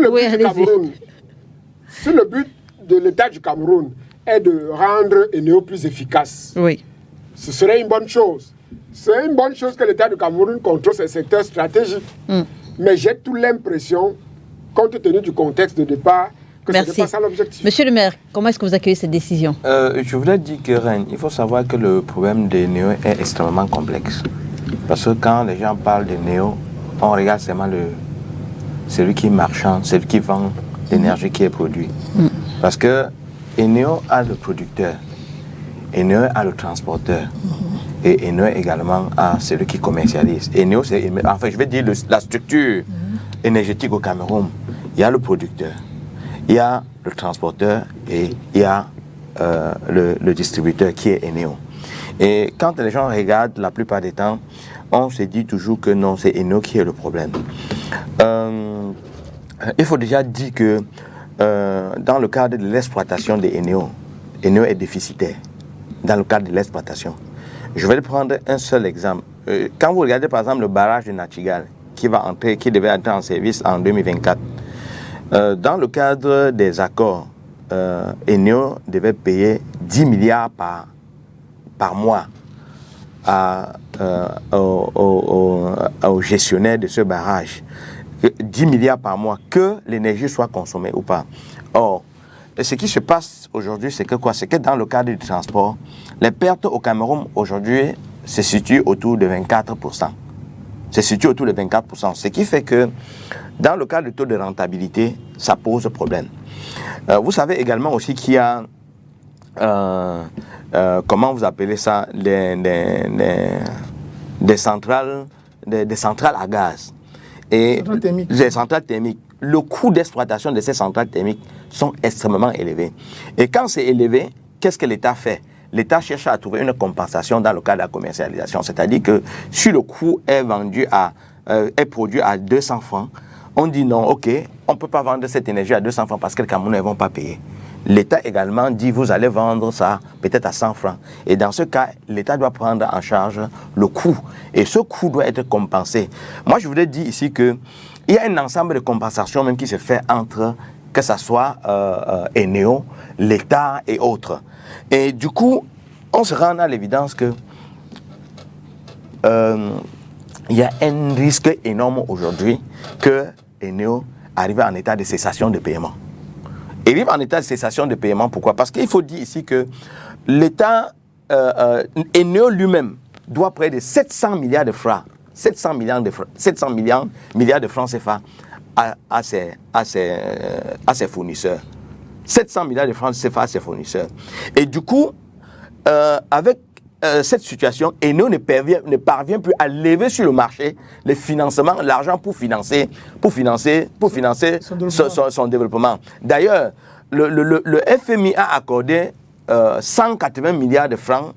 but de l'État du Cameroun est de rendre Eneo plus efficace, ce serait une bonne chose. C'est une bonne chose que l'État du Cameroun contrôle ces secteurs stratégiques. Mais j'ai toute l'impression, compte tenu du contexte de départ, que ce n'est pas ça l'objectif. Monsieur le maire, comment est-ce que vous accueillez cette décision? Je voulais dire que, Reine, il faut savoir que le problème des néo est extrêmement complexe. Parce que quand les gens parlent des néo, on regarde seulement celui qui est marchand, celui qui vend l'énergie qui est produite. Parce que Eneo a le producteur, Eneo a le transporteur, et Eneo également a celui qui commercialise. Eneo, enfin, je vais dire la structure énergétique au Cameroun. Il y a le producteur, il y a le transporteur et il y a le distributeur qui est Eneo. Et quand les gens regardent, la plupart des temps, on se dit toujours que non, c'est Eneo qui est le problème. Il faut déjà dire que dans le cadre de l'exploitation de Eneo est déficitaire. Dans le cadre de l'exploitation. Je vais prendre un seul exemple. Quand vous regardez par exemple le barrage de Nachigal qui devait entrer en service en 2024, dans le cadre des accords, Eneo devait payer 10 milliards par mois au gestionnaire de ce barrage. 10 milliards par mois, que l'énergie soit consommée ou pas. Or, ce qui se passe aujourd'hui, c'est que quoi? C'est que dans le cadre du transport, les pertes au Cameroun aujourd'hui se situent autour de 24%. Se situent autour de 24%. Ce qui fait que dans le cadre du taux de rentabilité, ça pose problème. Vous savez également aussi qu'il y a comment vous appelez ça, des centrales à gaz et des centrales thermiques. Le coût d'exploitation de ces centrales thermiques sont extrêmement élevés. Et quand c'est élevé, qu'est-ce que l'État fait? L'État cherche à trouver une compensation dans le cadre de la commercialisation. C'est-à-dire que si le coût est produit à 200 francs, on dit non, ok, on ne peut pas vendre cette énergie à 200 francs parce que les Camerounais ne vont pas payer. L'État également dit, vous allez vendre ça peut-être à 100 francs. Et dans ce cas, l'État doit prendre en charge le coût. Et ce coût doit être compensé. Moi, je voudrais dire ici qu'il y a un ensemble de compensations même qui se fait entre, que ce soit Eneo, l'État et autres. Et du coup, on se rend à l'évidence que il y a un risque énorme aujourd'hui que Eneo arrive en état de cessation de paiement. arrive en état de cessation de paiement. Pourquoi? Parce qu'il faut dire ici que l'État Eneo lui-même doit près de 700 milliards de francs, 700 milliards de francs CFA à ses fournisseurs. 700 milliards de francs CFA à ses fournisseurs. Et du coup, avec cette situation, Eneo ne parvient plus à lever sur le marché les financements, l'argent pour financer son développement. D'ailleurs, le FMI a accordé 180 milliards de francs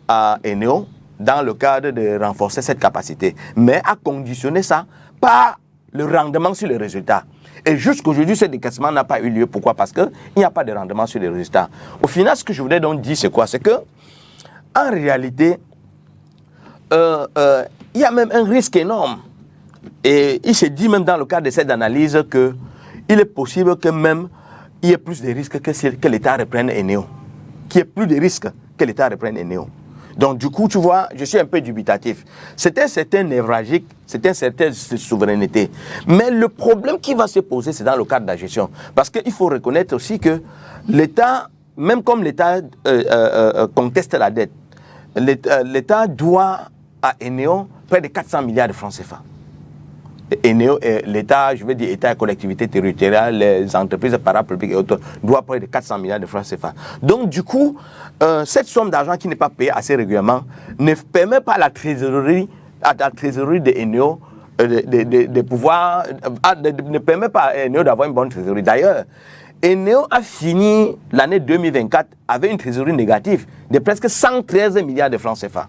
à Eneo dans le cadre de renforcer cette capacité, mais a conditionné ça par le rendement sur les résultats. Et jusqu'aujourd'hui, ce décaissement n'a pas eu lieu. Pourquoi? Parce qu'il n'y a pas de rendement sur les résultats. Au final, ce que je voulais donc dire, c'est quoi? C'est que, en réalité, il y a même un risque énorme. Et il se dit même dans le cadre de cette analyse qu'il est possible que même il y ait plus de risques que l'État reprenne Eneo. Qu'il y ait plus de risques que l'État reprenne Eneo. Donc du coup, tu vois, je suis un peu dubitatif. C'est un certain névralgique, c'est un certain souveraineté. Mais le problème qui va se poser, c'est dans le cadre de la gestion. Parce qu'il faut reconnaître aussi que l'État, même comme l'État conteste la dette, l'État doit à Eneo près de 400 milliards de francs CFA. Eneo, l'État, je veux dire État et collectivités territoriales, les entreprises parapubliques et autres, doivent près de 400 milliards de francs CFA. Donc du coup, cette somme d'argent qui n'est pas payée assez régulièrement ne permet pas à la trésorerie de Eneo de pouvoir, ne permet pas à Eneo d'avoir une bonne trésorerie. D'ailleurs, Eneo a fini l'année 2024 avec une trésorerie négative de presque 113 milliards de francs CFA.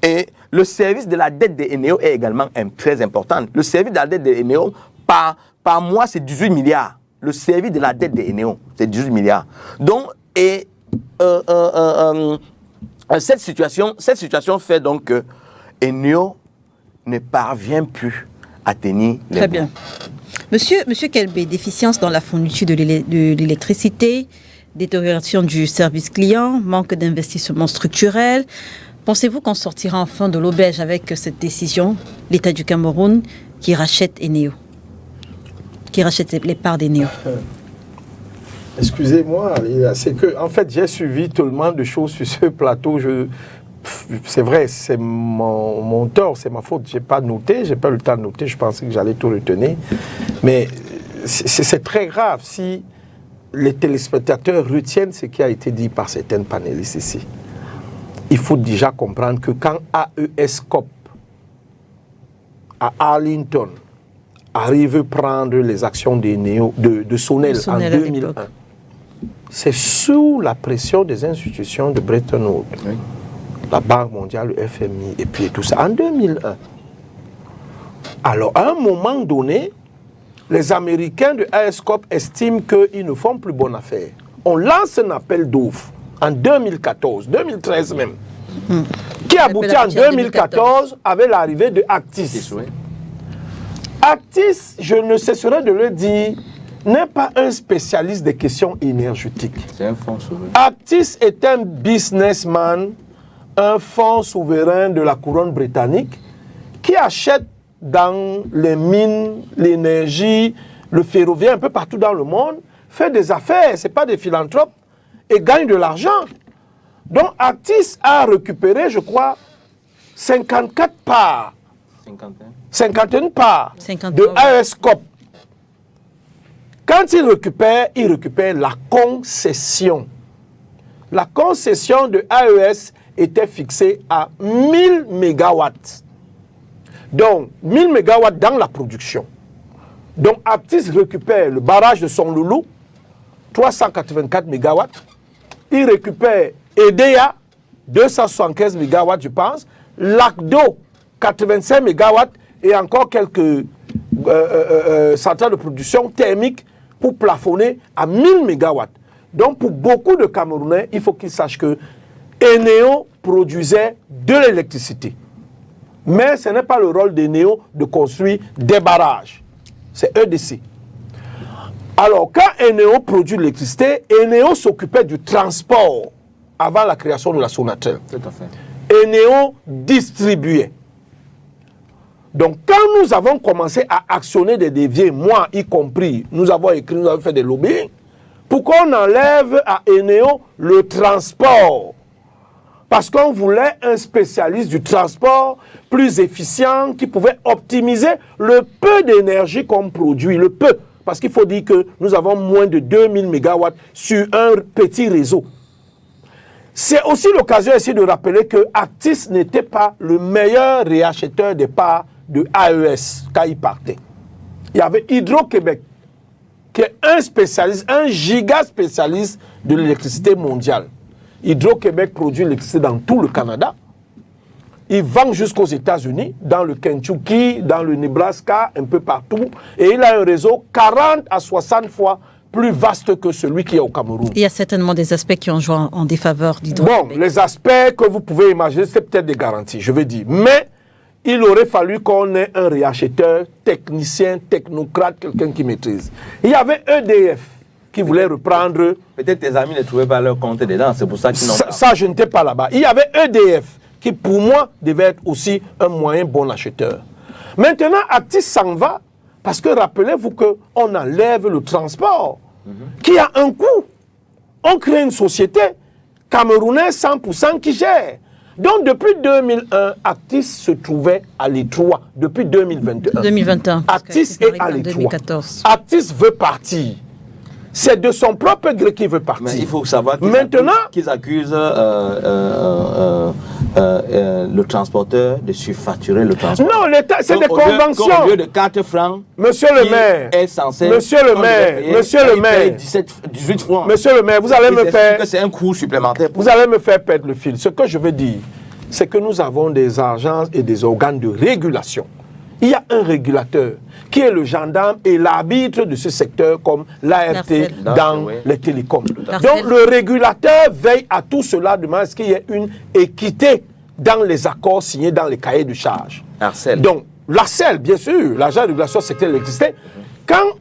Et le service de la dette de Eneo est également très important. Le service de la dette de Eneo, par mois, c'est 18 milliards. Le service de la dette de Eneo, c'est 18 milliards. Donc, cette situation fait donc que Eneo ne parvient plus à tenir les Très bien. Monsieur Kelbé, déficience dans la fourniture de l'électricité, détérioration du service client, manque d'investissement structurel. Pensez-vous qu'on sortira enfin de l'auberge avec cette décision, l'État du Cameroun qui rachète Eneo, qui rachète les parts d'Eneo? Excusez-moi, c'est que en fait j'ai suivi tellement de choses sur ce plateau. C'est vrai, c'est mon tort, c'est ma faute. J'ai pas noté, j'ai pas eu le temps de noter. Je pensais que j'allais tout retenir, mais c'est très grave si les téléspectateurs retiennent ce qui a été dit par certains panélistes ici. Il faut déjà comprendre que quand AESCOP à Arlington arrive prendre les actions de Sonel en 2001, c'est sous la pression des institutions de Bretton Woods, oui. La Banque mondiale, le FMI, et puis tout ça, en 2001. Alors, à un moment donné, les Américains de AESCOP estiment qu'ils ne font plus bonne affaire. On lance un appel d'offres en 2014, 2013 même, qui aboutit en 2014 avec l'arrivée de Actis. Actis, je ne cesserai de le dire, n'est pas un spécialiste des questions énergétiques. C'est un fonds souverain. Actis est un businessman, un fonds souverain de la couronne britannique qui achète dans les mines, l'énergie, le ferroviaire, un peu partout dans le monde, fait des affaires, ce n'est pas des philanthropes, et gagne de l'argent. Donc Actis a récupéré, je crois, 54 parts, 51 parts de AESCOP. Quand il récupère la concession. La concession de AES était fixée à 1000 mégawatts. Donc, 1000 mégawatts dans la production. Donc, Actis récupère le barrage de Son Loulou, 384 mégawatts. Il récupère EDEA, 275 mégawatts, je pense. L'ACDO, 85 mégawatts. Et encore quelques centrales de production thermique pour plafonner à 1000 mégawatts. Donc, pour beaucoup de Camerounais, il faut qu'ils sachent que Eneo produisait de l'électricité. Mais ce n'est pas le rôle d'Eneo de construire des barrages. C'est EDC. Alors, quand Eneo produit de l'électricité, Eneo s'occupait du transport avant la création de la Sonatel. Tout à fait. Eneo distribuait. Donc, quand nous avons commencé à actionner des déviés, moi y compris, nous avons écrit, nous avons fait des lobbying Pourquoi on enlève à Eneo le transport? Parce qu'on voulait un spécialiste du transport plus efficient qui pouvait optimiser le peu d'énergie qu'on produit, le peu. Parce qu'il faut dire que nous avons moins de 2000 MW sur un petit réseau. C'est aussi l'occasion ici de rappeler que Actis n'était pas le meilleur réacheteur des parts de AES quand il partait. Il y avait Hydro-Québec, qui est un spécialiste, un giga spécialiste de l'électricité mondiale. Hydro-Québec produit l'électricité dans tout le Canada. Il vend jusqu'aux États-Unis, dans le Kentucky, dans le Nebraska, un peu partout. Et il a un réseau 40 à 60 fois plus vaste que celui qui est au Cameroun. Il y a certainement des aspects qui ont joué en défaveur d'Hydro-Québec. Bon, les aspects que vous pouvez imaginer, c'est peut-être des garanties, je veux dire. Mais il aurait fallu qu'on ait un réacheteur, technicien, technocrate, quelqu'un qui maîtrise. Il y avait EDF qui voulait reprendre... Peut-être tes amis ne trouvaient pas leur compte dedans, c'est pour ça qu'ils n'ont pas... Ça, je n'étais pas là-bas. Il y avait EDF qui, pour moi, devait être aussi un moyen bon acheteur. Maintenant, Actis s'en va parce que rappelez-vous qu'on enlève le transport qui a un coût. On crée une société camerounaise 100% qui gère. Donc, depuis 2001, Actis se trouvait à l'étroit. Depuis 2021. 2021. Actis est à l'étroit. Actis veut partir. C'est de son propre gré qu'il veut partir. Mais il faut savoir qu'ils accusent le transporteur de surfacturer le transport. Non, l'État, c'est des conventions. Au lieu de 4 francs, Monsieur le maire, est censé, Monsieur le maire, 18 francs. Monsieur le maire, vous allez me faire... que c'est un coût supplémentaire. Vous allez me faire perdre le fil. Ce que je veux dire, c'est que nous avons des agences et des organes de régulation. Il y a un régulateur qui est le gendarme et l'arbitre de ce secteur comme l'ART dans les télécoms. Donc le régulateur veille à tout cela de manière à ce qu'il y ait une équité dans les accords signés dans les cahiers de charges. Arcel. Donc l'Arcel, bien sûr, l'agent de régulation secteur de l'électricité, quand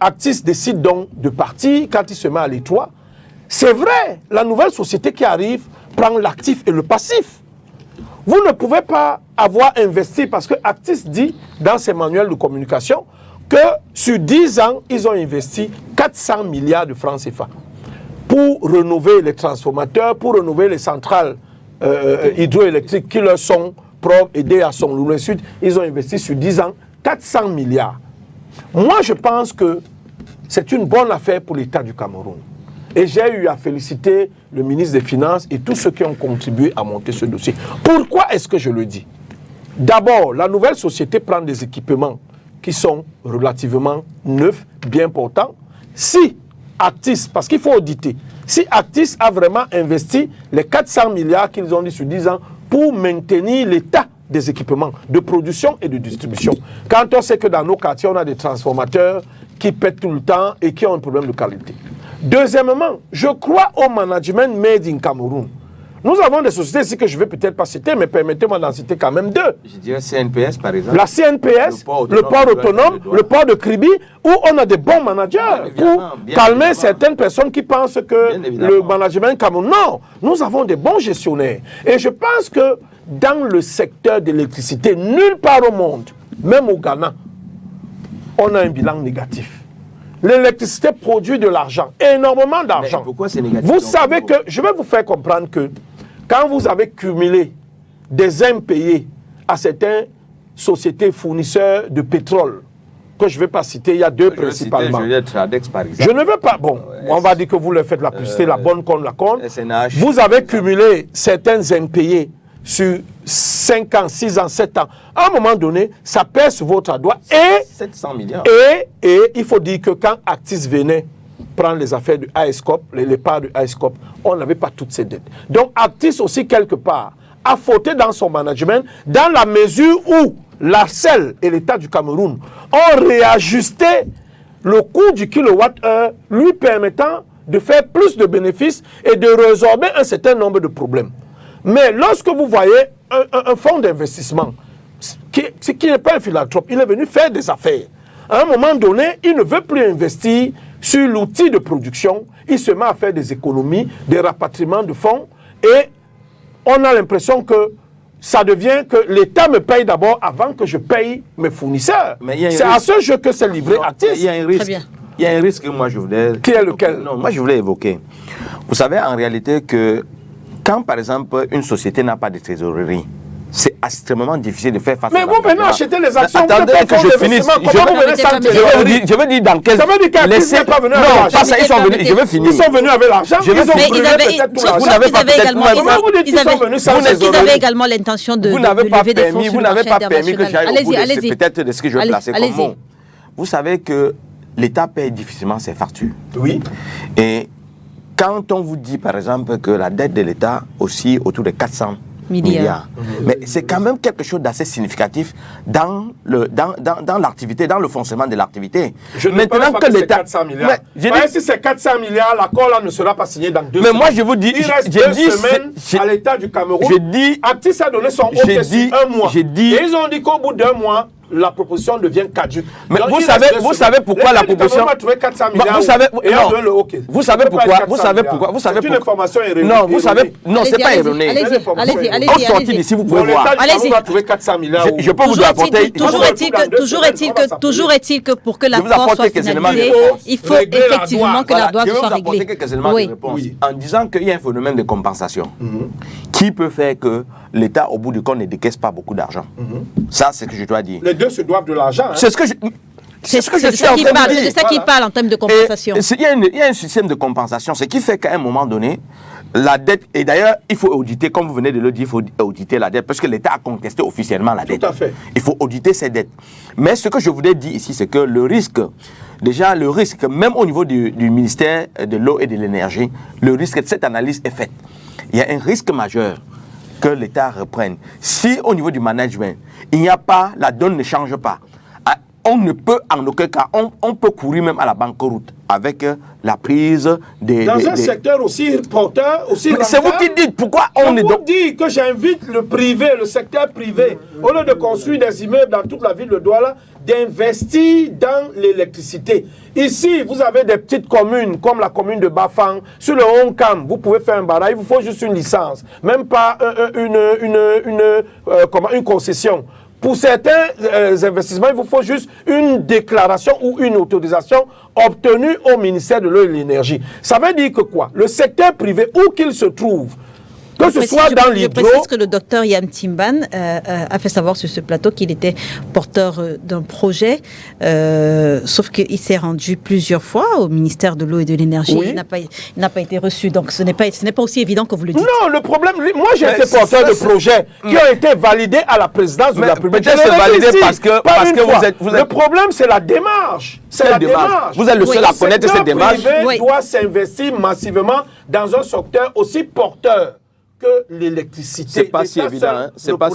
Actis décide donc de partir, quand il se met à l'étroit, c'est vrai, la nouvelle société qui arrive prend l'actif et le passif. Vous ne pouvez pas avoir investi, parce que Actis dit dans ses manuels de communication que sur 10 ans, ils ont investi 400 milliards de francs CFA pour rénover les transformateurs, pour rénover les centrales hydroélectriques qui leur sont propres, aider à son Loulin Sud. Ils ont investi sur 10 ans 400 milliards. Moi, je pense que c'est une bonne affaire pour l'État du Cameroun. Et j'ai eu à féliciter le ministre des Finances et tous ceux qui ont contribué à monter ce dossier. Pourquoi est-ce que je le dis? D'abord, la nouvelle société prend des équipements qui sont relativement neufs, bien portants. Si Actis, parce qu'il faut auditer, si Actis a vraiment investi les 400 milliards qu'ils ont dit sur 10 ans pour maintenir l'état des équipements de production et de distribution. Quand on sait que dans nos quartiers, on a des transformateurs qui pètent tout le temps et qui ont un problème de qualité. Deuxièmement, je crois au management made in Cameroun. Nous avons des sociétés ici que je ne vais peut-être pas citer, mais permettez-moi d'en citer quand même deux. Je dirais CNPS par exemple. La CNPS, le port autonome, le port de Kribi, où on a des bons managers pour calmer certaines personnes qui pensent que le management Cameroun. Non, nous avons des bons gestionnaires. Et je pense que dans le secteur de l'électricité, nulle part au monde, même au Ghana, on a un bilan négatif. L'électricité produit de l'argent, énormément d'argent. Pourquoi c'est négatif? Vous savez que, je vais vous faire comprendre que quand vous avez cumulé des impayés à certaines sociétés fournisseurs de pétrole, que je ne vais pas citer, il y a deux principalement. Je ne veux pas, bon, on va dire que vous leur faites la publicité, la bonne contre la contre. Vous avez cumulé certains impayés sur 5 ans, 6 ans, 7 ans. À un moment donné, ça pèse sur votre doigt. Et 700 milliards. Et il faut dire que quand Actis venait prendre les affaires du AESCOP, les parts du AESCOP, on n'avait pas toutes ces dettes. Donc Actis aussi, quelque part, a fauté dans son management, dans la mesure où l'Arcel et l'État du Cameroun ont réajusté le coût du kilowattheure, lui permettant de faire plus de bénéfices et de résorber un certain nombre de problèmes. Mais lorsque vous voyez un fonds d'investissement qui n'est pas un philanthrope, il est venu faire des affaires. À un moment donné, il ne veut plus investir sur l'outil de production, il se met à faire des économies, des rapatriements de fonds, et on a l'impression que ça devient que l'État me paye d'abord avant que je paye mes fournisseurs. C'est à ce jeu que c'est livré Actis. Il y a un risque. il y a un risque que moi je voulais... Qui est lequel? Non, moi je voulais évoquer. Vous savez en réalité que quand par exemple une société n'a pas de trésorerie, c'est extrêmement difficile de faire face à... Mais vous venez acheter les actions, attendez que je finisse. Je veux dire dans quel... Ça veut dire qu'Actis n'est pas venu avec l'argent. Non, pas ça, ils sont venus, je veux finir. Ils sont venus avec l'argent, ils ont brûlé peut-être tout l'argent. Vous n'avez pas Ils avaient également l'intention de lever des fonds sur vous le n'avez marché pas permis que j'aille au bout de Allez-y. peut-être de ce que je vais placer comme mot. Vous savez que l'État paye difficilement ses factures. Oui. Et quand on vous dit par exemple que la dette de l'État aussi autour de 400 milliards. Mais c'est quand même quelque chose d'assez significatif dans l'activité, dans le fonctionnement de l'activité. Je ne Maintenant pense pas que c'est 400 milliards. Si c'est 400 milliards, l'accord là ne sera pas signé dans 2 semaines. Mais moi je vous dis, il reste 2 semaines à l'État du Cameroun. Actis a donné son OK sur 1 mois. Et ils ont dit qu'au bout d'1 mois, la proposition devient caduque. Mais vous savez pourquoi la proposition... Vous savez pourquoi C'est une information erronée. Non, vous savez... Non, c'est pas erroné. Allez-y. En sortie d'ici, vous pouvez voir. Allez-y. Va trouver 400 milliards. Je peux vous apporter... Toujours est-il que pour que l'accord soit finalisé, il faut effectivement que la douane soit réglée. Je vais vous apporter quelques éléments de réponse. En disant qu'il y a un phénomène de compensation qui peut faire que l'État, au bout du compte, ne décaisse pas beaucoup d'argent. Ça, c'est ce que je dois dire. Les deux se doivent de l'argent. C'est ce que je... C'est ce que je suis en train de dire. C'est ça qui parle en termes de compensation. Il y a un système de compensation, ce qui fait qu'à un moment donné, la dette, et d'ailleurs, il faut auditer, comme vous venez de le dire, il faut auditer la dette, parce que l'État a contesté officiellement la dette. Tout à fait. Il faut auditer ses dettes. Mais ce que je voulais dire ici, c'est que le risque, même au niveau du ministère de l'eau et de l'énergie, le risque de cette analyse est faite. Il y a un risque majeur que l'État reprenne. Si au niveau du management, il n'y a pas, la donne ne change pas, on ne peut en aucun cas, on peut courir même à la banqueroute avec la prise des... Dans un secteur aussi porteur, aussi rentable... C'est vous qui dites pourquoi on est... Je vous dis que j'invite le privé, le secteur privé, au lieu de construire des immeubles dans toute la ville de Douala, d'investir dans l'électricité. Ici, vous avez des petites communes, comme la commune de Bafang, sur le Honkam, vous pouvez faire un barrage, il vous faut juste une licence, même pas une concession. Pour certains investissements, il vous faut juste une déclaration ou une autorisation obtenue au ministère de l'eau et de l'énergie. Ça veut dire que quoi? Le secteur privé, où qu'il se trouve, que ce soit dans l'hydro... Je précise que le docteur Yam Timban a fait savoir sur ce plateau qu'il était porteur d'un projet, sauf qu'il s'est rendu plusieurs fois au ministère de l'eau et de l'énergie. Oui. Il n'a pas été reçu, donc ce n'est pas aussi évident que vous le dites. Non, le problème, moi j'ai été porteur de projets qui ont été validés à la présidence de la République. Peut-être c'est validé parce que vous êtes... Le problème, c'est la démarche. C'est la démarche. Vous êtes le seul à connaître cette démarche. Le secteur privé doit s'investir massivement dans un secteur aussi porteur que l'électricité. C'est pas si évident. Hein. C'est pas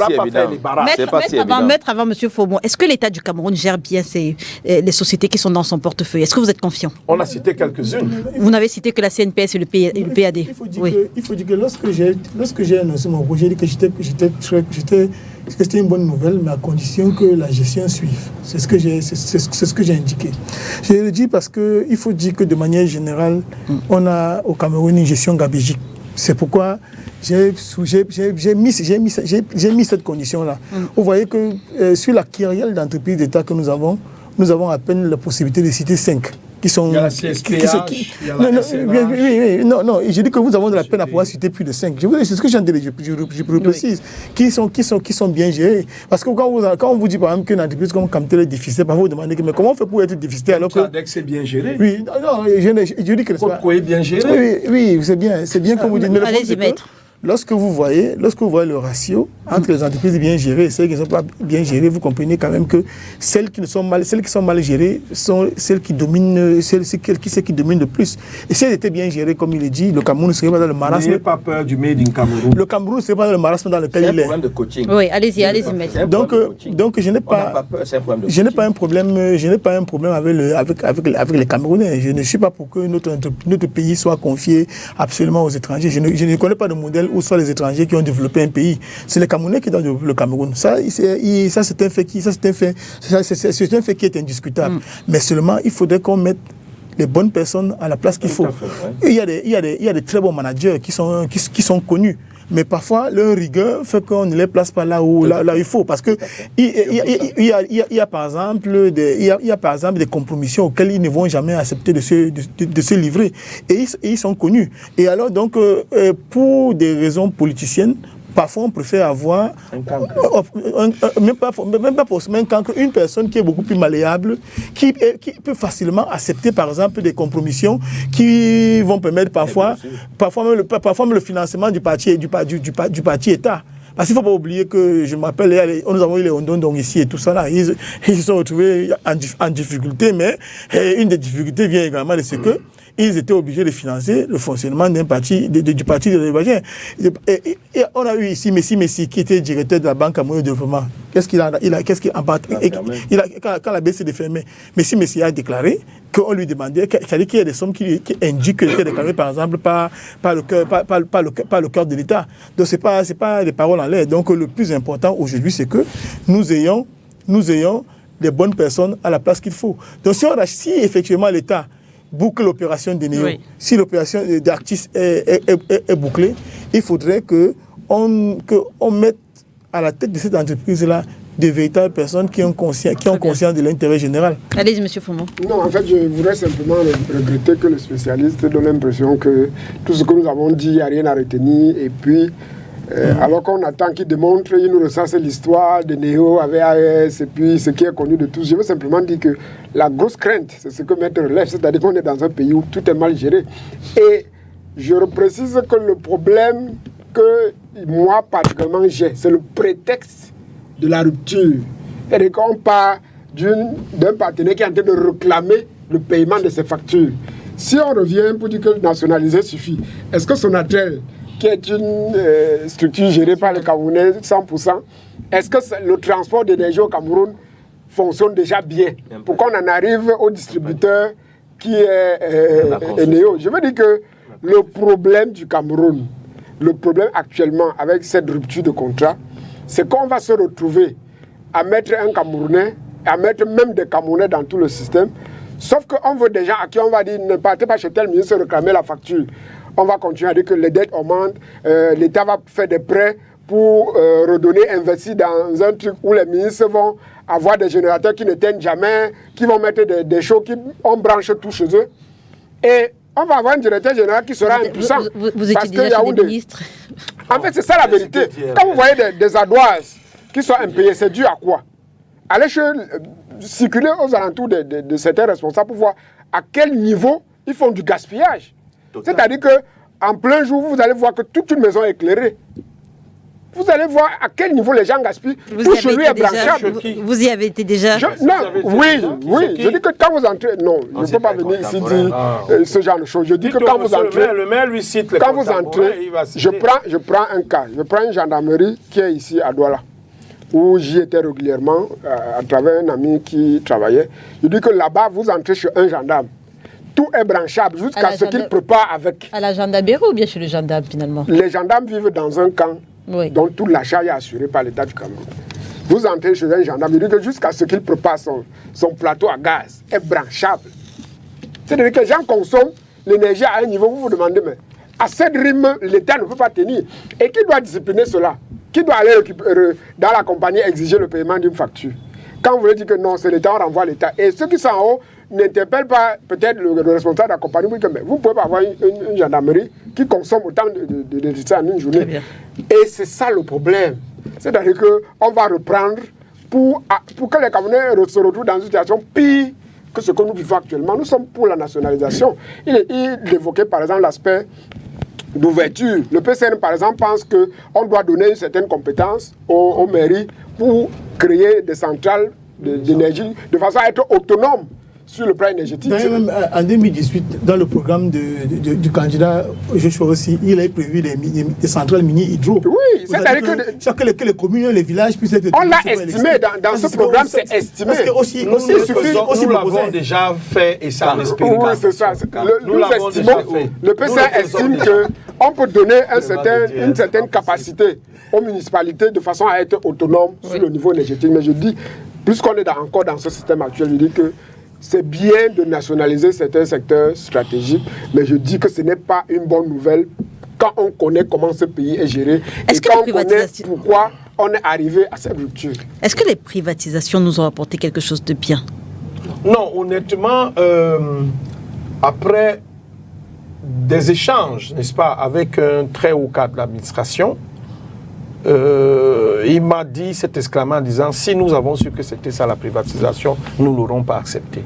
si évident. Maître avant M. Faumont, est-ce que l'État du Cameroun gère bien les sociétés qui sont dans son portefeuille? Est-ce que vous êtes confiant? On a cité quelques-unes. Vous n'avez cité que la CNPS et le PAD. Il faut dire que lorsque j'ai annoncé mon projet, j'ai dit que c'était une bonne nouvelle, mais à condition que la gestion suive. C'est ce que j'ai indiqué. Je le dis parce qu'il faut dire que de manière générale, on a au Cameroun une gestion gabégique. C'est pourquoi j'ai mis cette condition-là. Vous voyez que sur la kyrielle d'entreprises d'État que nous avons à peine la possibilité de citer 5. Qui sont, il y a la CSPH, il y a la SNH. Non, je dis que vous avez de la peine à pouvoir citer plus de 5. C'est ce que j'ai dit, je précise. Qui sont bien gérés. Parce que quand on vous dit par exemple qu'une entreprise comme Camtel est déficitaire, parfois vous demandez mais comment on fait pour être déficitaire alors que... Dès que c'est bien géré. Oui, non, je dis que... Pourquoi est bien géré? Oui, c'est bien comme vous dites. Allez-y, maître. Lorsque vous voyez le ratio entre les entreprises bien gérées et celles qui ne sont pas bien gérées, vous comprenez quand même que celles qui sont mal gérées sont celles qui dominent, celles qui dominent le plus. Et si elles étaient bien gérées, comme il est dit, le Cameroun ne serait pas dans le marasme. N'ayez pas peur du Made in Cameroun. Le Cameroun ne serait pas dans le marasme dans lequel il est. C'est un problème de coaching. Oui, allez-y, maître. Donc je n'ai pas un problème avec les Camerounais. Je ne suis pas pour que notre pays soit confié absolument aux étrangers. Je ne connais pas de modèle où soit les étrangers qui ont développé un pays. C'est les Camerounais qui ont développé le Cameroun. Ça c'est un fait qui est indiscutable. Mais seulement, il faudrait qu'on mette les bonnes personnes à la place qu'il faut. Il y a des très bons managers qui sont connus. mais parfois leur rigueur fait qu'on ne les place pas là où il faut, parce que il y a par exemple des compromissions auxquelles ils ne vont jamais accepter de se livrer, et ils sont connus. Et alors donc pour des raisons politiciennes, parfois on préfère avoir même pas forcément un cancre, une personne qui est beaucoup plus malléable, qui peut facilement accepter par exemple des compromissions qui vont permettre parfois même le financement du parti État. Parce qu'il ne faut pas oublier que, je me rappelle, nous avons eu les Ondondong ici et tout ça là, ils se sont retrouvés en difficulté, mais une des difficultés vient également de ce que ils étaient obligés de financer le fonctionnement du parti de l'Azerbaïdjan. Et on a eu ici Messi, qui était directeur de la Banque camerounaise de développement. Quand la BCD fermée, Messi a déclaré qu'on lui demandait, c'est-à-dire qu'il y a des sommes qui indiquent que étaient déclarées, par exemple, par le cœur de l'État. Donc, c'est pas des paroles en l'air. Donc, le plus important aujourd'hui, c'est que nous ayons des bonnes personnes à la place qu'il faut. Donc, si effectivement l'État boucle l'opération de Néo, si l'opération d'Artis est bouclée, il faudrait qu'on mette à la tête de cette entreprise-là de véritables personnes qui ont conscience de l'intérêt général. Allez-y, M. Fomon. Non, en fait, je voudrais simplement regretter que le spécialiste donne l'impression que tout ce que nous avons dit, il n'y a rien à retenir, et puis alors qu'on attend qu'il démontre, il nous ressasse l'histoire de Néo avec AES et puis ce qui est connu de tous. Je veux simplement dire que la grosse crainte, c'est ce que Maître relève, c'est-à-dire qu'on est dans un pays où tout est mal géré. Et je reprécise que le problème que moi, particulièrement, j'ai, c'est le prétexte de la rupture. C'est-à-dire qu'on part d'un partenaire qui est en train de réclamer le paiement de ses factures. Si on revient pour dire que nationaliser suffit, est-ce que Sonatel, qui est une structure gérée par les Camerounais 100%, est-ce que le transport d'énergie au Cameroun fonctionne déjà bien pour qu'on en arrive au distributeur qui est Néo? Je veux dire que le problème du Cameroun, le problème actuellement avec cette rupture de contrat, c'est qu'on va se retrouver à mettre un Camerounais, à mettre même des Camerounais dans tout le système, sauf qu'on veut des gens à qui on va dire ne partez pas chez tel ministre réclamer la facture. On va continuer à dire que les dettes augmentent, l'État va faire des prêts pour redonner, investir dans un truc où les ministres vont avoir des générateurs qui n'éteignent jamais, qui vont mettre des shows, on branche tout chez eux. Et on va avoir un directeur général qui sera impuissant. Vous étiez déjà chez des ministres. En fait, c'est ça la vérité. Quand vous voyez des ardoises qui sont impayées, c'est dû à quoi? Allez circuler aux alentours de certains responsables pour voir à quel niveau ils font du gaspillage. C'est-à-dire qu'en plein jour, vous allez voir que toute une maison est éclairée. Vous allez voir à quel niveau les gens gaspillent. Tout chez lui est branchable. Vous y avez été déjà? Oui. Je dis que quand vous entrez... Non, je ne peux pas venir ici dire ce genre de choses. Je dis que quand vous entrez... Le maire lui cite les quand vous entrez, je prends un cas. Je prends une gendarmerie qui est ici à Douala, où j'y étais régulièrement à travers un ami qui travaillait. Je dis que là-bas, vous entrez chez un gendarme. Tout est branchable jusqu'à ce qu'il prépare avec. À la gendarmerie ou bien chez le gendarme finalement? Les gendarmes vivent dans un camp dont tout l'achat est assuré par l'État du Cameroun. Vous entrez chez un gendarme, il dit que jusqu'à ce qu'il prépare son plateau à gaz est branchable. C'est-à-dire que les gens consomment l'énergie à un niveau, vous vous demandez, mais à cette rime, l'État ne peut pas tenir. Et qui doit discipliner cela? Qui doit aller dans la compagnie exiger le paiement d'une facture? Quand vous voulez dire que non, c'est l'État, on renvoie l'État. Et ceux qui sont en haut n'interpellent pas peut-être le responsable de la compagnie. Mais vous ne pouvez pas avoir une gendarmerie qui consomme autant d'électricité en une journée. Et c'est ça le problème. C'est-à-dire qu'on va reprendre pour que les Camerounais se retrouvent dans une situation pire que ce que nous vivons actuellement. Nous sommes pour la nationalisation. Il évoquait par exemple l'aspect d'ouverture. Le PCN, par exemple, pense qu'on doit donner une certaine compétence aux mairies pour créer des centrales d'énergie de façon à être autonome sur le plan énergétique. Même en 2018, dans le programme du candidat Joshua aussi, il a prévu des centrales mini-hydro. Oui, c'est-à-dire que les communes, les villages puissent être... On l'a estimé, dans ce programme, c'est estimé. Nous l'avons déjà fait et ça en expérimentation. Oui, c'est ça. Le PCA estime qu'on peut donner une certaine capacité aux municipalités de façon à être autonome sur le niveau énergétique. Mais je dis, puisqu'on est encore dans ce système actuel, je dis que c'est bien de nationaliser certains secteurs stratégiques, mais je dis que ce n'est pas une bonne nouvelle quand on connaît comment ce pays est géré et quand on connaît pourquoi on est arrivé à cette rupture. Est-ce que les privatisations nous ont apporté quelque chose de bien? Non, honnêtement, après des échanges, n'est-ce pas, avec un très haut cadre de l'administration, il m'a dit, cet exclamant en disant, si nous avons su que c'était ça la privatisation, nous ne l'aurons pas accepté.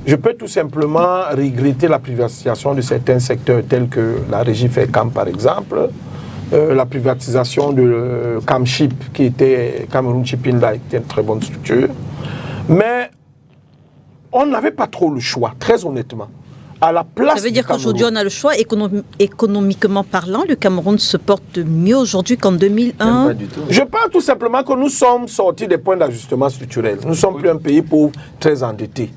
Je peux tout simplement regretter la privatisation de certains secteurs tels que la régie FECAM par exemple, la privatisation de Camchip qui était Cameroun Shipping Line, qui était une très bonne structure. Mais on n'avait pas trop le choix, très honnêtement. À la place ça veut dire qu'aujourd'hui on a le choix, économiquement parlant, le Cameroun se porte mieux aujourd'hui qu'en 2001. Pas du tout. Je pense tout simplement que nous sommes sortis des points d'ajustement structurel. Nous ne sommes plus un pays pauvre, très endetté.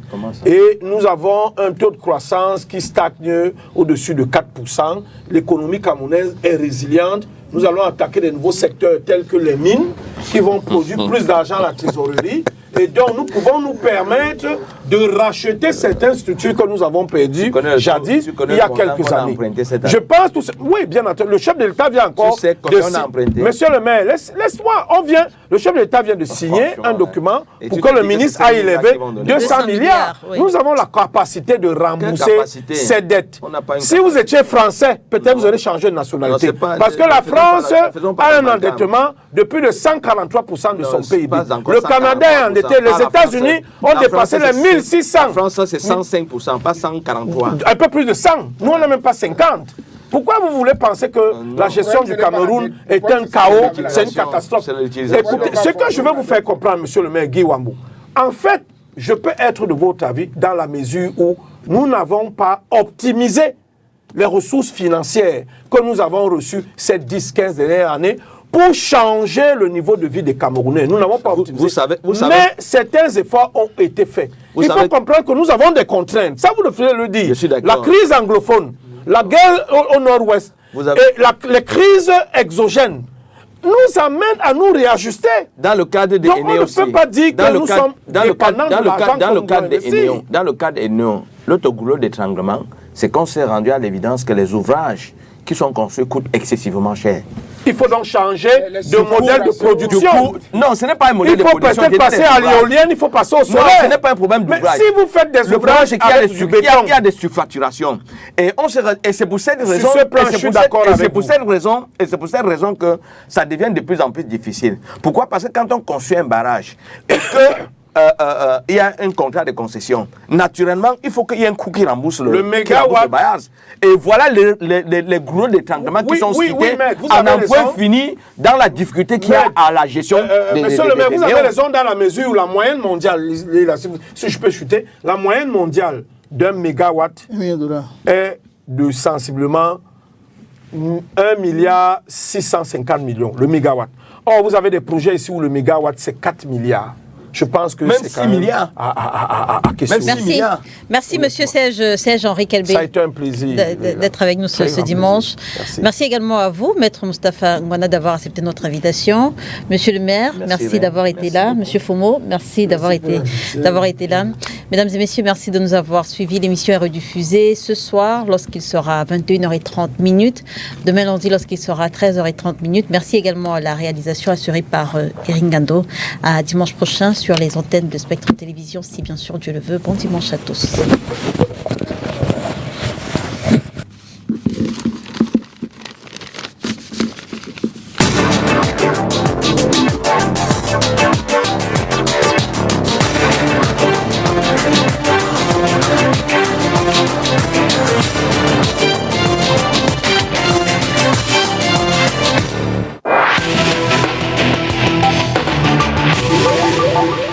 Et nous avons un taux de croissance qui stagne au-dessus de 4%. L'économie camerounaise est résiliente. Nous allons attaquer des nouveaux secteurs tels que les mines, qui vont produire plus d'argent à la trésorerie. Et donc, nous pouvons nous permettre de racheter certaines structures que nous avons perdues jadis, il y a quelques années. Je pense tout ça. Oui, bien entendu. Le chef de l'État vient encore de Monsieur le maire, laisse-moi, on vient. Le chef de l'État vient de signer un document pour que le ministre aille lever 200 milliards. Oui. Nous avons la capacité de rembourser ces dettes. Si vous étiez français, peut-être vous aurez changé de nationalité. Parce que la France a un endettement de plus de 143% de son PIB. Le Canada est endetté. Les États-Unis ont dépassé les 1600. En France, c'est 105%, pas 143. Un peu plus de 100. Nous, on n'a même pas 50. Pourquoi vous voulez penser que la gestion du Cameroun est un chaos, c'est une catastrophe? Écoutez, ce que je veux vous faire comprendre, monsieur le maire Guy Wambou, en fait, je peux être de votre avis dans la mesure où nous n'avons pas optimisé les ressources financières que nous avons reçues ces 10-15 dernières années pour changer le niveau de vie des Camerounais. Nous n'avons pas optimisé. Vous savez, mais certains efforts ont été faits. Il faut comprendre que nous avons des contraintes. Ça, vous devriez le dire. La crise anglophone, la guerre au nord-ouest et les crises exogènes nous amènent à nous réajuster. Dans le cadre des ENEO aussi. On ne peut pas dire que nous sommes dépendants de l'argent dans le cadre des ENEO. Dans le cadre des ENEO, l'autre goulot d'étranglement, c'est qu'on s'est rendu à l'évidence que les ouvrages qui sont construits coûtent excessivement cher. Il faut donc changer de modèle de production. Non, ce n'est pas un modèle de production. Il faut peut-être passer à l'éolienne, il faut passer au solaire. Non, ce n'est pas un problème d'ouvrage. Mais si vous faites des ouvrages avec du béton, il y a des surfacturations. Et c'est pour cette raison, c'est pour cette raison que ça devient de plus en plus difficile. Pourquoi? Parce que quand on construit un barrage et que il y a un contrat de concession. Naturellement, il faut qu'il y ait un coût qui rembourse le mégawatt. Et voilà les gros d'étranglement qui sont cités en un point fini dans la difficulté qu'il y a à la gestion Monsieur le maire, vous avez raison dans la mesure où la moyenne mondiale, si je peux chuter, la moyenne mondiale d'un mégawatt est de sensiblement 1,650 milliard, le mégawatt. Or, vous avez des projets ici où le mégawatt, c'est 4 milliards. Je pense que c'est 6 milliards à question. Merci monsieur Serge Henri Kelbé. Ça a été un plaisir d'être avec nous ce dimanche. Merci également à vous, Maître Moustapha Ngwana, d'avoir accepté notre invitation. Monsieur le maire, merci d'avoir été là. Monsieur Fomo, merci d'avoir été là. Mesdames et messieurs, merci de nous avoir suivis. L'émission est rediffusée ce soir lorsqu'il sera 21h30. Demain lundi lorsqu'il sera 13h30. Merci également à la réalisation assurée par Eric Gando. À dimanche prochain sur les antennes de Spectre Télévision, si bien sûr Dieu le veut. Bon dimanche à tous.